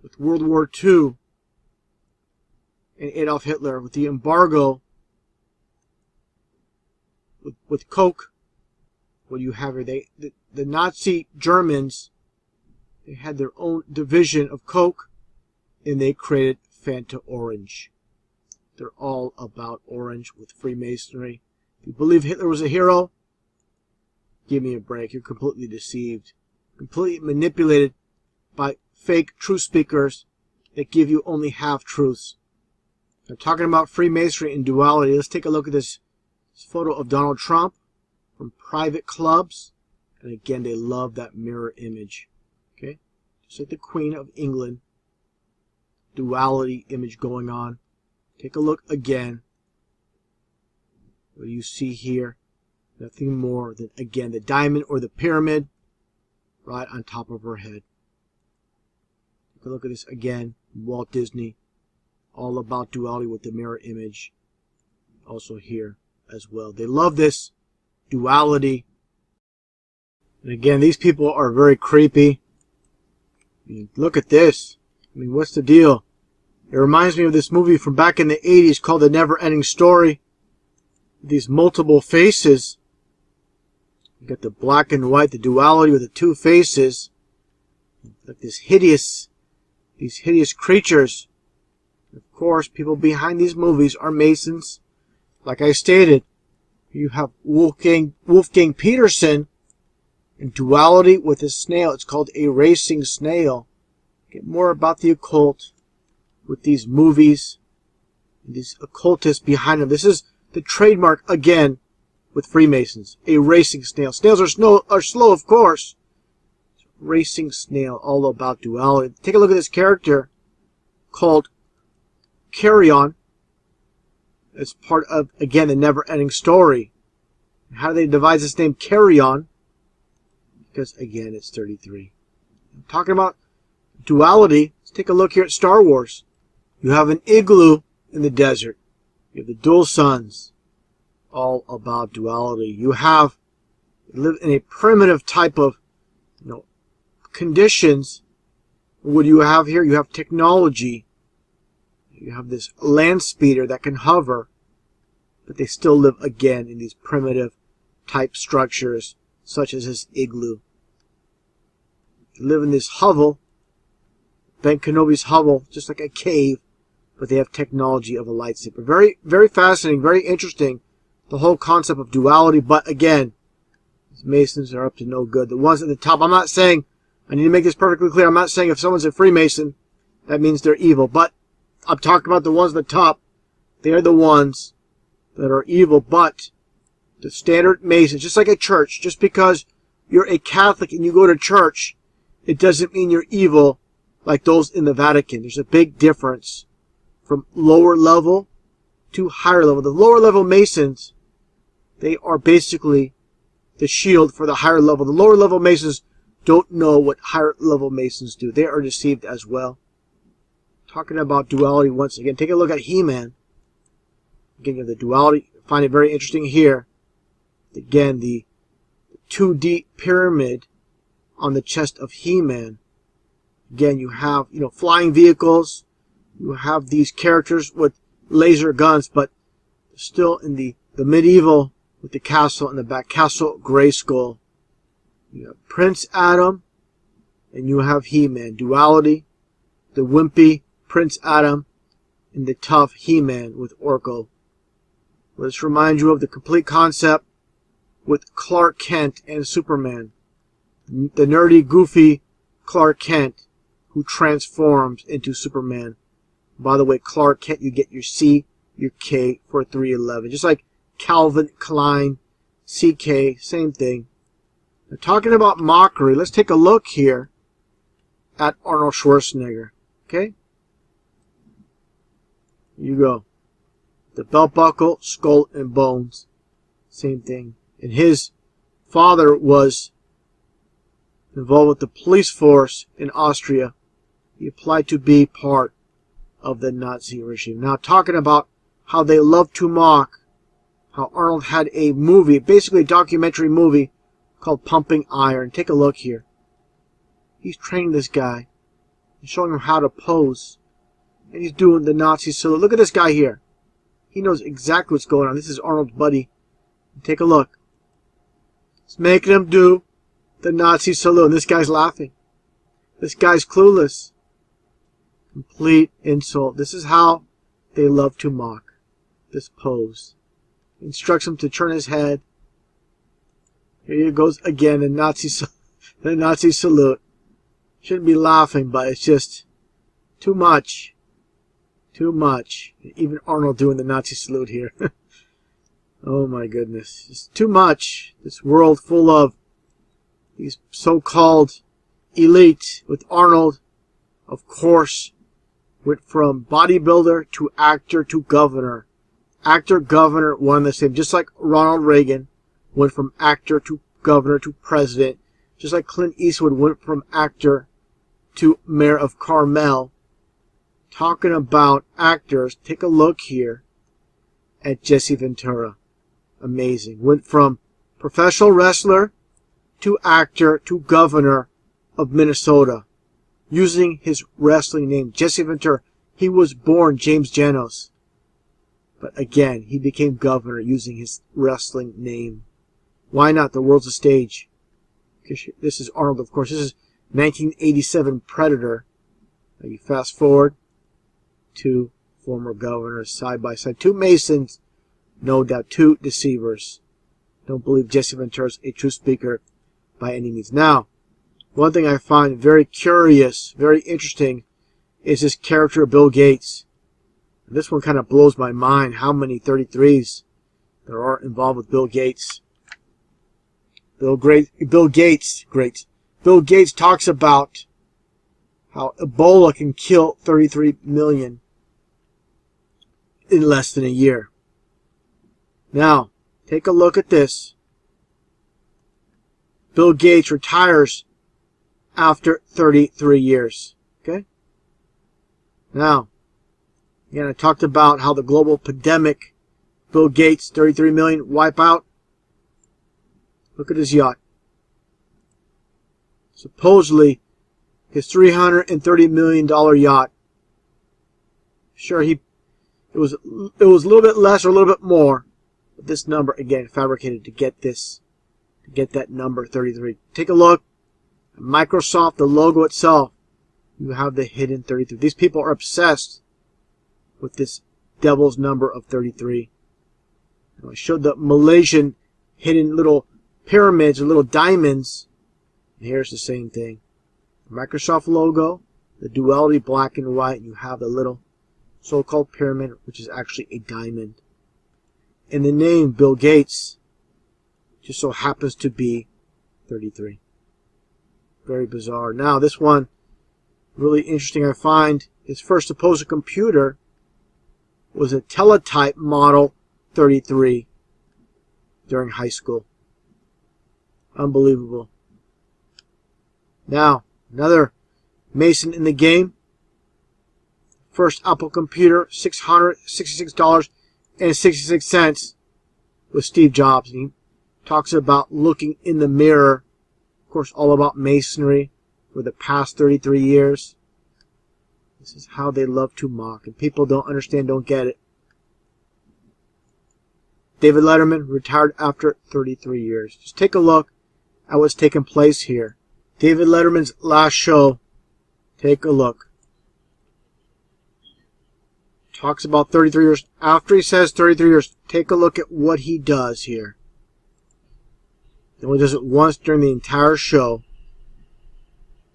with World War II and Adolf Hitler with the embargo with Coke. What do you have here? The Nazi Germans, they had their own division of Coke, and they created Fanta Orange. They're all about orange with Freemasonry. If you believe Hitler was a hero, give me a break. You're completely deceived. Completely manipulated by fake truth speakers that give you only half-truths. I'm talking about Freemasonry and duality. Let's take a look at this photo of Donald Trump from private clubs. And again, they love that mirror image. Okay? Just like the Queen of England. Duality image going on. Take a look again. What do you see here? Nothing more than, again, the diamond or the pyramid right on top of her head. Take a look at this again. Walt Disney, all about duality with the mirror image. Also here as well. They love this duality. And again, these people are very creepy. I mean, look at this. I mean, what's the deal? It reminds me of this movie from back in the 80s called The Never Ending Story. These multiple faces. You got the black and white, the duality with the two faces. Like these hideous creatures. Of course, people behind these movies are Masons. Like I stated, you have Wolfgang Peterson in duality with a snail. It's called a racing snail. Get more about the occult with these movies, these occultists behind them. This is the trademark again with Freemasons. A racing snail. Snails are slow, of course. Racing snail, all about duality. Take a look at this character called Carrion. It's part of, again, the never-ending story. How do they devise this name Carrion? Because, again, it's 33. I'm talking about duality. Let's take a look here at Star Wars. You have an igloo in the desert. You have the dual suns. All about duality. You live in a primitive type of, conditions. What do you have here? You have technology. You have this land speeder that can hover, but they still live again in these primitive type structures, such as this igloo. They live in this hovel, Ben Kenobi's hovel, just like a cave, but they have technology of a lightsaber. Very, very fascinating, very interesting, the whole concept of duality, but again, these Masons are up to no good. The ones at the top, I'm not saying, I need to make this perfectly clear, I'm not saying if someone's a Freemason, that means they're evil, but I'm talking about the ones at the top. They are the ones that are evil, but the standard Masons, just like a church, just because you're a Catholic and you go to church, it doesn't mean you're evil like those in the Vatican. There's a big difference from lower level to higher level. The lower level Masons, they are basically the shield for the higher level. The lower level Masons don't know what higher level Masons do. They are deceived as well. Talking about duality once again. Take a look at He-Man. Again, you have the duality. I find it very interesting here. Again, the 2D pyramid on the chest of He-Man. Again, you have, flying vehicles. You have these characters with laser guns, but still in the medieval with the castle in the back. Castle Grayskull. You have Prince Adam, and you have He-Man. Duality. The wimpy Prince Adam and the tough He-Man with Orko. Let's remind you of the complete concept with Clark Kent and Superman. The nerdy, goofy Clark Kent who transforms into Superman. By the way, Clark Kent, you get your C, your K for 311. Just like Calvin Klein, CK, same thing. Now, talking about mockery, let's take a look here at Arnold Schwarzenegger. Okay? You go. The belt buckle, skull and bones. Same thing. And his father was involved with the police force in Austria. He applied to be part of the Nazi regime. Now, talking about how they love to mock, how Arnold had a movie, basically a documentary movie, called Pumping Iron. Take a look here. He's training this guy and showing him how to pose. And he's doing the Nazi salute. Look at this guy here. He knows exactly what's going on. This is Arnold's buddy. Take a look. It's making him do the Nazi salute. And this guy's laughing. This guy's clueless. Complete insult. This is how they love to mock this pose. Instructs him to turn his head. Here he goes again, the Nazi salute. Shouldn't be laughing, but it's just too much. Too much. Even Arnold doing the Nazi salute here. Oh my goodness. It's too much. This world full of these so-called elite with Arnold, of course, went from bodybuilder to actor to governor. Actor, governor, one and the same. Just like Ronald Reagan went from actor to governor to president. just like Clint Eastwood went from actor to mayor of Carmel. Talking about actors, take a look here at Jesse Ventura. Amazing. Went from professional wrestler to actor to governor of Minnesota using his wrestling name, Jesse Ventura. He was born James Janos. But again, he became governor using his wrestling name. Why not? The world's a stage. This is Arnold, of course. This is 1987 Predator. Now you fast forward. Two former governors side by side. Two Masons. No doubt. Two deceivers. Don't believe Jesse Ventura is a true speaker by any means. Now, one thing I find very curious, very interesting, is this character of Bill Gates. This one kind of blows my mind, how many 33s there are involved with Bill Gates. Bill Gates talks about how Ebola can kill 33 million in less than a year. Now, take a look at this. Bill Gates retires after 33 years. Okay? Now, again, I talked about how the global pandemic, Bill Gates, 33 million, wipe out. Look at his yacht. Supposedly, his $330 million yacht. Sure, it was a little bit less or a little bit more. But this number, again, fabricated to get that number 33. Take a look. Microsoft, the logo itself, you have the hidden 33. These people are obsessed with this devil's number of 33. Now, I showed the Malaysian hidden little pyramids or little diamonds. And here's the same thing. The Microsoft logo, the duality black and white, and you have the little so-called pyramid, which is actually a diamond. And the name Bill Gates just so happens to be 33. Very bizarre. Now, this one, really interesting, I find. His first supposed computer was a teletype Model 33 during high school. Unbelievable. Now, another Mason in the game. First Apple computer, $666.66 with Steve Jobs. And he talks about looking in the mirror. Of course, all about masonry for the past 33 years. This is how they love to mock. And people don't understand, don't get it. David Letterman retired after 33 years. Just take a look at what's taking place here. David Letterman's last show. Take a look. Talks about 33 years. After he says 33 years, take a look at what he does here. He only does it once during the entire show.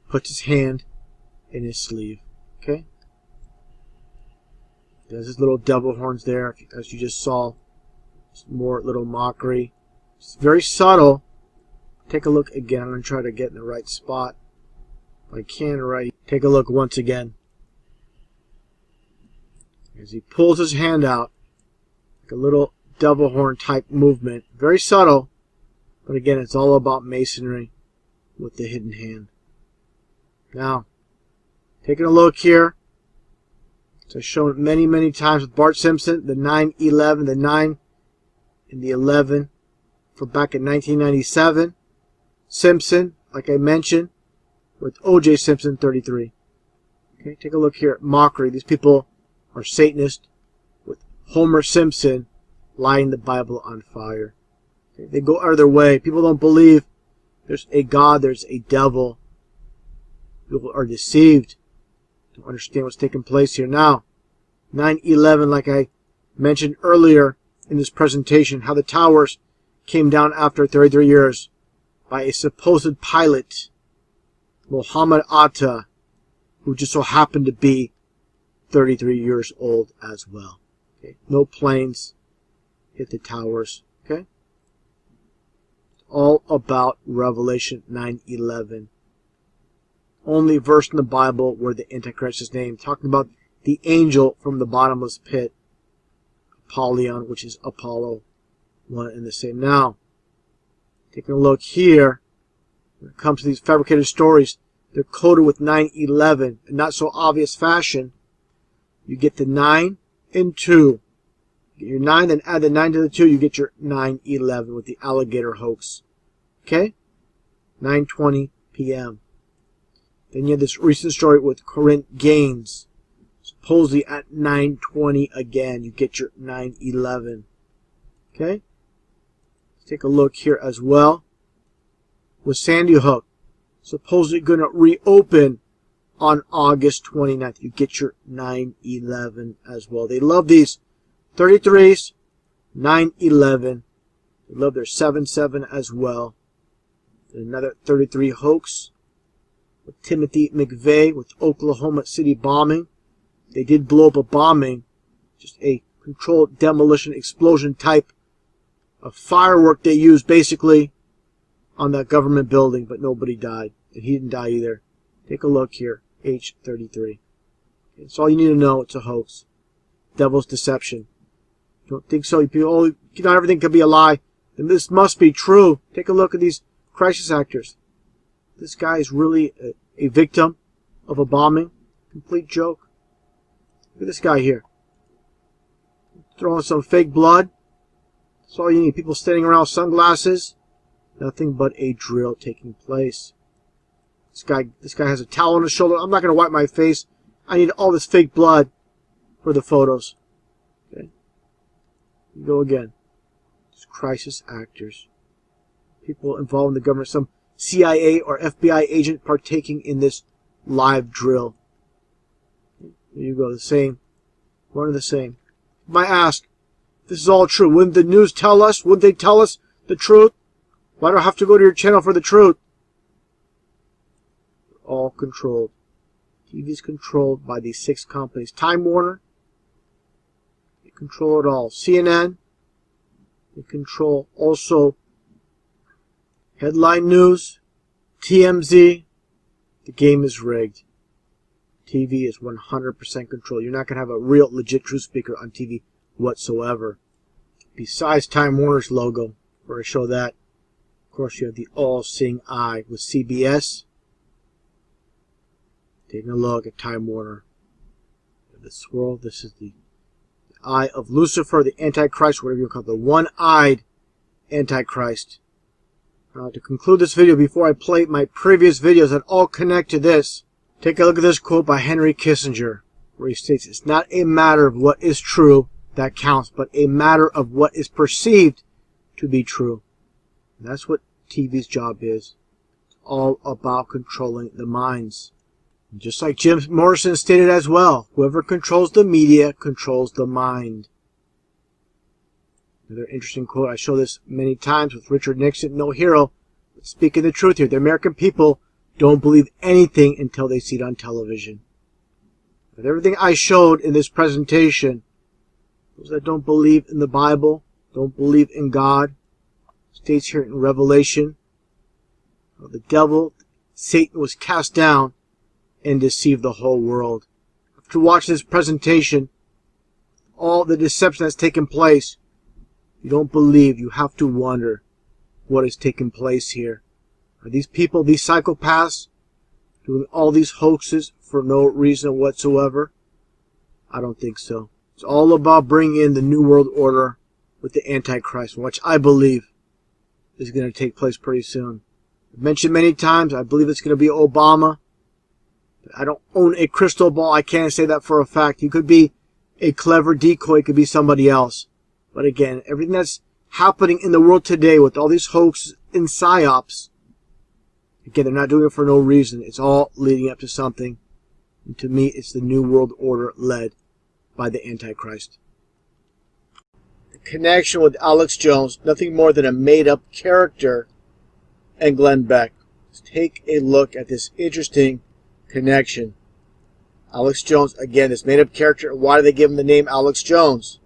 Puts his hand in his sleeve. Okay? There's his little devil horns there, as you just saw. Some more little mockery. It's very subtle. Take a look again. I'm going to try to get in the right spot. If I can, right. Take a look once again. As he pulls his hand out. Like a little devil horn type movement. Very subtle. But again, it's all about masonry with the hidden hand. Now, taking a look here. So I've shown it many, many times with Bart Simpson. The 9/11, the 9 and the 11 from back in 1997. Simpson, like I mentioned, with O.J. Simpson, 33. Okay, take a look here at mockery. These people are Satanists with Homer Simpson lighting the Bible on fire. Okay, they go out of their way. People don't believe there's a God, there's a devil. People are deceived. Don't understand what's taking place here. Now, 9/11, like I mentioned earlier in this presentation, how the towers came down after 33 years by a supposed pilot, Mohammed Atta, who just so happened to be 33 years old as well. Okay? No planes hit the towers. Okay? It's all about Revelation 9:11. Only verse in the Bible where the Antichrist is named. Talking about the angel from the bottomless pit. Apollyon, which is Apollo. One and the same. Now, taking a look here. When it comes to these fabricated stories, they're coded with 911 in not so obvious fashion. You get the 9 and 2. Get your 9, then add the 9 to the 2, you get your 911 with the alligator hoax. Okay? 9:20 p.m. Then you have this recent story with Corinne Gaines. Supposedly at 9:20 again, you get your 911. Okay? Let's take a look here as well. With Sandy Hook, supposedly going to reopen on August 29th. You get your 911 as well. They love these 33s, 911. They love their 77 as well. Another 33 hoax with Timothy McVeigh with Oklahoma City bombing. They did blow up a bombing, just a controlled demolition explosion type of firework they used basically on that government building, but nobody died. And he didn't die either. Take a look here, H33. That's all you need to know. It's a hoax. Devil's deception. Don't think so. Not everything can be a lie. Then this must be true. Take a look at these crisis actors. This guy is really a victim of a bombing. Complete joke. Look at this guy here. Throwing some fake blood. That's all you need. People standing around with sunglasses. Nothing but a drill taking place. This guy has a towel on his shoulder. I'm not going to wipe my face. I need all this fake blood for the photos. Okay. Go again. It's crisis actors. People involved in the government. Some CIA or FBI agent partaking in this live drill. There you go. The same. One of the same. You might ask, this is all true. Wouldn't the news tell us? Would they tell us the truth? Why do I have to go to your channel for the truth? All controlled. TV is controlled by these 6 companies. Time Warner, they control it all. CNN, they control also Headline News, TMZ. The game is rigged. TV is 100% controlled. You're not going to have a real legit truth speaker on TV whatsoever. Besides Time Warner's logo, where I show that. Of course, you have the all-seeing eye with CBS. Taking a look at Time Warner. The swirl. This is the eye of Lucifer, the Antichrist, whatever you call it, the one-eyed Antichrist. Now, to conclude this video, before I play my previous videos that all connect to this, take a look at this quote by Henry Kissinger, where he states, "It's not a matter of what is true that counts, but a matter of what is perceived to be true." And that's what TV's job is. It's all about controlling the minds. And just like Jim Morrison stated as well, whoever controls the media controls the mind. Another interesting quote. I show this many times with Richard Nixon, no hero, but speaking the truth here. The American people don't believe anything until they see it on television. But everything I showed in this presentation, those that don't believe in the Bible, don't believe in God, states here in Revelation, the devil, Satan, was cast down and deceived the whole world. After watching this presentation, all the deception that's taken place, you don't believe, you have to wonder what has taken place here. Are these people, these psychopaths, doing all these hoaxes for no reason whatsoever? I don't think so. It's all about bringing in the New World Order with the Antichrist, which I believe is going to take place pretty soon. I've mentioned many times, I believe it's going to be Obama. I don't own a crystal ball. I can't say that for a fact. He could be a clever decoy. It could be somebody else. But again, everything that's happening in the world today with all these hoaxes and psyops, again, they're not doing it for no reason. It's all leading up to something. And to me, it's the New World Order led by the Antichrist. The connection with Alex Jones, nothing more than a made-up character, and Glenn Beck. Let's take a look at this interesting connection. Alex Jones, again, this made-up character. Why do they give him the name Alex Jones?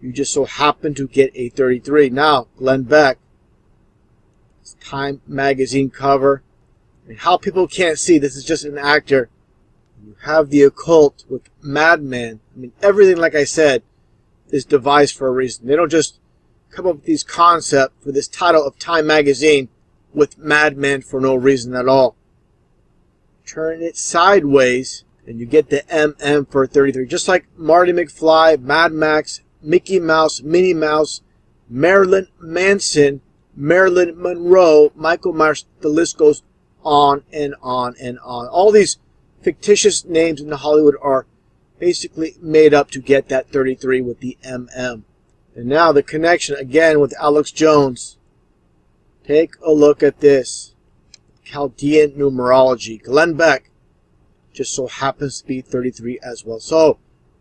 You just so happen to get a 33. Now, Glenn Beck, this Time magazine cover. And how people can't see, this is just an actor. You have the occult with Madman. I mean, everything, like I said, is devised for a reason. They don't just come up with these concepts for this title of Time magazine with madmen for no reason at all. Turn it sideways and you get the MM for 33. Just like Marty McFly, Mad Max, Mickey Mouse, Minnie Mouse, Marilyn Manson, Marilyn Monroe, Michael Myers, the list goes on and on and on. All these fictitious names in Hollywood are basically made up to get that 33 with the MM. And now the connection again with Alex Jones. Take a look at this. Chaldean numerology. Glenn Beck just so happens to be 33 as well. So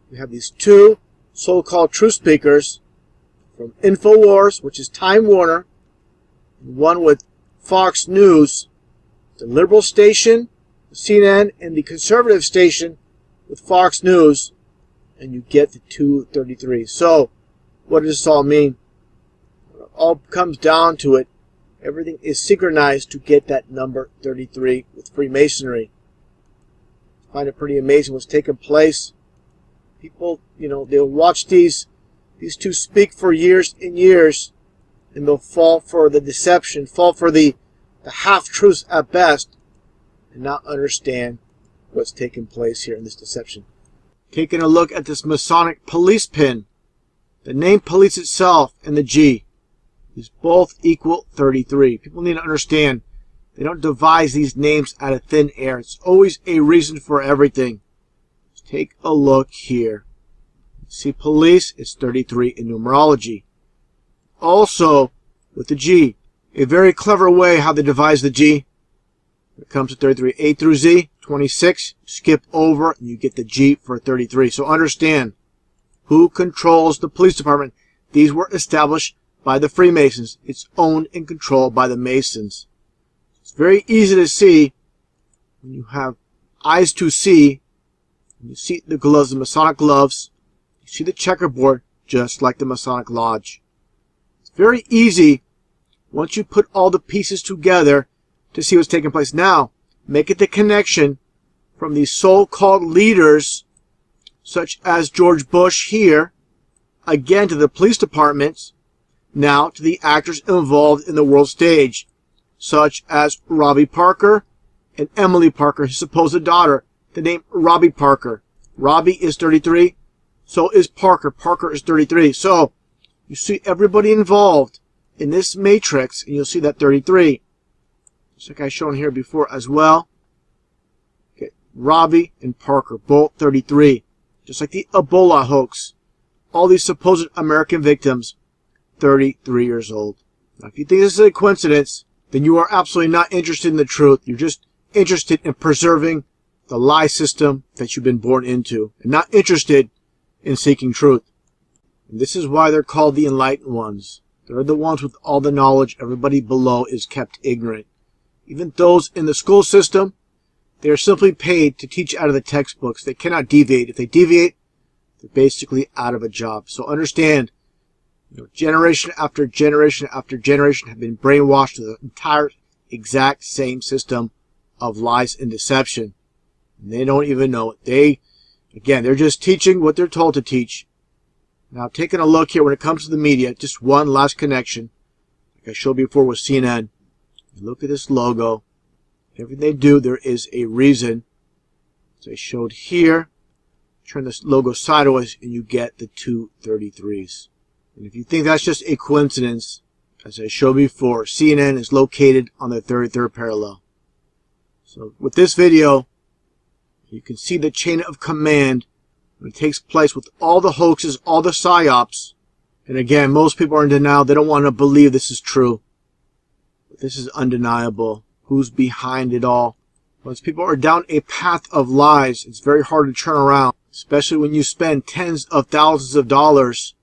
we have these two so-called truth speakers from InfoWars, which is Time Warner, and one with Fox News, the liberal station, CNN, and the conservative station with Fox News, and you get the 233. So what does this all mean? It all comes down to it. Everything is synchronized to get that number 33 with Freemasonry. I find it pretty amazing what's taking place. People, they'll watch these two speak for years and years, and they'll fall for the deception, fall for the half-truths at best, and not understand what's taking place here in this deception. Taking a look at this Masonic police pin. The name police itself and the G is both equal 33. People need to understand they don't devise these names out of thin air. It's always a reason for everything. Let's take a look here. See, police is 33 in numerology. Also, with the G, a very clever way how they devise the G. When it comes to 33, A through Z, 26, skip over, and you get the G for 33. So understand, who controls the police department? These were established by the Freemasons. It's owned and controlled by the Masons. It's very easy to see when you have eyes to see. When you see the gloves, the Masonic gloves, you see the checkerboard, just like the Masonic Lodge. It's very easy once you put all the pieces together to see what's taking place. Now, make it the connection from these so-called leaders, such as George Bush here, again to the police departments, now to the actors involved in the world stage, such as Robbie Parker and Emily Parker, his supposed daughter, the name Robbie Parker. Robbie is 33, so is Parker. Parker is 33. So, you see everybody involved in this matrix, and you'll see that 33. Just like I shown here before as well. Okay, Robbie and Parker, both 33. Just like the Ebola hoax. All these supposed American victims, 33 years old. Now, if you think this is a coincidence, then you are absolutely not interested in the truth. You're just interested in preserving the lie system that you've been born into, and not interested in seeking truth. And this is why they're called the enlightened ones. They're the ones with all the knowledge. Everybody below is kept ignorant. Even those in the school system, they are simply paid to teach out of the textbooks. They cannot deviate. If they deviate, they're basically out of a job. So understand, generation after generation after generation have been brainwashed to the entire exact same system of lies and deception. And they don't even know it. They're just teaching what they're told to teach. Now, taking a look here when it comes to the media, just one last connection. Like I showed before with CNN. Look at this logo. Everything they do, there is a reason. As I showed here, turn this logo sideways and you get the 233s. And if you think that's just a coincidence, as I showed before, CNN is located on the 33rd parallel. So with this video, you can see the chain of command when it takes place with all the hoaxes, all the psyops. And again, most people are in denial. They don't want to believe this is true. But this is undeniable. Who's behind it all? Once people are down a path of lies, it's very hard to turn around, especially when you spend tens of thousands of dollars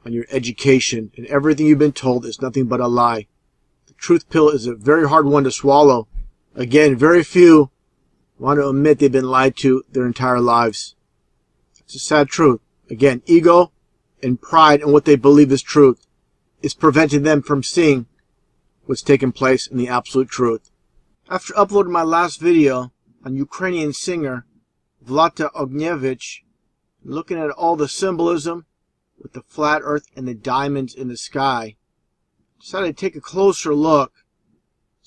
on your education and everything you've been told is nothing but a lie. The truth pill is a very hard one to swallow. Again, very few want to admit they've been lied to their entire lives. It's a sad truth. Again, ego and pride in what they believe is truth is preventing them from seeing what's taking place in the absolute truth. After uploading my last video on Ukrainian singer Vlada Ognievich, looking at all the symbolism with the flat earth and the diamonds in the sky, decided to take a closer look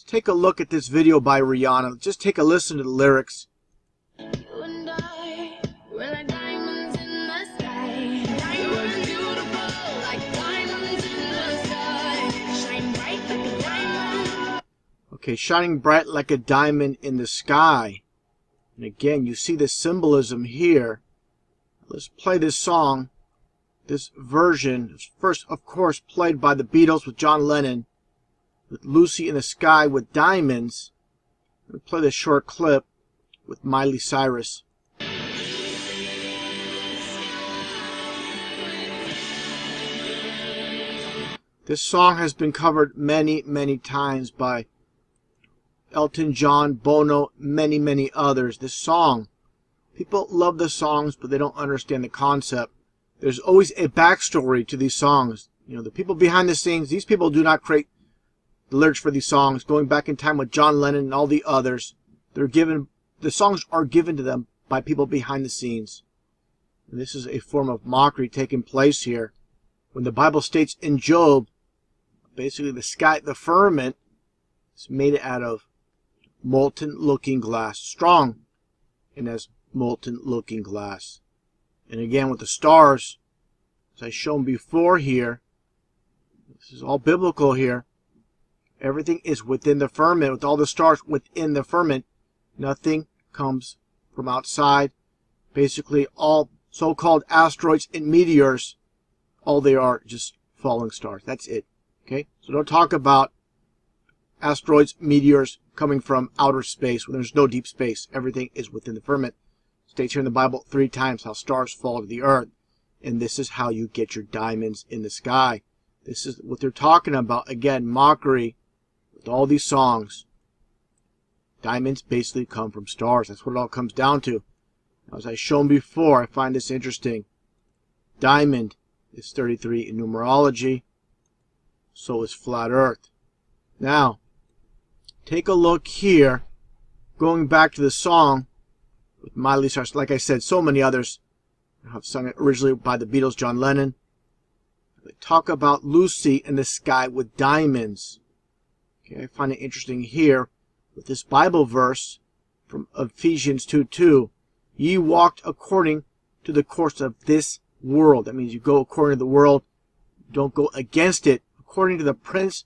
Let's take a look at this video by Rihanna. Just take a listen to the lyrics. You and I, we're like diamonds in the sky. Diamonds beautiful, like diamonds in the sky. Shine bright like a diamond. Okay, shining bright like a diamond in the sky. And again, you see the symbolism here. Let's play this song. This version, first, of course, played by the Beatles with John Lennon, with Lucy in the Sky with Diamonds. We'll play this short clip with Miley Cyrus. This song has been covered many, many times by Elton John, Bono, many others. This song, people love the songs, but they don't understand the concept. There's always a backstory to these songs. You know, the people behind the scenes, these people do not create the lyrics for these songs. Going back in time with John Lennon and all the others, the songs are given to them by people behind the scenes. And this is a form of mockery taking place here. When the Bible states in Job, basically the sky, the firmament, is made out of molten looking glass, strong and as molten looking glass. And again with the stars, as I shown before here, this is all biblical here. Everything is within the firmament, with all the stars within the firmament. Nothing comes from outside. Basically all so-called asteroids and meteors, all they are just falling stars. That's it. Okay? So don't talk about asteroids, meteors coming from outer space when there's no deep space. Everything is within the firmament. It states here in the Bible 3 times how stars fall to the earth. And this is how you get your diamonds in the sky. This is what they're talking about. Again, mockery with all these songs. Diamonds basically come from stars. That's what it all comes down to. Now, as I've shown before, I find this interesting. Diamond is 33 in numerology. So is flat earth. Now, take a look here. Going back to the song with Miley Cyrus. Like I said, so many others have sung it originally by the Beatles, John Lennon. They talk about Lucy in the sky with diamonds. Okay, I find it interesting here with this Bible verse from Ephesians 2:2. Ye walked according to the course of this world. That means you go according to the world. Don't go against it. According to the prince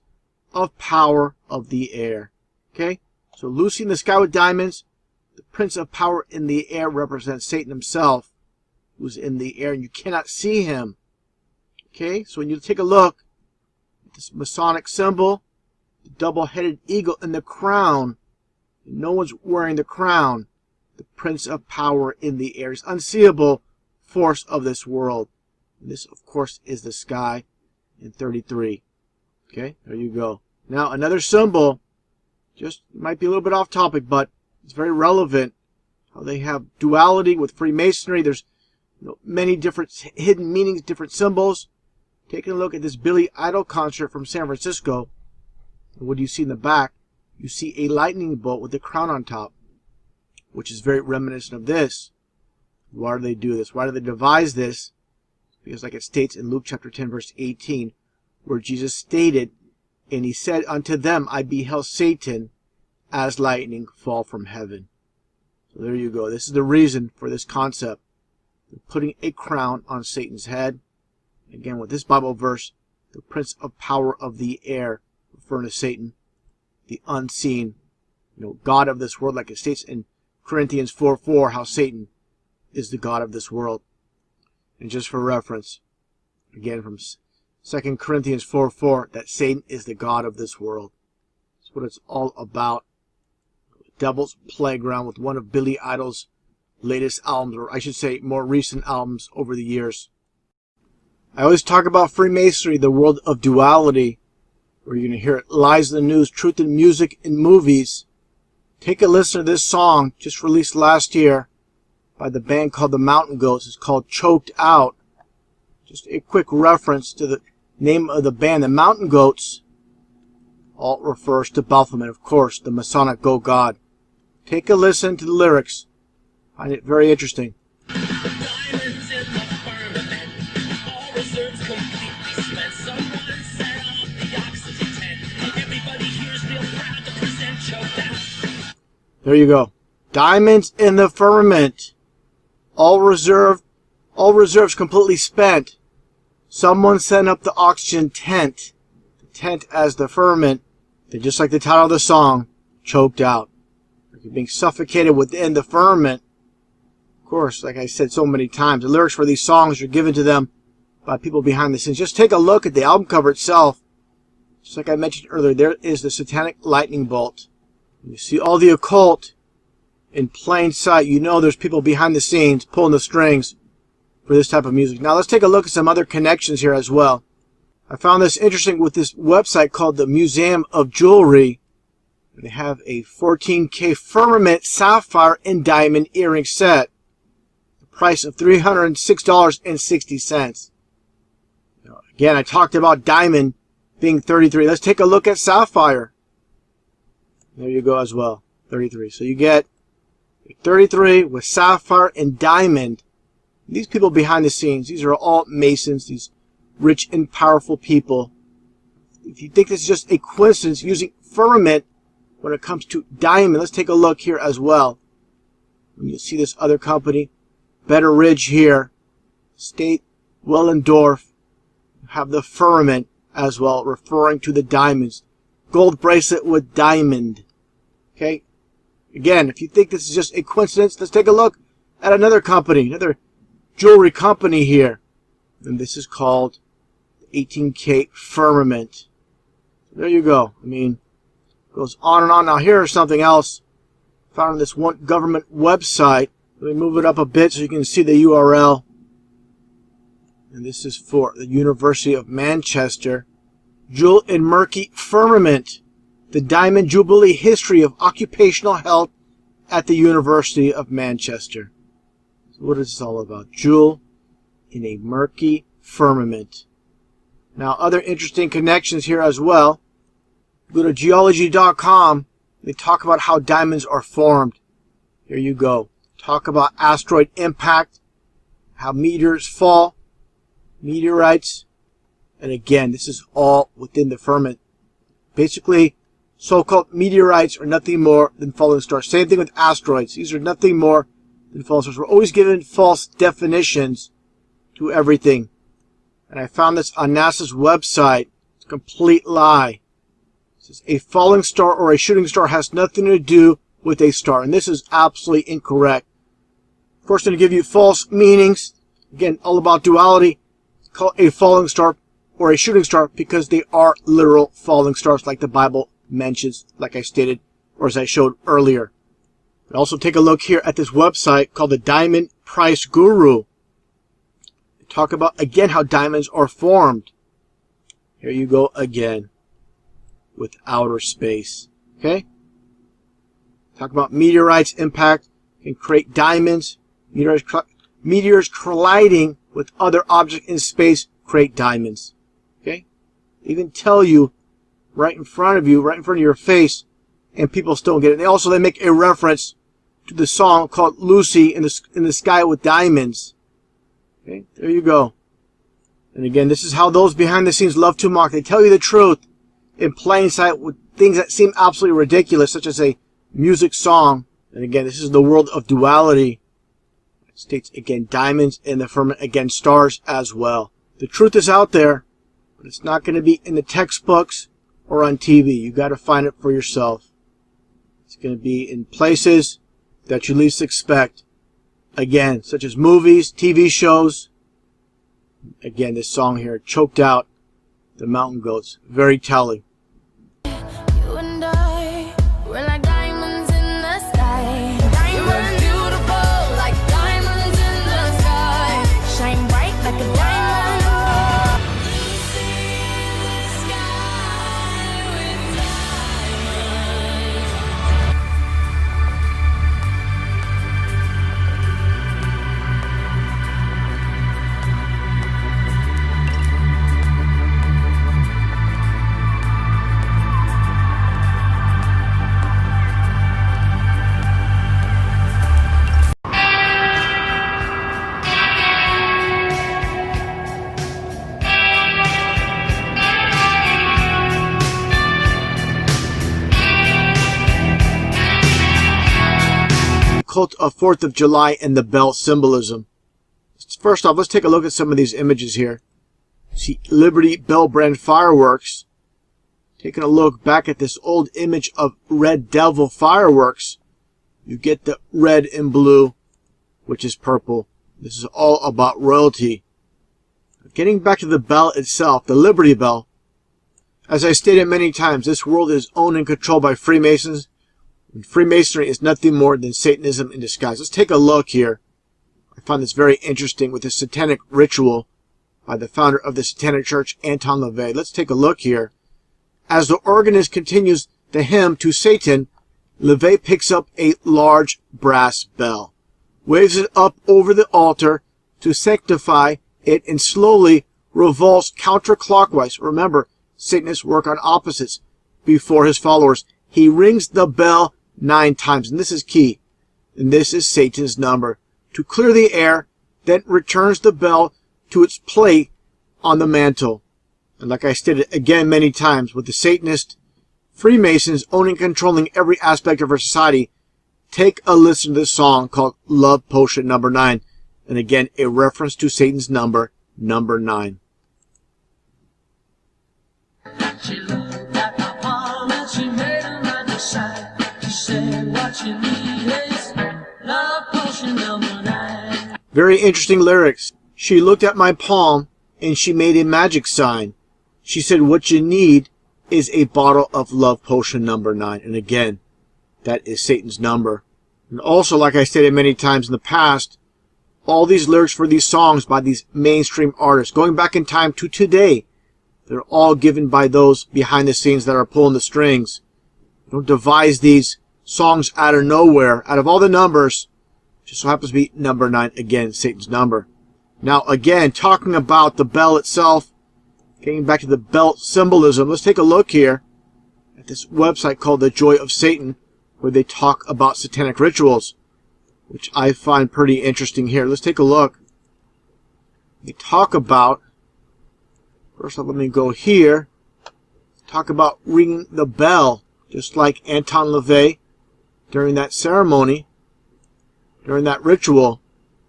of power of the air. Okay? So Lucy in the sky with diamonds. The prince of power in the air represents Satan himself, who's in the air, and you cannot see him. Okay? So when you take a look at this Masonic symbol, the double-headed eagle and the crown, and no one's wearing the crown. The prince of power in the air is unseeable force of this world. And this, of course, is the sky in 33. Okay, there you go. Now, another symbol, just might be a little bit off topic, but it's very relevant. How they have duality with Freemasonry. There's many different hidden meanings, different symbols. Taking a look at this Billy Idol concert from San Francisco. And what do you see in the back? You see a lightning bolt with the crown on top, which is very reminiscent of this. Why do they do this? Why do they devise this? Because like it states in Luke chapter 10, verse 18, where Jesus stated, and he said unto them, I beheld Satan as lightning fall from heaven. So there you go. This is the reason for this concept. They're putting a crown on Satan's head. Again, with this Bible verse, the prince of power of the air, referring to Satan, the unseen, God of this world, like it states in Corinthians 4:4, how Satan is the God of this world. And just for reference, again from 2 Corinthians 4:4, that Satan is the God of this world. That's what it's all about. The devil's playground with one of Billy Idol's latest albums, or I should say more recent albums over the years. I always talk about Freemasonry, the world of duality, where you're going to hear it, lies in the news, truth in music and movies. Take a listen to this song, just released last year by the band called the Mountain Goats. It's called Choked Out. Just a quick reference to the name of the band, the Mountain Goats. All refers to Baphomet, of course, the Masonic Goat God. Take a listen to the lyrics. Find it very interesting. Diamonds in the firmament, all reserves completely spent. Someone set off the oxygen tent. Everybody here's real proud to present There you go. Diamonds in the firmament. All reserves completely spent. Someone sent up the oxygen tent. The tent as the firmament. They're just like the title of the song, choked out. They're being suffocated within the firmament. Of course, like I said so many times, the lyrics for these songs are given to them by people behind the scenes. Just take a look at the album cover itself. Just like I mentioned earlier, there is the satanic lightning bolt. You see all the occult in plain sight. You know there's people behind the scenes pulling the strings for this type of music. Now let's take a look at some other connections here as well. I found this interesting with this website called the Museum of Jewelry. They have a 14K firmament sapphire and diamond earring set. The price of $306.60. Again, I talked about diamond being 33. Let's take a look at sapphire. There you go as well. 33. So you get 33 with sapphire and diamond. These people behind the scenes, these are all Masons, these rich and powerful people. If you think this is just a coincidence using firmament when it comes to diamond, let's take a look here as well. And you'll see this other company, Better Ridge here, State Wellendorf, have the firmament as well, referring to the diamonds. Gold bracelet with diamond. Okay? Again, if you think this is just a coincidence, let's take a look at another company, another jewelry company here. And this is called 18K Firmament. There you go. I mean, it goes on and on. Now here's something else found on this one government website. Let me move it up a bit so you can see the URL. And this is for the University of Manchester. Jewel and Murky Firmament. The Diamond Jubilee History of Occupational Health at the University of Manchester. So what is this all about? Jewel in a murky firmament. Now, other interesting connections here as well. Go to geology.com. They talk about how diamonds are formed. Here you go. Talk about asteroid impact, how meteors fall, meteorites. And again, this is all within the firmament. Basically, so-called meteorites are nothing more than falling stars. Same thing with asteroids. These are nothing more than falling stars. We're always given false definitions to everything. And I found this on NASA's website. It's a complete lie. It says a falling star or a shooting star has nothing to do with a star. And this is absolutely incorrect. Of course, they're going to give you false meanings. Again, all about duality. Call a falling star or a shooting star because they are literal falling stars like the Bible mentions, like I stated, or as I showed earlier. And also take a look here at this website called the Diamond Price Guru. They talk about, again, how diamonds are formed. Here you go again with outer space. Okay? Talk about meteorites impact can create diamonds. Meteors colliding with other objects in space create diamonds. Okay? They even tell you right in front of you, right in front of your face, and people still don't get it. They make a reference to the song called Lucy in the Sky with Diamonds. Okay? There you go. And again, this is how those behind the scenes love to mock. They tell you the truth in plain sight with things that seem absolutely ridiculous, such as a music song. And again, this is the world of duality. It states, again, diamonds in the firmament, again, stars as well. The truth is out there, but it's not going to be in the textbooks or on TV. You got to find it for yourself. It's going to be in places that you least expect. Again, such as movies, TV shows. Again, this song here, Choked Out, the Mountain Goats. Very telling. You and I, we're like diamonds in the sky. Diamonds beautiful, like diamonds in the sky. Shine bright like a diamond. Lucy in the sky with diamonds. 4th of July and the bell symbolism. First off, let's take a look at some of these images here. See Liberty Bell brand fireworks. Taking a look back at this old image of Red Devil fireworks, you get the red and blue, which is purple. This is all about royalty. Getting back to the bell itself, the Liberty Bell. As I stated many times, this world is owned and controlled by Freemasons. And Freemasonry is nothing more than Satanism in disguise. Let's take a look here. I find this very interesting with the satanic ritual by the founder of the Satanic Church, Anton LaVey. Let's take a look here. As the organist continues the hymn to Satan, LaVey picks up a large brass bell, waves it up over the altar to sanctify it, and slowly revolves counterclockwise. Remember, Satanists work on opposites before his followers. He rings the bell 9 times, and this is key. And this is Satan's number. To clear the air, then returns the bell to its plate on the mantle. And like I stated again many times, with the Satanist Freemasons owning and controlling every aspect of our society, take a listen to this song called Love Potion Number 9. And again, a reference to Satan's number 9. She looked at my palm and she made a decide. She said what you need is love potion number 9. Very interesting lyrics. She looked at my palm and she made a magic sign. She said what you need is a bottle of love potion number 9. And again, that is Satan's number. And also, like I stated many times in the past, all these lyrics for these songs by these mainstream artists, going back in time to today, they're all given by those behind the scenes that are pulling the strings. They don't devise these songs out of nowhere. Out of all the numbers, just so happens to be number 9, again, Satan's number. Now, again, talking about the bell itself, getting back to the bell symbolism, let's take a look here at this website called The Joy of Satan, where they talk about satanic rituals, which I find pretty interesting here. Let's take a look. They talk about, first off, let me go here, talk about ringing the bell, just like Anton LaVey during that ceremony, during that ritual.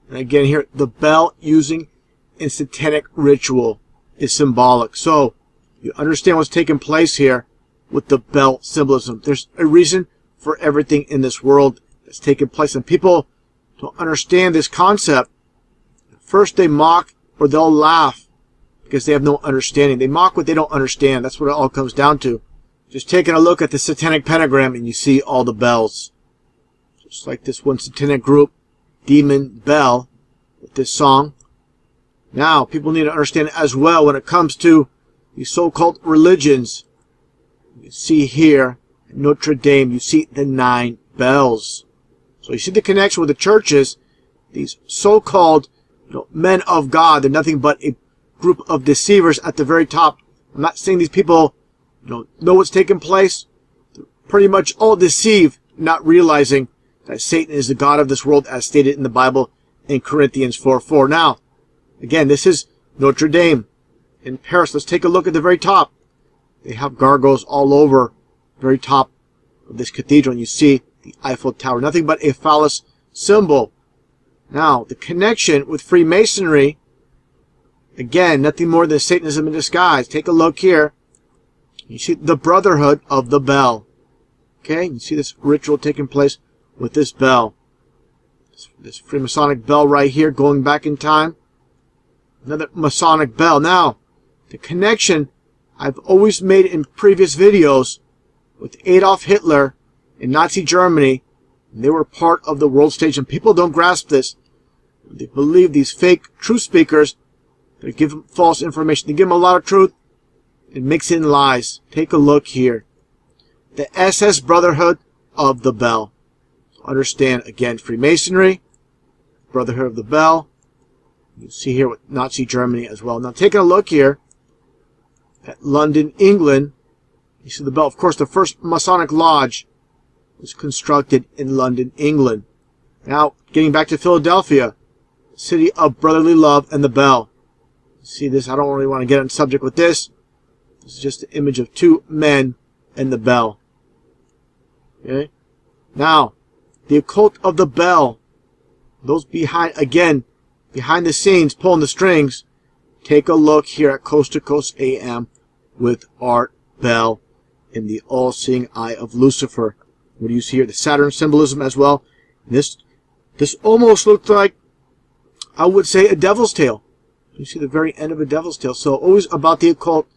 And again here, the bell using in satanic ritual is symbolic. So you understand what's taking place here with the bell symbolism. There's a reason for everything in this world that's taking place. And people don't understand this concept. First they mock or they'll laugh because they have no understanding. They mock what they don't understand. That's what it all comes down to. Just taking a look at the satanic pentagram and you see all the bells. Just like this one satanic group, Demon Bell, with this song. Now, people need to understand as well when it comes to these so-called religions. You see here, Notre Dame, you see the 9 bells. So you see the connection with the churches. These so-called men of God, they're nothing but a group of deceivers at the very top. I'm not saying these people know what's taking place. They're pretty much all deceived, not realizing that Satan is the god of this world, as stated in the Bible in Corinthians 4:4. Now, again, this is Notre Dame in Paris. Let's take a look at the very top. They have gargoyles all over the very top of this cathedral, and you see the Eiffel Tower. Nothing but a phallus symbol. Now, the connection with Freemasonry, again, nothing more than Satanism in disguise. Take a look here. You see the Brotherhood of the Bell. Okay, you see this ritual taking place with this bell. This Freemasonic bell right here, going back in time. Another Masonic bell. Now, the connection I've always made in previous videos with Adolf Hitler in Nazi Germany. They were part of the world stage, and people don't grasp this. They believe these fake truth speakers. They give them false information. They give them a lot of truth and mix in lies. Take a look here. The SS Brotherhood of the Bell. Understand, again, Freemasonry, Brotherhood of the Bell. You see here with Nazi Germany as well. Now, taking a look here at London, England. You see the bell. Of course, the first Masonic Lodge was constructed in London, England. Now, getting back to Philadelphia, city of brotherly love and the bell. You see this? I don't really want to get on subject with this. This is just an image of 2 men and the bell. Okay? Now, the occult of the bell those behind the scenes, pulling the strings, take a look here at Coast to Coast AM with Art Bell in the all-seeing eye of Lucifer. What do you see here? The Saturn symbolism as well. This almost looked like, I would say, a devil's tail. You see the very end of a devil's tail. So always about the occult.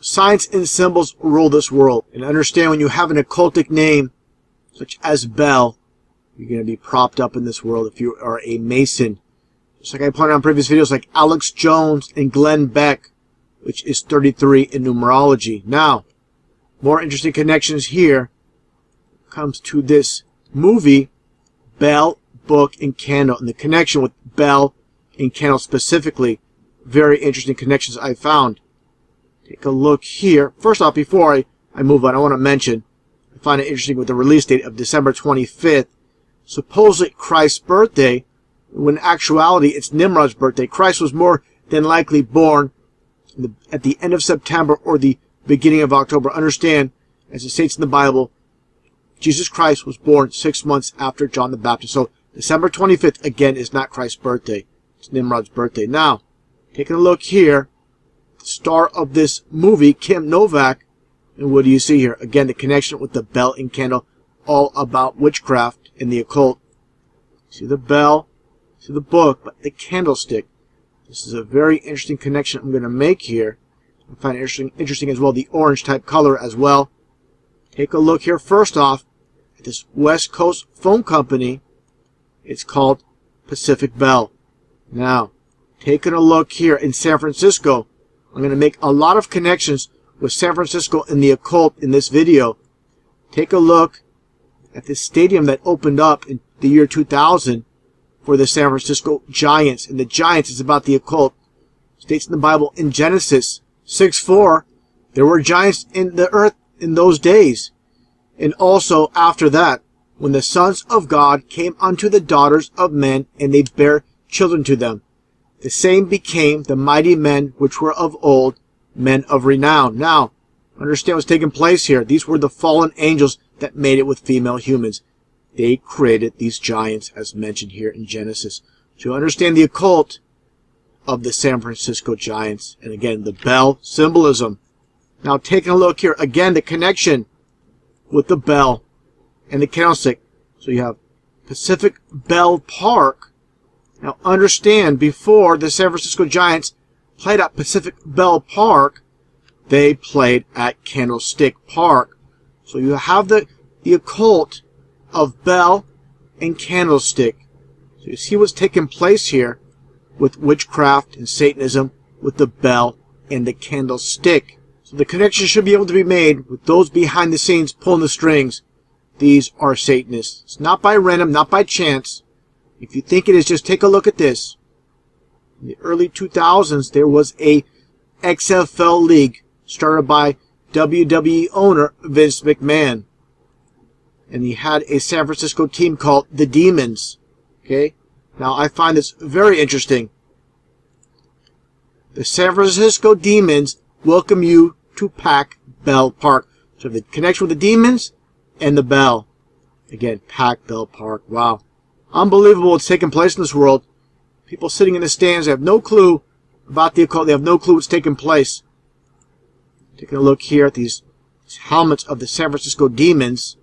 Science and symbols rule this world. And understand, when you have an occultic name, such as Bell, you're going to be propped up in this world if you are a Mason. Just like I pointed out in previous videos, like Alex Jones and Glenn Beck, which is 33 in numerology. Now, more interesting connections here comes to this movie, Bell, Book, and Candle. And the connection with Bell and Candle specifically, very interesting connections I found. Take a look here. First off, before I move on, I want to mention, I find it interesting with the release date of December 25th, supposedly Christ's birthday, when in actuality it's Nimrod's birthday. Christ was more than likely born at the end of September or the beginning of October. Understand, as it states in the Bible, Jesus Christ was born 6 months after John the Baptist. So December 25th, again, is not Christ's birthday. It's Nimrod's birthday. Now, taking a look here, the star of this movie, Kim Novak, and what do you see here? Again, the connection with the bell and candle, all about witchcraft and the occult. See the bell, see the book, but the candlestick. This is a very interesting connection I'm going to make here. I find it interesting as well, the orange type color as well. Take a look here first off at this West Coast phone company. It's called Pacific Bell. Now, taking a look here in San Francisco, I'm going to make a lot of connections with San Francisco and the occult in this video. Take a look at this stadium that opened up in the year 2000 for the San Francisco Giants. And the Giants is about the occult. It states in the Bible in Genesis 6:4, there were giants in the earth in those days. And also after that, when the sons of God came unto the daughters of men, and they bare children to them, the same became the mighty men which were of old, men of renown. Now, understand what's taking place here. These were the fallen angels that made it with female humans. They created these giants, as mentioned here in Genesis. To understand the occult of the San Francisco Giants, and again, the bell symbolism. Now, taking a look here, again, the connection with the bell and the candlestick. So you have Pacific Bell Park. Now, understand, before the San Francisco Giants played at Pacific Bell Park, they played at Candlestick Park. So you have the occult of bell and candlestick. So you see what's taking place here with witchcraft and Satanism with the bell and the candlestick. So the connection should be able to be made with those behind the scenes pulling the strings. These are Satanists. It's not by random, not by chance. If you think it is, just take a look at this. In the early 2000s, there was a XFL league started by WWE owner Vince McMahon. And he had a San Francisco team called the Demons. Okay? Now, I find this very interesting. The San Francisco Demons welcome you to Pac Bell Park. So the connection with the Demons and the bell. Again, Pac Bell Park. Wow. Unbelievable what's taking place in this world. People sitting in the stands, they have no clue about the occult. They have no clue what's taking place. Taking a look here at these helmets of the San Francisco Demons.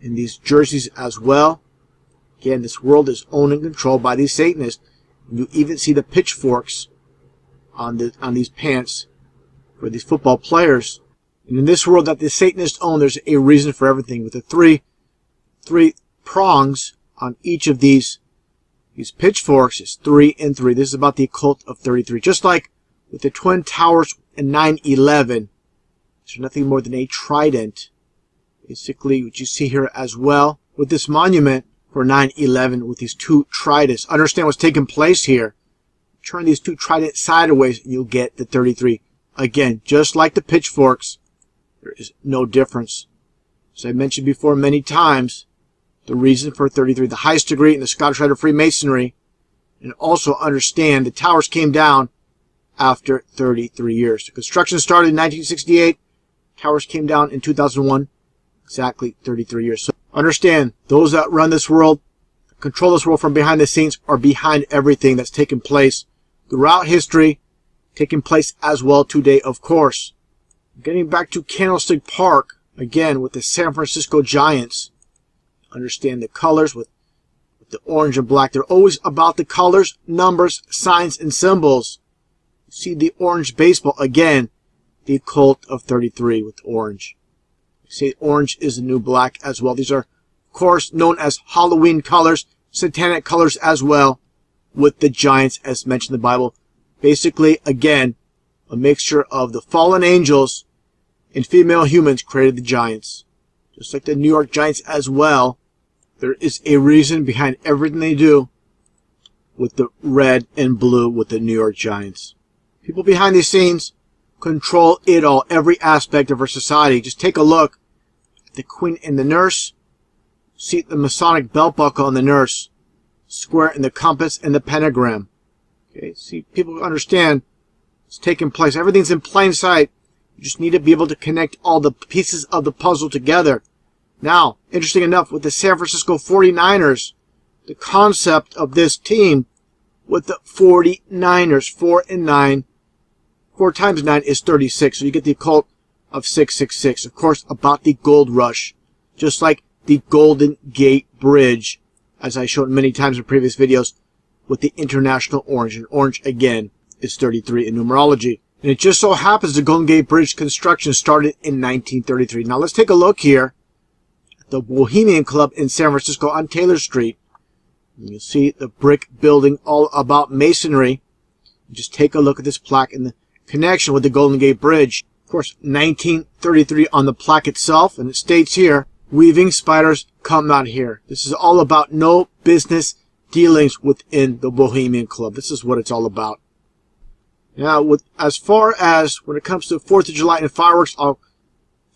And these jerseys as well. Again, this world is owned and controlled by these Satanists. And you even see the pitchforks on these pants for these football players. And in this world that the Satanists own, there's a reason for everything. With the three prongs on each of these pitchforks, is 3 and 3. This is about the occult of 33. Just like with the Twin Towers and 9/11, there's nothing more than a trident. Basically, what you see here as well with this monument for 9/11 with these two tridents. Understand what's taking place here. Turn these two tridents sideways and you'll get the 33. Again, just like the pitchforks, there is no difference. As I mentioned before many times, the reason for 33, the highest degree in the Scottish Rite of Freemasonry, and also understand the towers came down after 33 years. The construction started in 1968. Towers came down in 2001. Exactly 33 years. So understand, those that run this world, the control this world from behind the scenes are behind everything that's taken place throughout history, taking place as well today, of course. Getting back to Candlestick Park, again, with the San Francisco Giants. Understand the colors with the orange and black. They're always about the colors, numbers, signs, and symbols. You see the orange baseball, again, the occult of 33 with orange. You see orange is the new black as well. These are, of course, known as Halloween colors, satanic colors as well, with the giants as mentioned in the Bible. Basically, again, a mixture of the fallen angels and female humans created the giants. Just like the New York Giants as well, there is a reason behind everything they do with the red and blue with the New York Giants. People behind the scenes control it all, every aspect of our society. Just take a look at the Queen and the Nurse. See the Masonic belt buckle on the nurse, square in the compass and the pentagram. Okay, see, people understand it's taking place. Everything's in plain sight. You just need to be able to connect all the pieces of the puzzle together. Now, interesting enough, with the San Francisco 49ers, the concept of this team with the 49ers, 4 and 9, 4 times 9 is 36. So you get the occult of 666. Of course, about the gold rush. Just like the Golden Gate Bridge, as I showed many times in previous videos, with the international orange. And orange, again, is 33 in numerology. And it just so happens the Golden Gate Bridge construction started in 1933. Now let's take a look here at the Bohemian Club in San Francisco on Taylor Street. And you'll see the brick building all about masonry. Just take a look at this plaque and the connection with the Golden Gate Bridge. Of course, 1933 on the plaque itself, and it states here, weaving spiders come out here. This is all about no business dealings within the Bohemian Club. This is what it's all about. Now, as far as when it comes to 4th of July and fireworks, I'll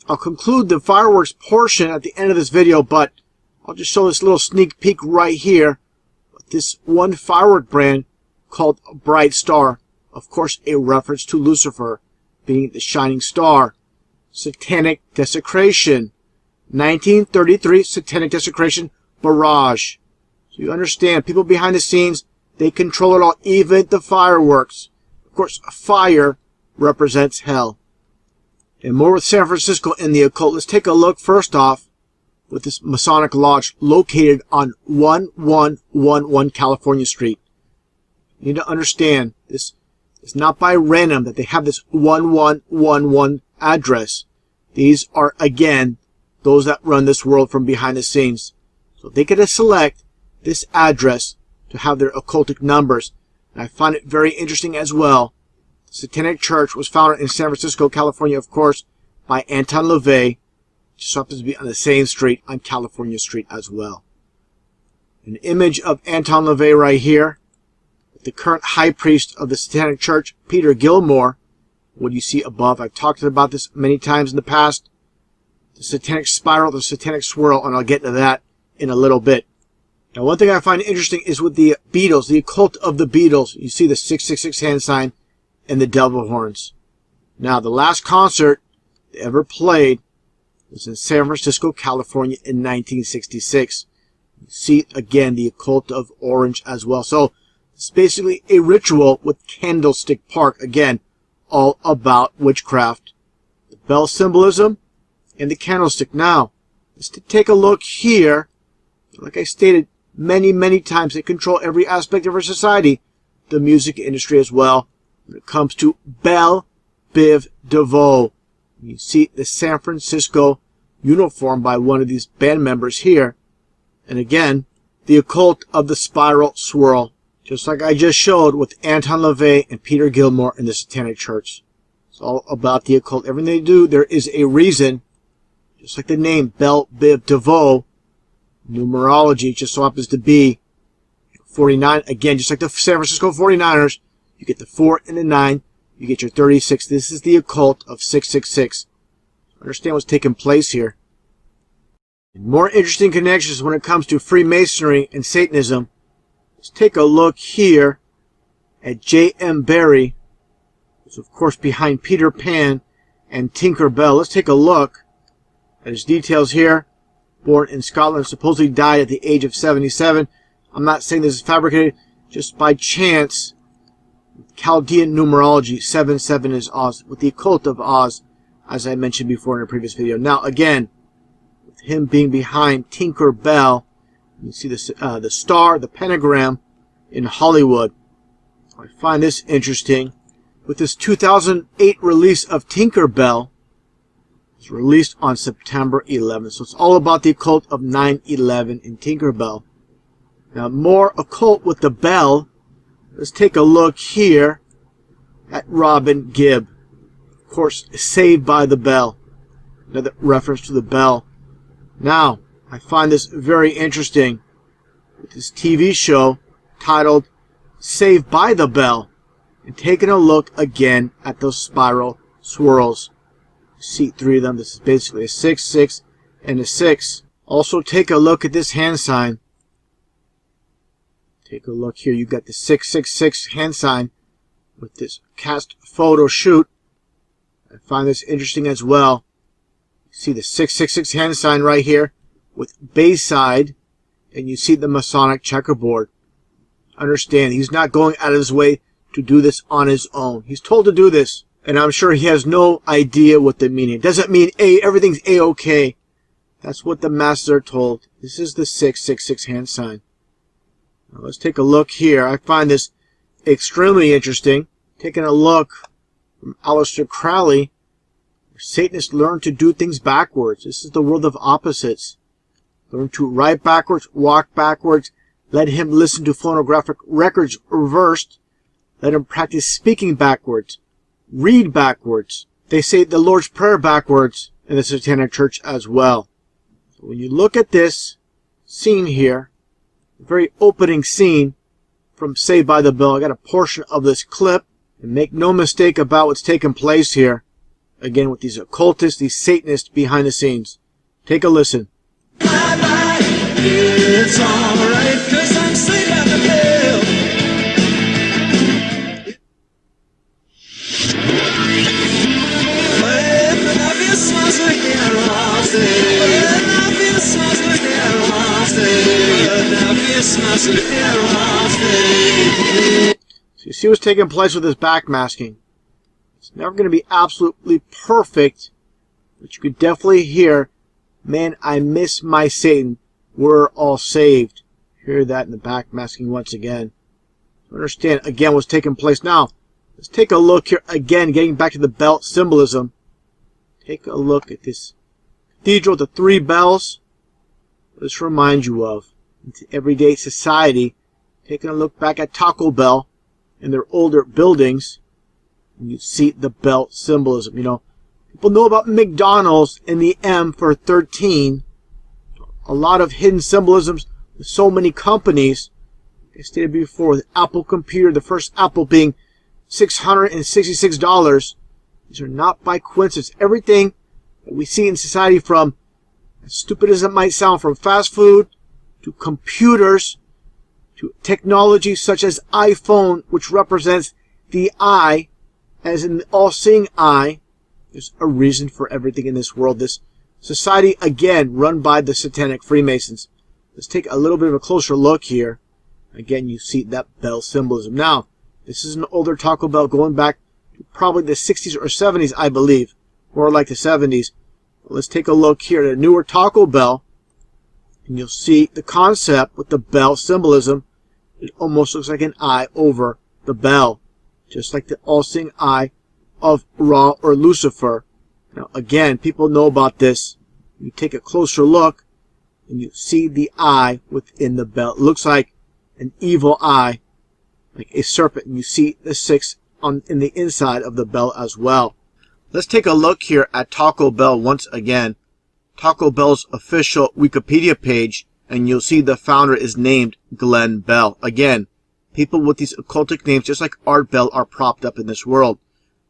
conclude the fireworks portion at the end of this video, but I'll just show this little sneak peek right here. This one firework brand called Bright Star. Of course, a reference to Lucifer being the shining star. Satanic desecration. 1933 satanic desecration barrage. So you understand, people behind the scenes, they control it all, even the fireworks. Of course, fire represents hell. And more with San Francisco in the occult. Let's take a look first off with this Masonic Lodge located on 1111 California Street. You need to understand, this is not by random that they have this 1111 address. These are, again, those that run this world from behind the scenes. So they get to select this address to have their occultic numbers. And I find it very interesting as well. The Satanic Church was founded in San Francisco, California, of course, by Anton LaVey. Just happens to be on the same street, on California Street as well. An image of Anton LaVey right here. The current high priest of the Satanic Church, Peter Gilmore. What you see above, I've talked about this many times in the past. The satanic spiral, the satanic swirl, and I'll get into that in a little bit. Now, one thing I find interesting is with the Beatles, the occult of the Beatles. You see the 666 hand sign and the devil horns. Now, the last concert they ever played was in San Francisco, California in 1966. You see, again, the occult of orange as well. So, it's basically a ritual with Candlestick Park. Again, all about witchcraft. The bell symbolism and the candlestick. Now, let's take a look here. Like I stated many times, they control every aspect of our society. The music industry as well. When it comes to Belle Biv DeVoe. You see the San Francisco uniform by one of these band members here. And again, the occult of the spiral swirl. Just like I just showed with Anton LaVey and Peter Gilmore in the Satanic Church. It's all about the occult. Everything they do, there is a reason. Just like the name Belle Biv DeVoe, numerology just so happens to be 49. Again, just like the San Francisco 49ers, you get the 4 and the 9. You get your 36. This is the occult of 666. Understand what's taking place here. And more interesting connections when it comes to Freemasonry and Satanism. Let's take a look here at J.M. Barrie, who's of course behind Peter Pan and Tinker Bell. Let's take a look at his details here. Born in Scotland, supposedly died at the age of 77. I'm not saying this is fabricated. Just by chance, Chaldean numerology, 77 is Oz, with the occult of Oz, as I mentioned before in a previous video. Now, again, with him being behind Tinker Bell, you see the star, the pentagram in Hollywood. I find this interesting. With this 2008 release of Tinker Bell, it's released on September 11th. So it's all about the occult of 9/11 in Tinker Bell. Now, more occult with the bell. Let's take a look here at Robin Gibb. Of course, Saved by the Bell. Another reference to the bell. Now, I find this very interesting with this TV show titled Saved by the Bell. And taking a look again at those spiral swirls. You see 3 of them. This is basically a 6, 6, and a 6. Also, take a look at this hand sign. Take a look here. You've got the 666 hand sign with this cast photo shoot. I find this interesting as well. You see the 666 hand sign right here with Bayside, and you see the Masonic checkerboard. Understand, he's not going out of his way to do this on his own. He's told to do this, and I'm sure he has no idea what the meaning. It doesn't mean everything's A-okay. That's what the masters are told. This is the 666 hand sign. Now let's take a look here. I find this extremely interesting. Taking a look from Aleister Crowley. Satanists learn to do things backwards. This is the world of opposites. Learn to write backwards, walk backwards. Let him listen to phonographic records reversed. Let him practice speaking backwards. Read backwards. They say the Lord's Prayer backwards in the Satanic Church as well. So when you look at this scene here, the very opening scene from Saved by the Bell, I got a portion of this clip. And make no mistake about what's taking place here. Again, with these occultists, these Satanists behind the scenes. Take a listen. Bye-bye, it's alright, 'cause I'm saved by the bell. When I feel smells like they're lost, when I feel smells like they're lost, when I feel smells like they're lost. So you see what's taking place with this backmasking. It's never going to be absolutely perfect, but you can definitely hear, man, I miss my Satan. We're all saved. Hear that in the backmasking once again. Understand again what's taking place now. Let's take a look here again, getting back to the belt symbolism. Take a look at this cathedral, the 3 bells. What does this remind you of? Into everyday society. Taking a look back at Taco Bell in their older buildings. And you see the belt symbolism. You know, people know about McDonald's and the M for 13. A lot of hidden symbolisms with so many companies. I stated before, the Apple computer, the first Apple being $666. These are not by coincidence. Everything that we see in society, from, as stupid as it might sound, from fast food to computers to technology such as iPhone, which represents the eye, as in the all-seeing eye. There's a reason for everything in this world. This society, again, run by the Satanic Freemasons. Let's take a little bit of a closer look here. Again, you see that bell symbolism. Now, this is an older Taco Bell going back to probably the 60s or 70s, I believe. More like the 70s. Let's take a look here at a newer Taco Bell. And you'll see the concept with the bell symbolism. It almost looks like an eye over the bell. Just like the all-seeing eye of Ra or Lucifer. Now, again, people know about this. You take a closer look, and you see the eye within the bell. It looks like an evil eye, like a serpent. And you see the 6 in the inside of the bell as well. Let's take a look here at Taco Bell once again. Taco Bell's official Wikipedia page, and you'll see the founder is named Glenn Bell. Again, people with these occultic names, just like Art Bell, are propped up in this world.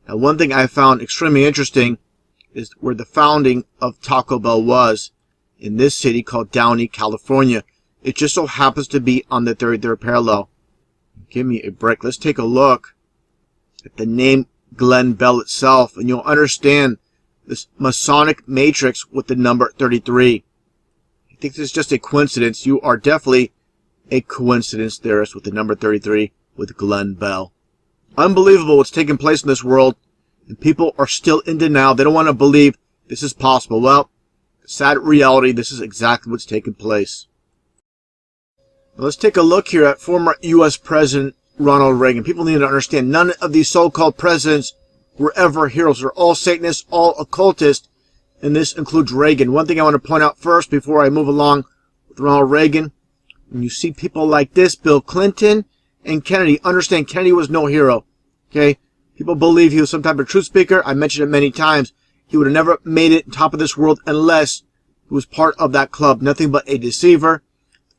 Now, one thing I found extremely interesting is where the founding of Taco Bell was, in this city called Downey, California. It just so happens to be on the 33rd parallel. Give me a break. Let's take a look at the name Glenn Bell itself, and you'll understand this Masonic matrix with the number 33. I think this is just a coincidence. You are definitely a coincidence theorist with the number 33 with Glenn Bell. Unbelievable what's taking place in this world, and people are still in denial. They don't want to believe this is possible. Well, sad reality, this is exactly what's taking place. Now let's take a look here at former U.S. President Ronald Reagan. People need to understand none of these so-called presidents were ever heroes. They're all Satanists, all occultists, and this includes Reagan. One thing I want to point out first before I move along with Ronald Reagan, when you see people like this, Bill Clinton and Kennedy, understand Kennedy was no hero. Okay? People believe he was some type of truth speaker. I mentioned it many times. He would have never made it top of this world unless he was part of that club. Nothing but a deceiver.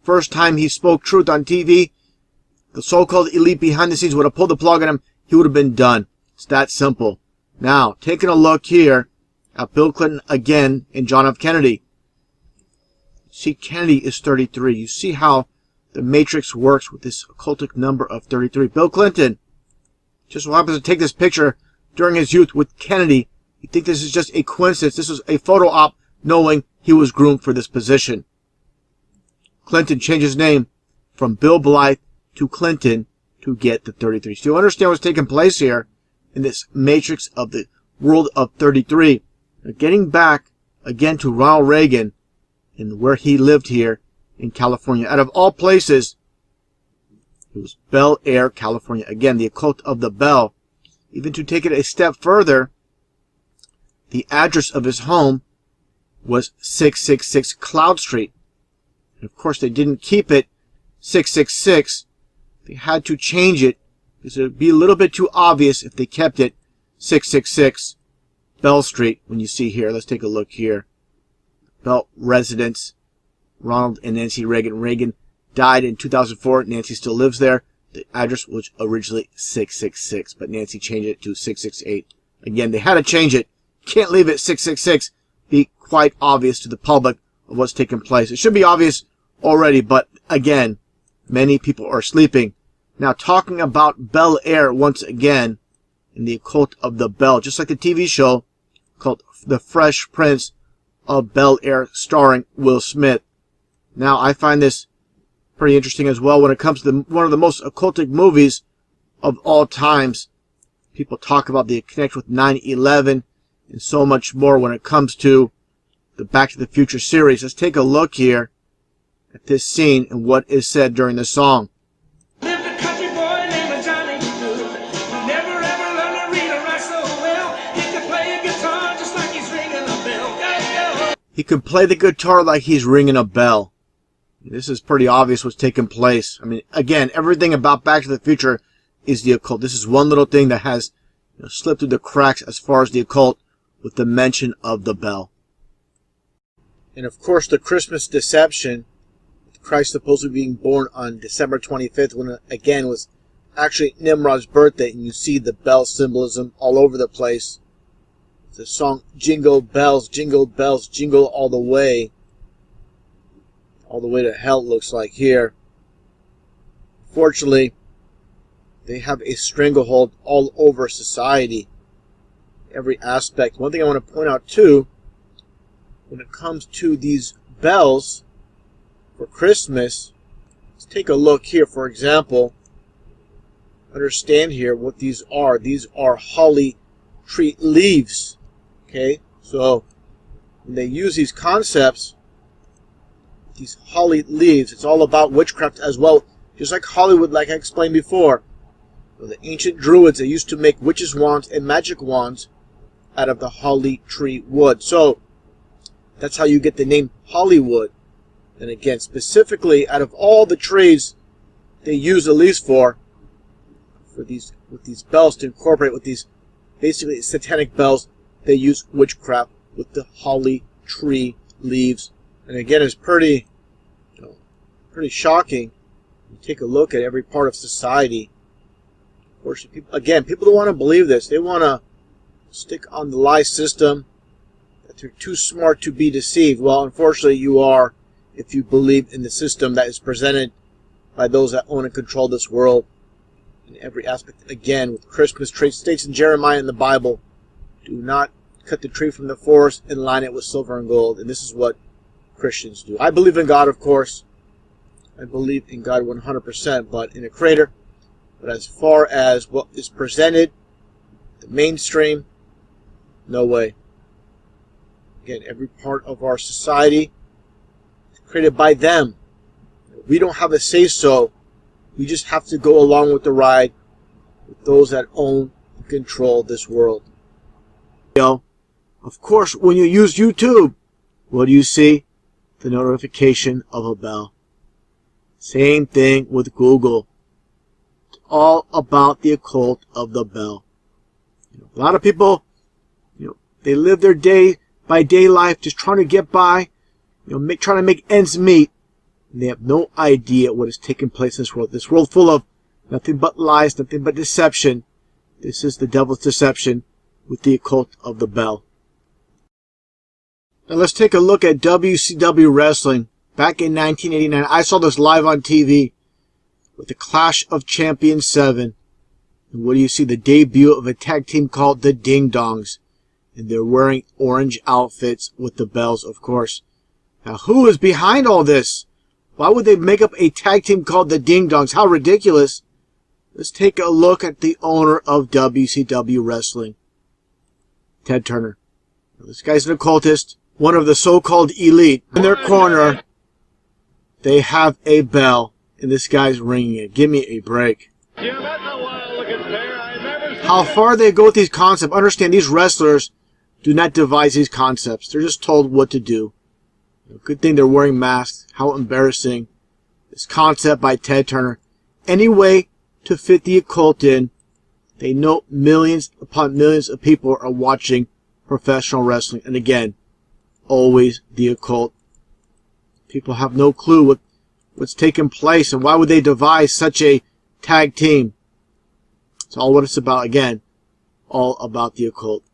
First time he spoke truth on TV, the so-called elite behind the scenes would have pulled the plug on him. He would have been done. It's that simple. Now, taking a look here at Bill Clinton again and John F. Kennedy. See, Kennedy is 33. You see how the matrix works with this occultic number of 33. Bill Clinton just so happens to take this picture during his youth with Kennedy. You think this is just a coincidence. This was a photo op knowing he was groomed for this position. Clinton changed his name from Bill Blythe to Clinton to get the 33. So you understand what's taking place here in this matrix of the world of 33. Now getting back again to Ronald Reagan and where he lived here in California. Out of all places, it was Bel Air, California. Again, the occult of the bell. Even to take it a step further, the address of his home was 666 Cloud Street. And of course, they didn't keep it 666. They had to change it because it would be a little bit too obvious if they kept it 666 Bell Street. When you see here, let's take a look here. Bell residence, Ronald and Nancy Reagan. Reagan died in 2004. Nancy still lives there. The address was originally 666, but Nancy changed it to 668. Again, they had to change it. Can't leave it 666. Be quite obvious to the public of what's taking place. It should be obvious already, but again, many people are sleeping. Now, talking about Bel Air once again, in the occult of the bell, just like the TV show called The Fresh Prince of Bel Air, starring Will Smith. Now, I find this pretty interesting as well when it comes to one of the most occultic movies of all times. People talk about the connection with 9/11 and so much more when it comes to the Back to the Future series. Let's take a look here at this scene and what is said during the song. Lived a country boy named Johnny Good. Never ever learned to read or write so well. He could play a guitar just like he's ringing a bell. He could play the guitar like he's ringing a bell. This is pretty obvious what's taking place. I mean, again, everything about Back to the Future is the occult. This is one little thing that has slipped through the cracks as far as the occult with the mention of the bell. And of course, the Christmas deception, with Christ supposedly being born on December 25th, when it, again, was actually Nimrod's birthday, and you see the bell symbolism all over the place. The song Jingle Bells, Jingle all the way to hell, it looks like here. Fortunately, they have a stranglehold all over society, every aspect. One thing I want to point out too, when it comes to these bells for Christmas, let's take a look here. For example, understand here what these are. These are holly tree leaves. Okay, so when they use these concepts, these holly leaves, it's all about witchcraft as well. Just like Hollywood, like I explained before. The ancient Druids, they used to make witches' wands and magic wands out of the holly tree wood. So that's how you get the name Hollywood. And again, specifically, out of all the trees they use the leaves for these, with these bells to incorporate with these basically satanic bells, they use witchcraft with the holly tree leaves. And again, it's pretty shocking. You take a look at every part of society. Of course, people don't want to believe this. They want to stick on the lie system, that they're too smart to be deceived. Well, unfortunately, you are if you believe in the system that is presented by those that own and control this world in every aspect. Again, with Christmas tree, states in Jeremiah in the Bible, do not cut the tree from the forest and line it with silver and gold. And this is what Christians do. I believe in God, of course. I believe in God 100%, but in a creator. But as far as what is presented, the mainstream, no way. Again, every part of our society is created by them. We don't have a say-so. We just have to go along with the ride with those that own and control this world. Of course, when you use YouTube, what do you see? The notification of a bell. Same thing with Google. It's all about the occult of the bell. A lot of people, they live their day-by-day life just trying to get by, trying to make ends meet. And they have no idea what is taking place in this world. This world full of nothing but lies, nothing but deception. This is the devil's deception with the occult of the bell. Now let's take a look at WCW wrestling. Back in 1989, I saw this live on TV with the Clash of Champions 7. And what do you see? The debut of a tag team called the Ding Dongs. And they're wearing orange outfits with the bells, of course. Now, who is behind all this? Why would they make up a tag team called the Ding Dongs? How ridiculous. Let's take a look at the owner of WCW Wrestling, Ted Turner. Now, this guy's an occultist, one of the so-called elite. In their corner, they have a bell, and this guy's ringing it. Give me a break. How far they go with these concepts, understand these wrestlers do not devise these concepts. They're just told what to do. Good thing they're wearing masks. How embarrassing. This concept by Ted Turner. Any way to fit the occult in. They know millions upon millions of people are watching professional wrestling. And again, always the occult. People have no clue what's taking place, and why would they devise such a tag team? It's all what it's about. Again, all about the occult.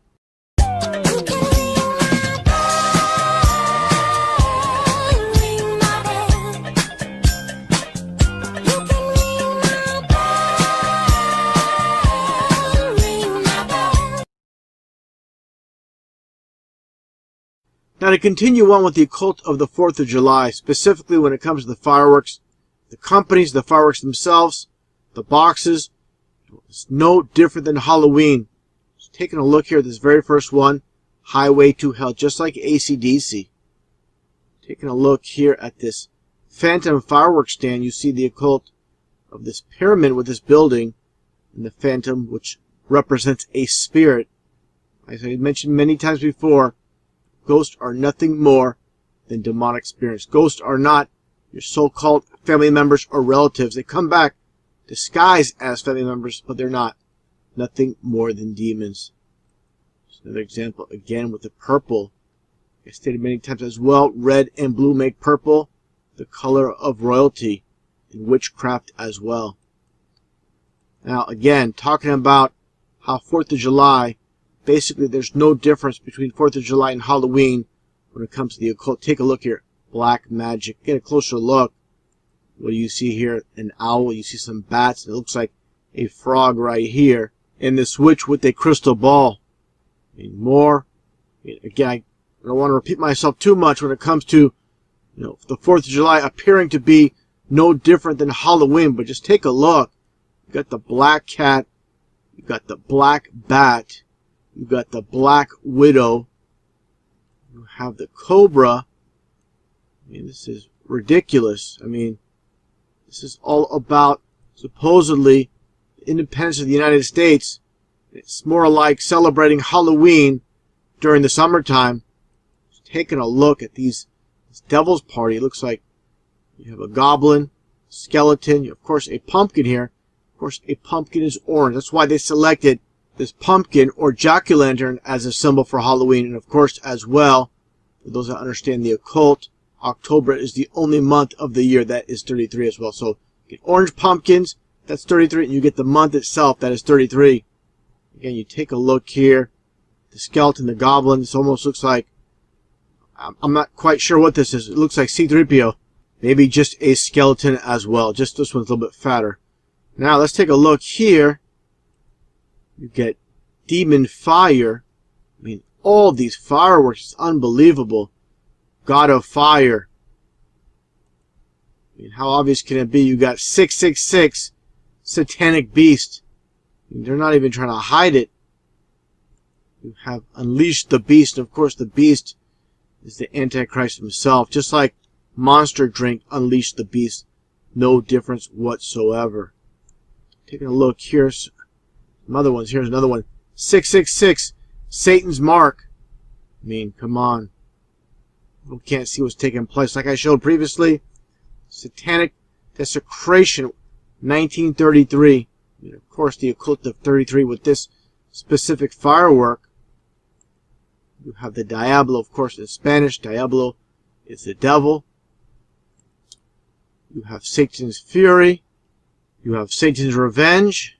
Now to continue on with the occult of the 4th of July, specifically when it comes to the fireworks, the companies, the fireworks themselves, the boxes, it's no different than Halloween. Just taking a look here at this very first one, Highway to Hell, just like AC/DC. Taking a look here at this phantom fireworks stand, you see the occult of this pyramid with this building, and the phantom, which represents a spirit. As I mentioned many times before, ghosts are nothing more than demonic spirits. Ghosts are not your so-called family members or relatives. They come back disguised as family members, but they're not. Nothing more than demons. Just another example again with the purple. I stated many times as well, red and blue make purple the color of royalty and witchcraft as well. Now again, talking about how 4th of July, basically, there's no difference between 4th of July and Halloween when it comes to the occult. Take a look here. Black magic. Get a closer look. What do you see here? An owl. You see some bats. It looks like a frog right here. And this witch with a crystal ball. And more. Again, I don't want to repeat myself too much when it comes to the 4th of July appearing to be no different than Halloween. But just take a look. You got the black cat. You got the black bat. You've got the Black Widow. You have the Cobra. I mean, this is ridiculous. I mean, this is all about, supposedly, the independence of the United States. It's more like celebrating Halloween during the summertime. Just taking a look at this devil's party. It looks like you have a goblin, skeleton, of course, a pumpkin here. Of course, a pumpkin is orange. That's why they selected this pumpkin or jack-o'-lantern as a symbol for Halloween. And of course, as well, for those that understand the occult, October is the only month of the year that is 33 as well. So you get orange pumpkins, that's 33, and you get the month itself, that is 33. Again, you take a look here, the skeleton, the goblin, this almost looks like, I'm not quite sure what this is. It looks like C-3PO. Maybe just a skeleton as well. Just this one's a little bit fatter. Now, let's take a look here. You get demon fire. I mean, all these fireworks is unbelievable. God of fire. I mean, how obvious can it be? You got 666, satanic beast. I mean, they're not even trying to hide it. You have unleashed the beast. Of course, the beast is the Antichrist himself. Just like Monster Drink unleashed the beast. No difference whatsoever. Taking a look here. Some other ones. Here's another one. 666, Satan's mark. I mean, come on. We can't see what's taking place. Like I showed previously, satanic desecration, 1933. And of course, the occult of 33 with this specific firework. You have the Diablo, of course, in Spanish. Diablo is the devil. You have Satan's fury. You have Satan's revenge.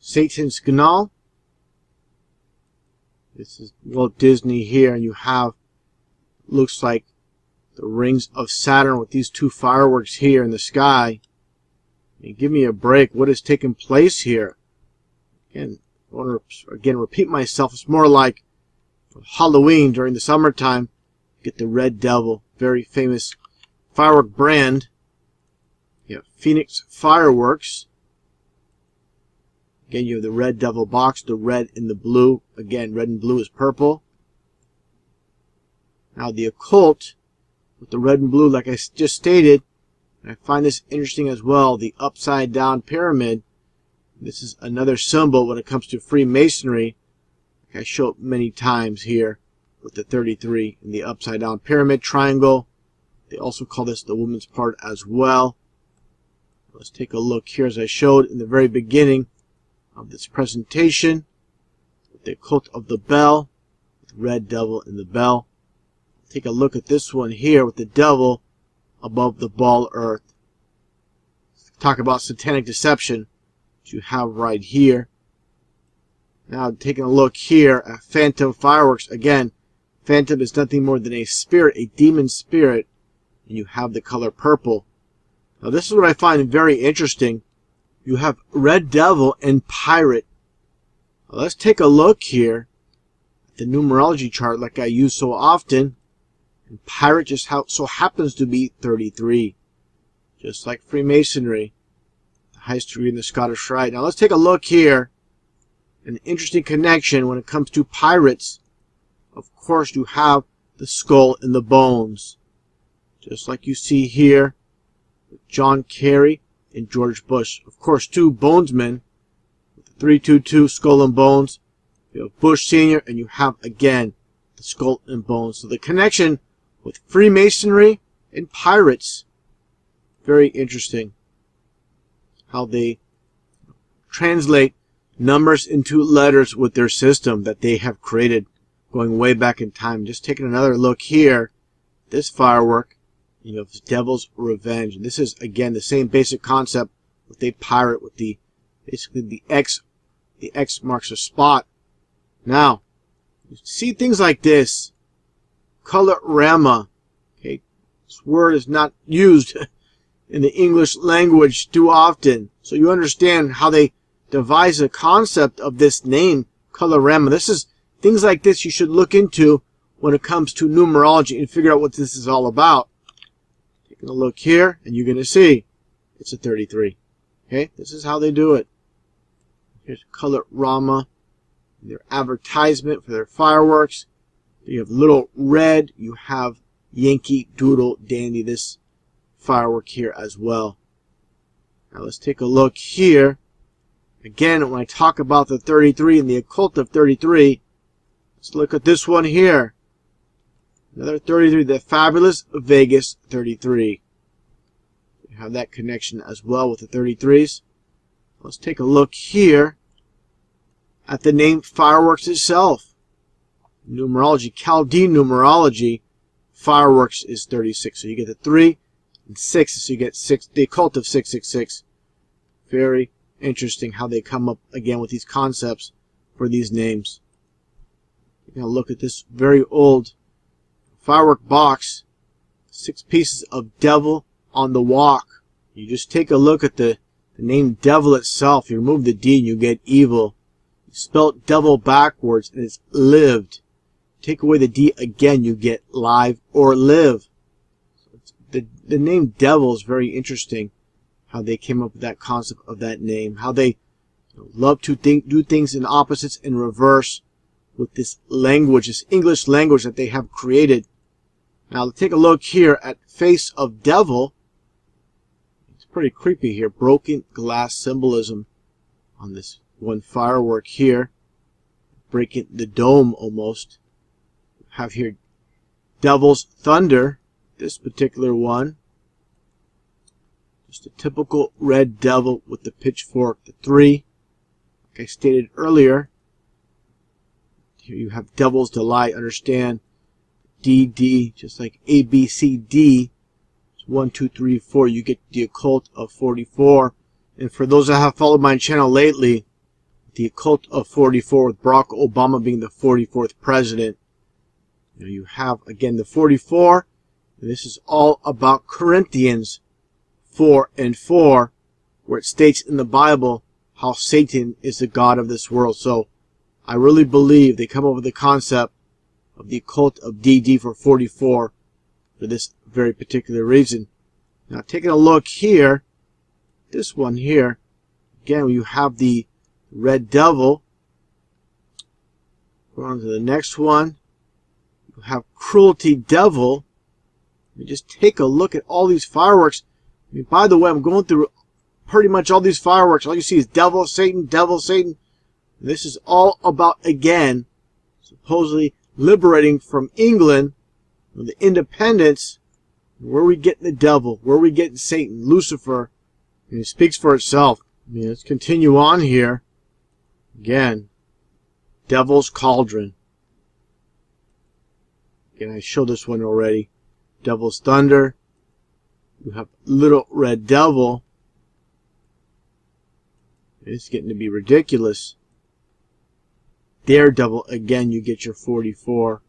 Satan's Gnal. This is Walt Disney here, and you have, looks like the rings of Saturn with these two fireworks here in the sky. I mean, give me a break. What is taking place here? Again, I want to repeat myself. It's more like Halloween during the summertime. Get the Red Devil, very famous firework brand. You have Phoenix Fireworks. Again, you have the Red Devil box, the red and the blue. Again, red and blue is purple. Now the occult with the red and blue, like I just stated, and I find this interesting as well, the upside down pyramid. This is another symbol when it comes to Freemasonry. Like I showed many times here with the 33 and the upside down pyramid triangle. They also call this the woman's part as well. Let's take a look here as I showed in the very beginning of this presentation. The occult of the bell, the red devil and the bell. Take a look at this one here with the devil above the ball earth. Talk about satanic deception that you have right here. Now taking a look here at phantom fireworks. Again, phantom is nothing more than a spirit, a demon spirit, and you have the color purple. Now this is what I find very interesting. You have red devil and pirate. Now, let's take a look here at the numerology chart like I use so often. And pirate just so happens to be 33. Just like Freemasonry. The highest degree in the Scottish Rite. Now let's take a look here. An interesting connection when it comes to pirates. Of course you have the skull and the bones. Just like you see here with John Kerry and George Bush. Of course, two bonesmen with the 322 skull and bones. You have Bush Sr. and you have again the skull and bones. So the connection with Freemasonry and pirates, very interesting how they translate numbers into letters with their system that they have created going way back in time. Just taking another look here, this firework, you have Devil's Revenge. And this is again the same basic concept with a pirate with the basically the X marks a spot. Now, you see things like this. Colorama. Okay, this word is not used in the English language too often. So you understand how they devise the concept of this name, Colorama. This is things like this you should look into when it comes to numerology and figure out what this is all about. Taking a look here, and you're going to see it's a 33. Okay, this is how they do it. Here's Colorama, their advertisement for their fireworks. You have Little Red. You have Yankee Doodle Dandy, this firework here as well. Now let's take a look here. Again, when I talk about the 33 and the occult of 33, let's look at this one here. Another 33, the fabulous Vegas 33. You have that connection as well with the 33s. Let's take a look here at the name fireworks itself. Numerology, Chaldean numerology, fireworks is 36. So you get the 3 and 6, so you get 6, the occult of 666. Very interesting how they come up again with these concepts for these names. You're going to look at this very old firework box. 6 pieces of devil on the walk. You just take a look at the name devil itself. You remove the D and you get evil. You spell devil backwards and it's lived. Take away the D again, you get live or live. So it's the name devil is very interesting. How they came up with that concept of that name. How they love to do things in opposites in reverse with this language, this English language that they have created. Now let's take a look here at face of devil. It's pretty creepy here. Broken glass symbolism on this one firework here. Breaking the dome almost. Have here devil's thunder. This particular one. Just a typical red devil with the pitchfork, the 3. Like I stated earlier. Here you have devil's delight. Understand DD, just like ABCD. 1, 2, 3, 4. You get the occult of 44. And for those that have followed my channel lately, the occult of 44 with Barack Obama being the 44th president. You have again the 44. And this is all about Corinthians 4:4, where it states in the Bible how Satan is the god of this world. So I really believe they come up with the concept of the occult of DD for 44 for this very particular reason. Now taking a look here, this one here, again you have the red devil. Go on to the next one. You have cruelty devil. You just take a look at all these fireworks. I mean, by the way, I'm going through pretty much all these fireworks. All you see is devil, Satan, devil, Satan. This is all about, again, supposedly liberating from England, from the independence, where we get the devil, where we get Satan, Lucifer. And it speaks for itself. I mean, let's continue on here. Again, devil's cauldron. Again, I showed this one already. Devil's thunder. You have little red devil. It's getting to be ridiculous. Daredevil, again, you get your 44.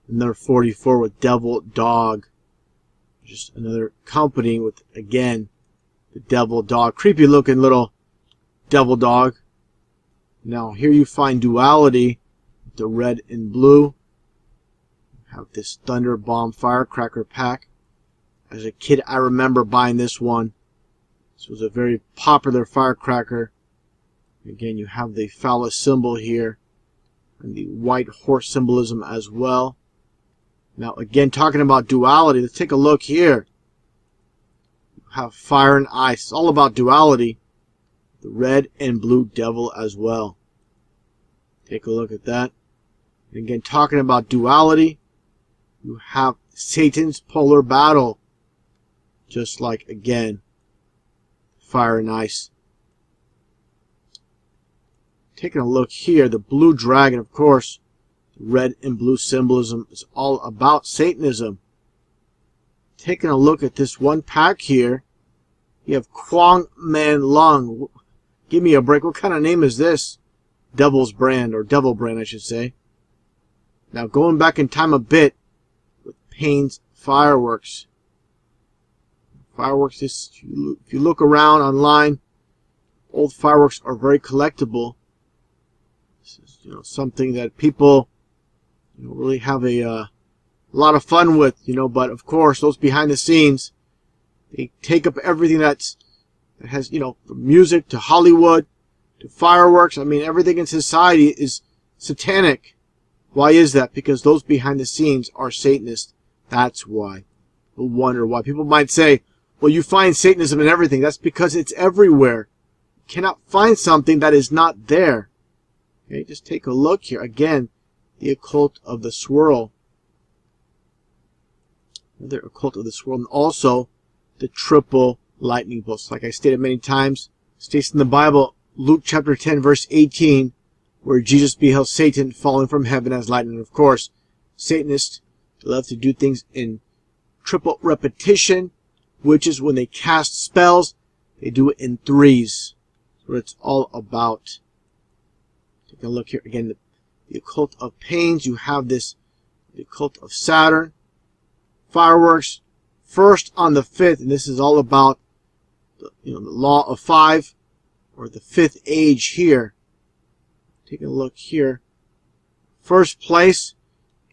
Another 44 with devil dog. Just another company with, again, the devil dog. Creepy looking little devil dog. Now here you find duality. The red and blue. Have this Thunder Bomb firecracker pack. As a kid, I remember buying this one. This was a very popular firecracker. Again, you have the phallus symbol here. And the white horse symbolism as well. Now, again, talking about duality, let's take a look here. You have fire and ice. It's all about duality. The red and blue devil as well. Take a look at that. And again, talking about duality, you have Satan's polar battle. Just like, again, fire and ice. Taking a look here, the blue dragon, of course, red and blue symbolism is all about Satanism. Taking a look at this one pack here, you have Kwang Man Lung. Give me a break. What kind of name is this? Devil's brand, or devil brand, I should say. Now, going back in time a bit, with Payne's fireworks. Fireworks, if you look around online, old fireworks are very collectible. This is, something that people, really have a lot of fun with, But of course, those behind the scenes, they take up everything that has, from music to Hollywood to fireworks. I mean, everything in society is satanic. Why is that? Because those behind the scenes are Satanists. That's why. You'll wonder why. People might say, well, you find Satanism in everything. That's because it's everywhere. You cannot find something that is not there. Okay, just take a look here. Again, the occult of the swirl. Another occult of the swirl. And also, the triple lightning bolts. Like I stated many times, it states in the Bible, Luke chapter 10, verse 18, where Jesus beheld Satan falling from heaven as lightning. Of course, Satanists love to do things in triple repetition, which is when they cast spells, they do it in threes. That's what it's all about. Take a look here again. The occult of pains. You have this, the occult of Saturn. Fireworks. First on the 5th, and this is all about the law of 5, or the 5th age here. Take a look here. First place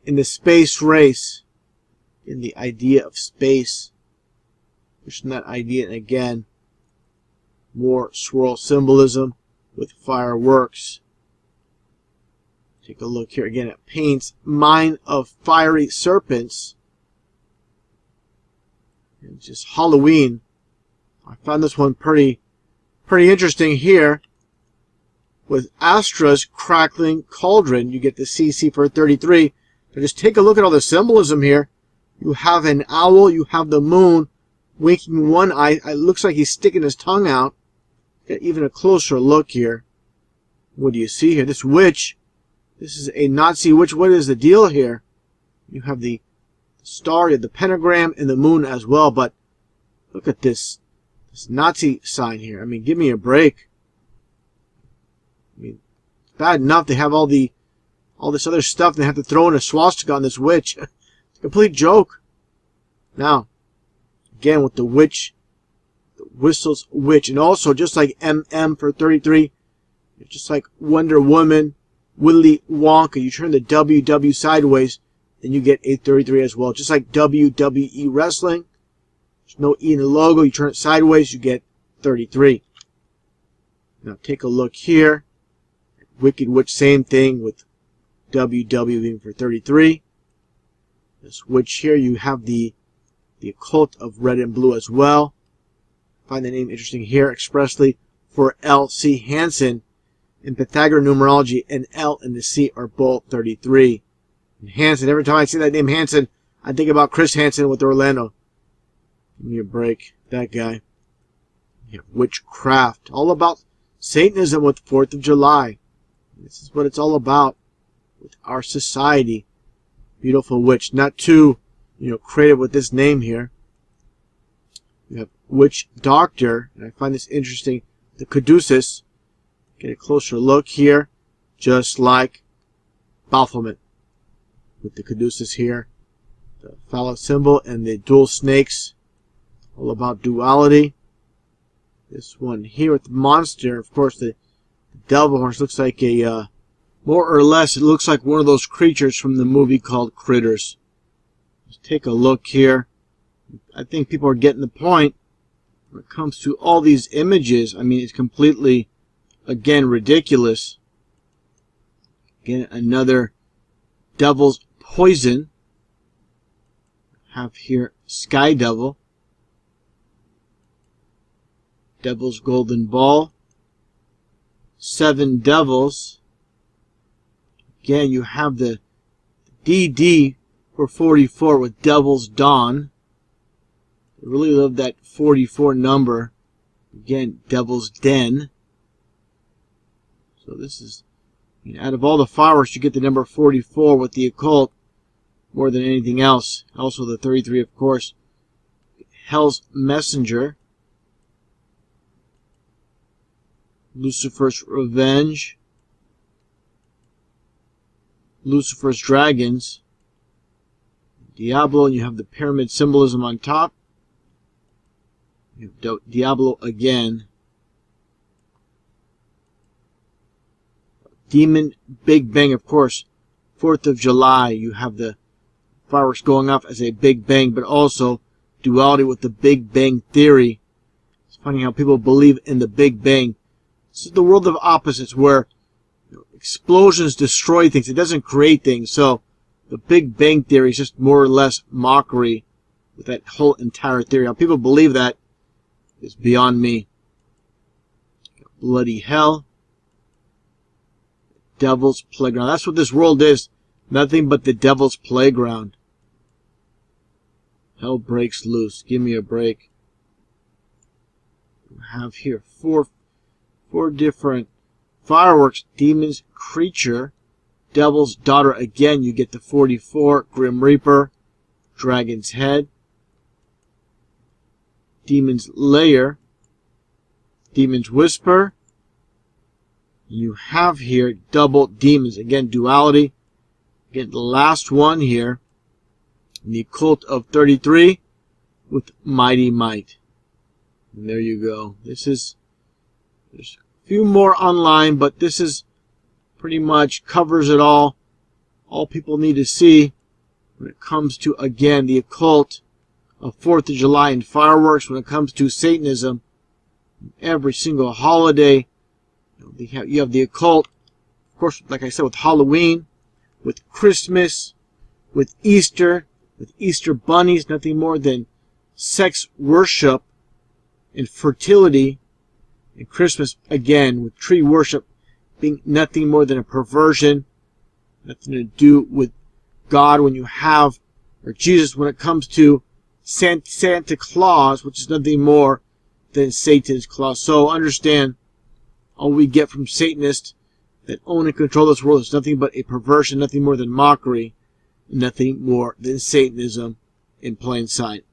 in the space race. in the idea of space. Pushing that idea, and again, more swirl symbolism with fireworks. Take a look here again at paints. Mine of fiery serpents. And just Halloween. I found this one pretty interesting here. With Astra's crackling cauldron, you get the CC for 33. But just take a look at all the symbolism here. You have an owl, you have the moon winking one eye. It looks like he's sticking his tongue out. Get even a closer look here. What do you see here? This witch. This is a Nazi witch. What is the deal here? You have the star, you have the pentagram, and the moon as well. But look at this Nazi sign here. I mean, give me a break. I mean, it's bad enough they have all this other stuff. They have to throw in a swastika on this witch. It's a complete joke. Now, again with the witch, the whistles witch, and also just like MM for 33, just like Wonder Woman, Willy Wonka, you turn the WW sideways, and you get a 33 as well. Just like WWE Wrestling, there's no E in the logo, you turn it sideways, you get 33. Now take a look here. Wicked Witch, same thing with WW being for 33. This witch here, you have the occult of red and blue as well. Find the name interesting here, expressly for L.C. Hansen. In Pythagorean numerology, an L and the C are both 33. And Hansen, every time I see that name Hansen, I think about Chris Hansen with Orlando. Give me a break, that guy. You have witchcraft, all about Satanism with 4th of July. This is what it's all about with our society. Beautiful witch, not too, creative with this name here. You have witch doctor, and I find this interesting. The caduceus. Get a closer look here, just like Baphomet with the caduceus here, the phallic symbol, and the dual snakes, all about duality. This one here with the monster, of course, the devil horse looks like a, more or less, it looks like one of those creatures from the movie called Critters. Just take a look here. I think people are getting the point when it comes to all these images. I mean, it's completely, again, ridiculous. Again, another devil's poison. Have here Sky Devil. Devil's golden ball. 7 devils. Again, you have the DD for 44 with Devil's Dawn. I really love that 44 number. Again, Devil's Den. So this is, out of all the fireworks, you get the number 44 with the occult more than anything else. Also the 33, of course. Hell's Messenger. Lucifer's Revenge. Lucifer's Dragons. Diablo, and you have the pyramid symbolism on top. You have Diablo again. Demon Big Bang, of course. 4th of July, you have the fireworks going off as a Big Bang, but also duality with the Big Bang Theory. It's funny how people believe in the Big Bang. This is the world of opposites where explosions destroy things. It doesn't create things. So the Big Bang Theory is just more or less mockery with that whole entire theory. How people believe that is beyond me. Bloody hell. Devil's playground. That's what this world is. Nothing but the devil's playground. Hell breaks loose. Give me a break. We have here four different fireworks. Demon's creature. Devil's daughter. Again, you get the 44. Grim Reaper. Dragon's head. Demon's lair. Demon's whisper. You have here double demons. Again, duality. Again, the last one here. The occult of 33 with Mighty Might. And there you go. There's a few more online, but this is pretty much covers it all. All people need to see when it comes to, again, the occult of 4th of July and fireworks, when it comes to Satanism, every single holiday, you have the occult, of course, like I said, with Halloween, with Christmas, with Easter bunnies, nothing more than sex worship and fertility, and Christmas, again, with tree worship being nothing more than a perversion, nothing to do with God when you have, or Jesus when it comes to Santa Claus, which is nothing more than Satan's claws. So understand, all we get from Satanists that own and control this world is nothing but a perversion, nothing more than mockery, nothing more than Satanism in plain sight.